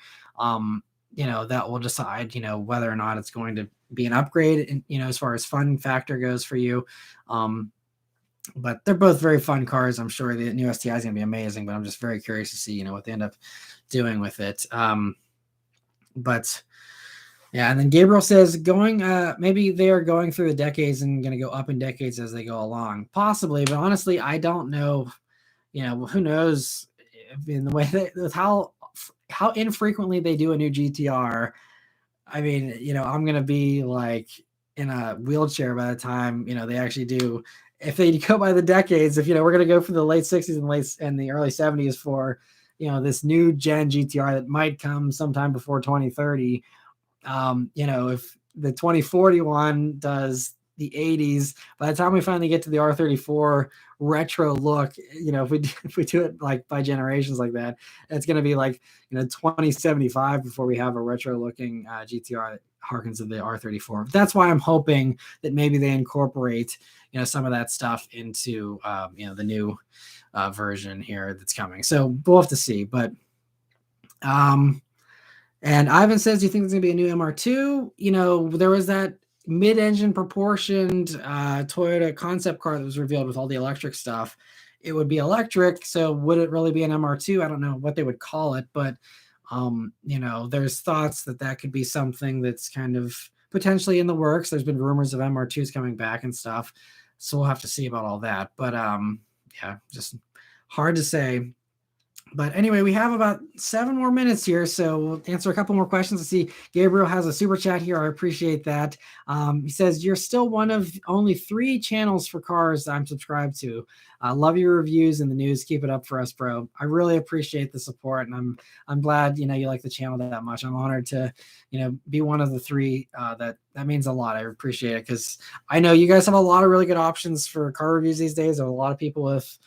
That will decide, whether or not it's going to be an upgrade, as far as fun factor goes for you. But they're both very fun cars. I'm sure the new STI is going to be amazing, but I'm just very curious to see, what they end up doing with it. But yeah, and then Gabriel says maybe they are going through the decades and going to go up in decades as they go along. Possibly, but honestly, I don't know. Who knows in the way with how infrequently they do a new GTR. I mean, I'm going to be like in a wheelchair by the time, they actually do. If they go by the decades, if, we're going to go for the late 60s and the early 70s for, this new gen GTR that might come sometime before 2030. If the 2041 does the 80s, by the time we finally get to the R34 retro look, if we do it like by generations like that, it's going to be like, 2075 before we have a retro looking GTR that harkens to the R34. That's why I'm hoping that maybe they incorporate, some of that stuff into, the new version here that's coming. So we'll have to see, but, and Ivan says, do you think there's going to be a new MR2? There was that mid-engine proportioned Toyota concept car that was revealed with all the electric stuff. It would be electric, so would it really be an MR2? I don't know what they would call it, but, there's thoughts that could be something that's kind of potentially in the works. There's been rumors of MR2s coming back and stuff, so we'll have to see about all that. But, yeah, just hard to say. But anyway, we have about 7 more minutes here, so we'll answer a couple more questions. I see Gabriel has a super chat here. I appreciate that. He says, you're still one of only 3 channels for cars I'm subscribed to. I love your reviews and the news. Keep it up for us, bro. I really appreciate the support, and I'm glad, you like the channel that much. I'm honored to, be one of the 3. That means a lot. I appreciate it, because I know you guys have a lot of really good options for car reviews these days. There are a lot of people with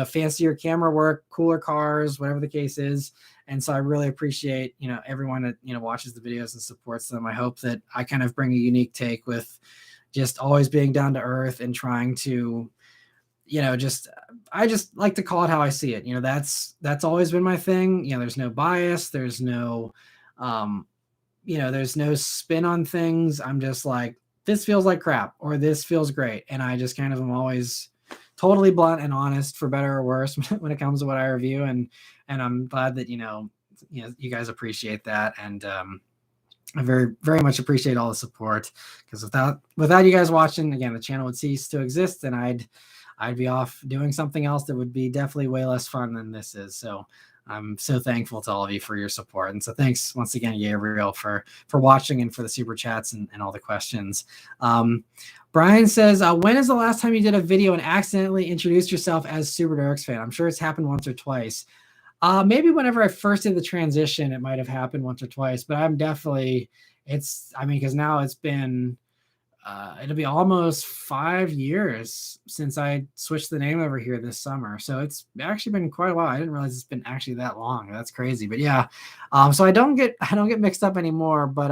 fancier camera work, cooler cars, whatever the case is. And so I really appreciate, everyone that, watches the videos and supports them. I hope that I kind of bring a unique take with just always being down to earth and trying to, I just like to call it how I see it. That's always been my thing. There's no bias. There's no, there's no spin on things. I'm just like, this feels like crap, or this feels great. And I just kind of am always totally blunt and honest, for better or worse, when it comes to what I review. And I'm glad that, you guys appreciate that. And, I very much appreciate all the support, because without you guys watching, again, the channel would cease to exist, and I'd be off doing something else that would be definitely way less fun than this is. So I'm so thankful to all of you for your support. And so thanks once again, Gabriel, for watching and for the super chats and all the questions. Brian says, when is the last time you did a video and accidentally introduced yourself as Subaru Rs fan? I'm sure it's happened once or twice. Maybe whenever I first did the transition, it might have happened once or twice, but I'm definitely, because now it's been, it'll be almost 5 years since I switched the name over here this summer. So it's actually been quite a while. I didn't realize it's been actually that long. That's crazy. But yeah, so I don't get mixed up anymore, but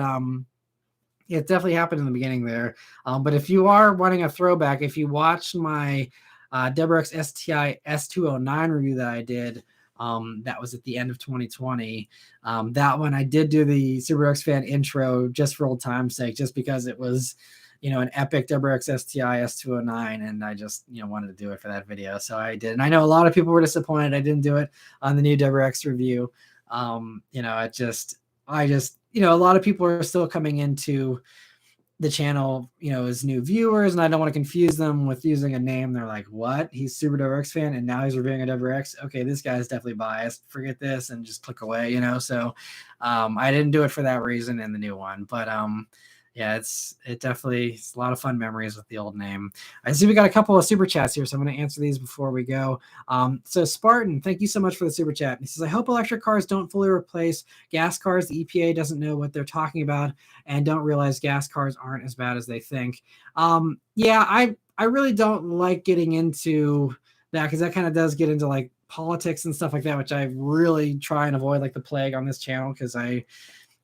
it definitely happened in the beginning there. But if you are wanting a throwback, if you watched my WRX STI S209 review that I did, that was at the end of 2020. That one I did do the Subaru Rs fan intro just for old time's sake, just because it was, an epic WRX STI S209, and I just, wanted to do it for that video. So I did. And I know a lot of people were disappointed I didn't do it on the new WRX review. A lot of people are still coming into the channel, as new viewers, and I don't want to confuse them with using a name. They're like, what? He's Subaru Rs fan and now he's reviewing a WRX. Okay, this guy's definitely biased. Forget this and just click away, So I didn't do it for that reason in the new one. But yeah, it's a lot of fun memories with the old name. I see we got a couple of super chats here, so I'm going to answer these before we go. So Spartan, thank you so much for the super chat. He says, I hope electric cars don't fully replace gas cars. The EPA doesn't know what they're talking about and don't realize gas cars aren't as bad as they think. Yeah, I really don't like getting into that, because that kind of does get into like politics and stuff like that, which I really try and avoid like the plague on this channel, because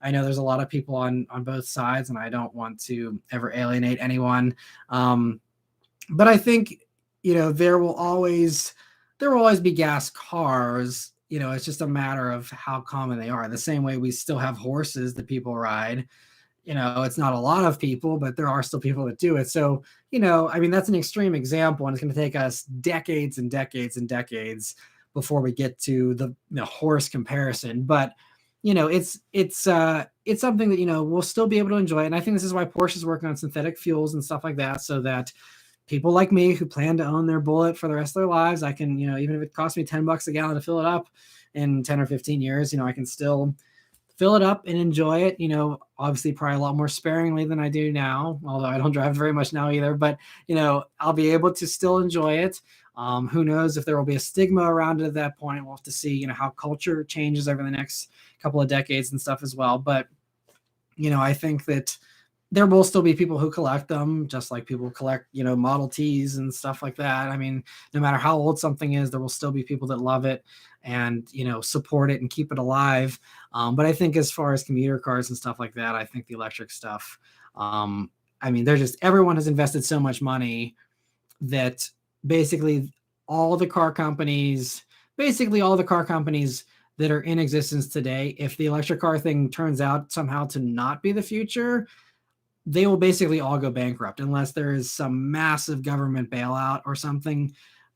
I know there's a lot of people on both sides, and I don't want to ever alienate anyone. But I think, there will always be gas cars. It's just a matter of how common they are. The same way we still have horses that people ride. It's not a lot of people, but there are still people that do it. So, that's an extreme example, and it's going to take us decades and decades and decades before we get to the horse comparison. But it's something that, we'll still be able to enjoy. And I think this is why Porsche is working on synthetic fuels and stuff like that, so that people like me who plan to own their Bullet for the rest of their lives, I can, even if it costs me $10 a gallon to fill it up in 10 or 15 years, I can still fill it up and enjoy it, obviously probably a lot more sparingly than I do now, although I don't drive very much now either, but, I'll be able to still enjoy it. Who knows if there will be a stigma around it at that point. We'll have to see, how culture changes over the next couple of decades and stuff as well. But, I think that there will still be people who collect them, just like people collect, Model Ts and stuff like that. I mean, no matter how old something is, there will still be people that love it and, support it and keep it alive. But I think as far as commuter cars and stuff like that, I think the electric stuff, everyone has invested so much money that basically all the car companies that are in existence today, if the electric car thing turns out somehow to not be the future, they will basically all go bankrupt unless there is some massive government bailout or something.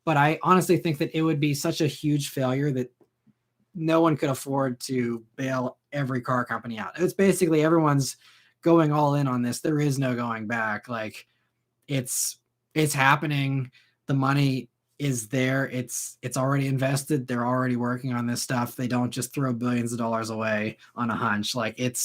But I honestly think that it would be such a huge failure that no one could afford to bail every car company out. It's basically everyone's going all in on this. There is no going back. Like it's happening. The money is there. It's already invested. They're already working on this stuff. They don't just throw billions of dollars away on a hunch. Like it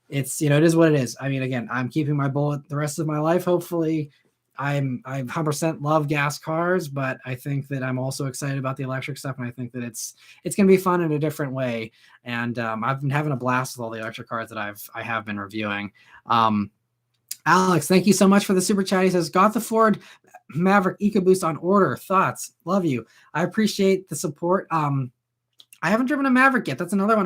is what it is. I mean, again, I'm keeping my Bullet the rest of my life. Hopefully I 100% love gas cars, but I think that I'm also excited about the electric stuff. And I think that it's going to be fun in a different way. And I've been having a blast with all the electric cars that I have been reviewing. Alex, thank you so much for the super chat. He says, got the Ford Maverick EcoBoost on order. Thoughts? Love you. I appreciate the support. I haven't driven a Maverick yet. That's another one.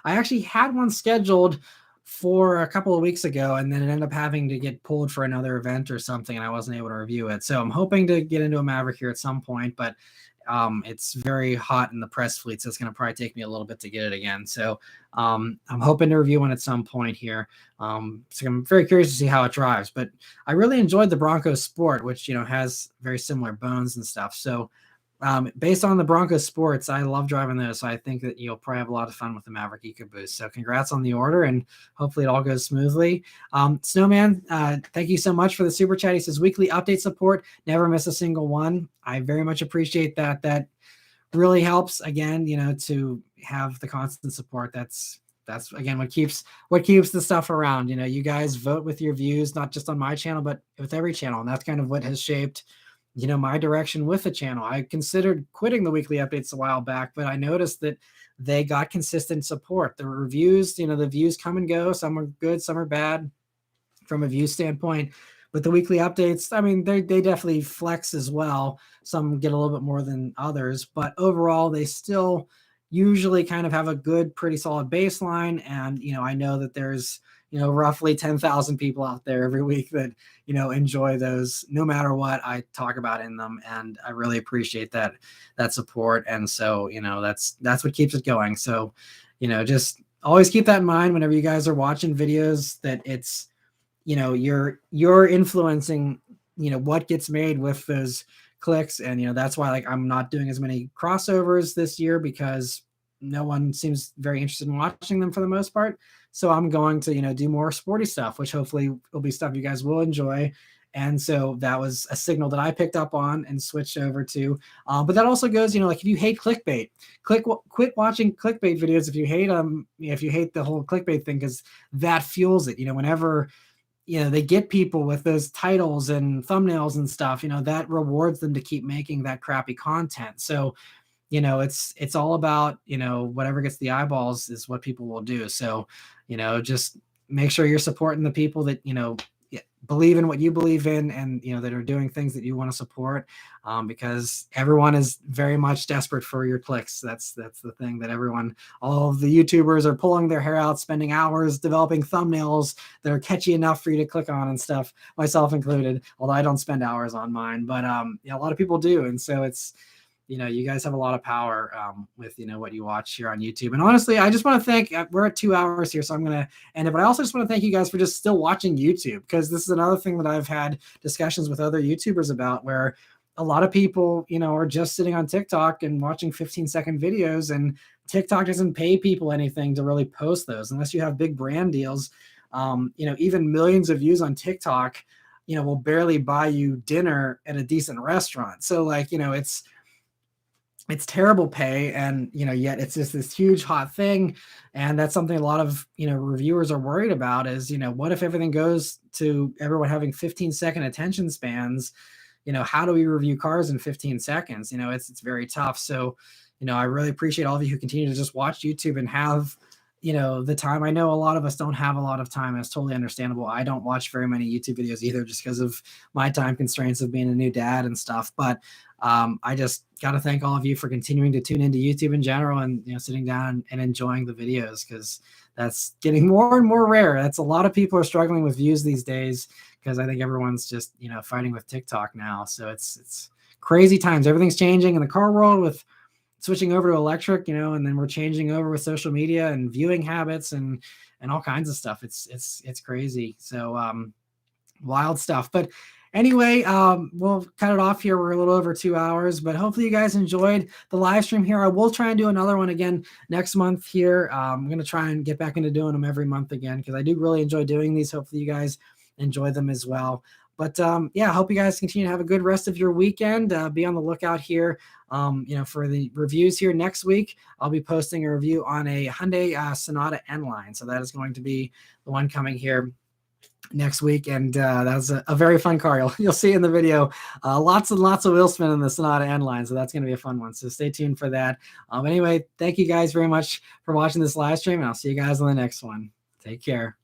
I actually had one scheduled for a couple of weeks ago, and then it ended up having to get pulled for another event or something, and I wasn't able to review it. So I'm hoping to get into a Maverick here at some point, but it's very hot in the press fleet, so it's going to probably take me a little bit to get it again. So I'm hoping to review one at some point here. So I'm very curious to see how it drives, but I really enjoyed the Bronco Sport, which, has very similar bones and stuff. So Based on the Bronco Sports, I love driving those, so I think that you'll probably have a lot of fun with the Maverick EcoBoost. So congrats on the order, and hopefully it all goes smoothly. Snowman, thank you so much for the super chat. He says weekly update support, never miss a single one. I very much appreciate that. That really helps, again, to have the constant support. That's again what keeps the stuff around. You guys vote with your views, not just on my channel, but with every channel, and that's kind of what has shaped my direction with the channel. I considered quitting the weekly updates a while back, but I noticed that they got consistent support. The reviews, the views come and go. Some are good, some are bad from a view standpoint. But the weekly updates, I mean, they definitely flex as well. Some get a little bit more than others, but overall, they still usually kind of have a good, pretty solid baseline. And, I know that there's, roughly 10,000 people out there every week that, enjoy those no matter what I talk about in them. And I really appreciate that support. And so, that's what keeps it going. So, just always keep that in mind whenever you guys are watching videos, that it's, you're influencing, what gets made with those clicks. And, that's why, like, I'm not doing as many crossovers this year, because no one seems very interested in watching them for the most part. So I'm going to, do more sporty stuff, which hopefully will be stuff you guys will enjoy. And so that was a signal that I picked up on and switched over to. But that also goes, like, if you hate clickbait, quit watching clickbait videos. If you hate if you hate the whole clickbait thing, because that fuels it. Whenever they get people with those titles and thumbnails and stuff, that rewards them to keep making that crappy content. So it's all about, whatever gets the eyeballs is what people will do. So, just make sure you're supporting the people that, believe in what you believe in, and, that are doing things that you want to support, because everyone is very much desperate for your clicks. That's the thing that all of the YouTubers are pulling their hair out, spending hours developing thumbnails that are catchy enough for you to click on and stuff, myself included, although I don't spend hours on mine, but a lot of people do. And so it's, you guys have a lot of power with, what you watch here on YouTube. And honestly, I just want to thank, we're at 2 hours here, so I'm going to end it. But I also just want to thank you guys for just still watching YouTube, because this is another thing that I've had discussions with other YouTubers about, where a lot of people, are just sitting on TikTok and watching 15-second videos, and TikTok doesn't pay people anything to really post those unless you have big brand deals. Even millions of views on TikTok, will barely buy you dinner at a decent restaurant. So, like, it's terrible pay, and yet it's just this huge hot thing. And that's something a lot of reviewers are worried about, is what if everything goes to everyone having 15-second attention spans? How do we review cars in 15 seconds? It's very tough. So I really appreciate all of you who continue to just watch YouTube and have the time. I know a lot of us don't have a lot of time, and it's totally understandable. I don't watch very many YouTube videos either, just because of my time constraints of being a new dad and stuff. But I just got to thank all of you for continuing to tune into YouTube in general, and sitting down and enjoying the videos, because that's getting more and more rare. That's a lot of people are struggling with views these days, because I think everyone's just fighting with TikTok now. So it's crazy times. Everything's changing in the car world with switching over to electric, and then we're changing over with social media and viewing habits and all kinds of stuff. It's crazy. So wild stuff. But anyway, we'll cut it off here. We're a little over 2 hours, but hopefully you guys enjoyed the live stream here. I will try and do another one again next month here. I'm going to try and get back into doing them every month again, because I do really enjoy doing these. Hopefully you guys enjoy them as well. But yeah, I hope you guys continue to have a good rest of your weekend. Be on the lookout here, for the reviews here next week. I'll be posting a review on a Hyundai Sonata N-Line. So that is going to be the one coming here next week, and that's a very fun car. You'll see in the video lots and lots of wheel spin in the Sonata N-Line, so that's going to be a fun one. So stay tuned for that. Anyway, thank you guys very much for watching this live stream, and I'll see you guys on the next one. Take care.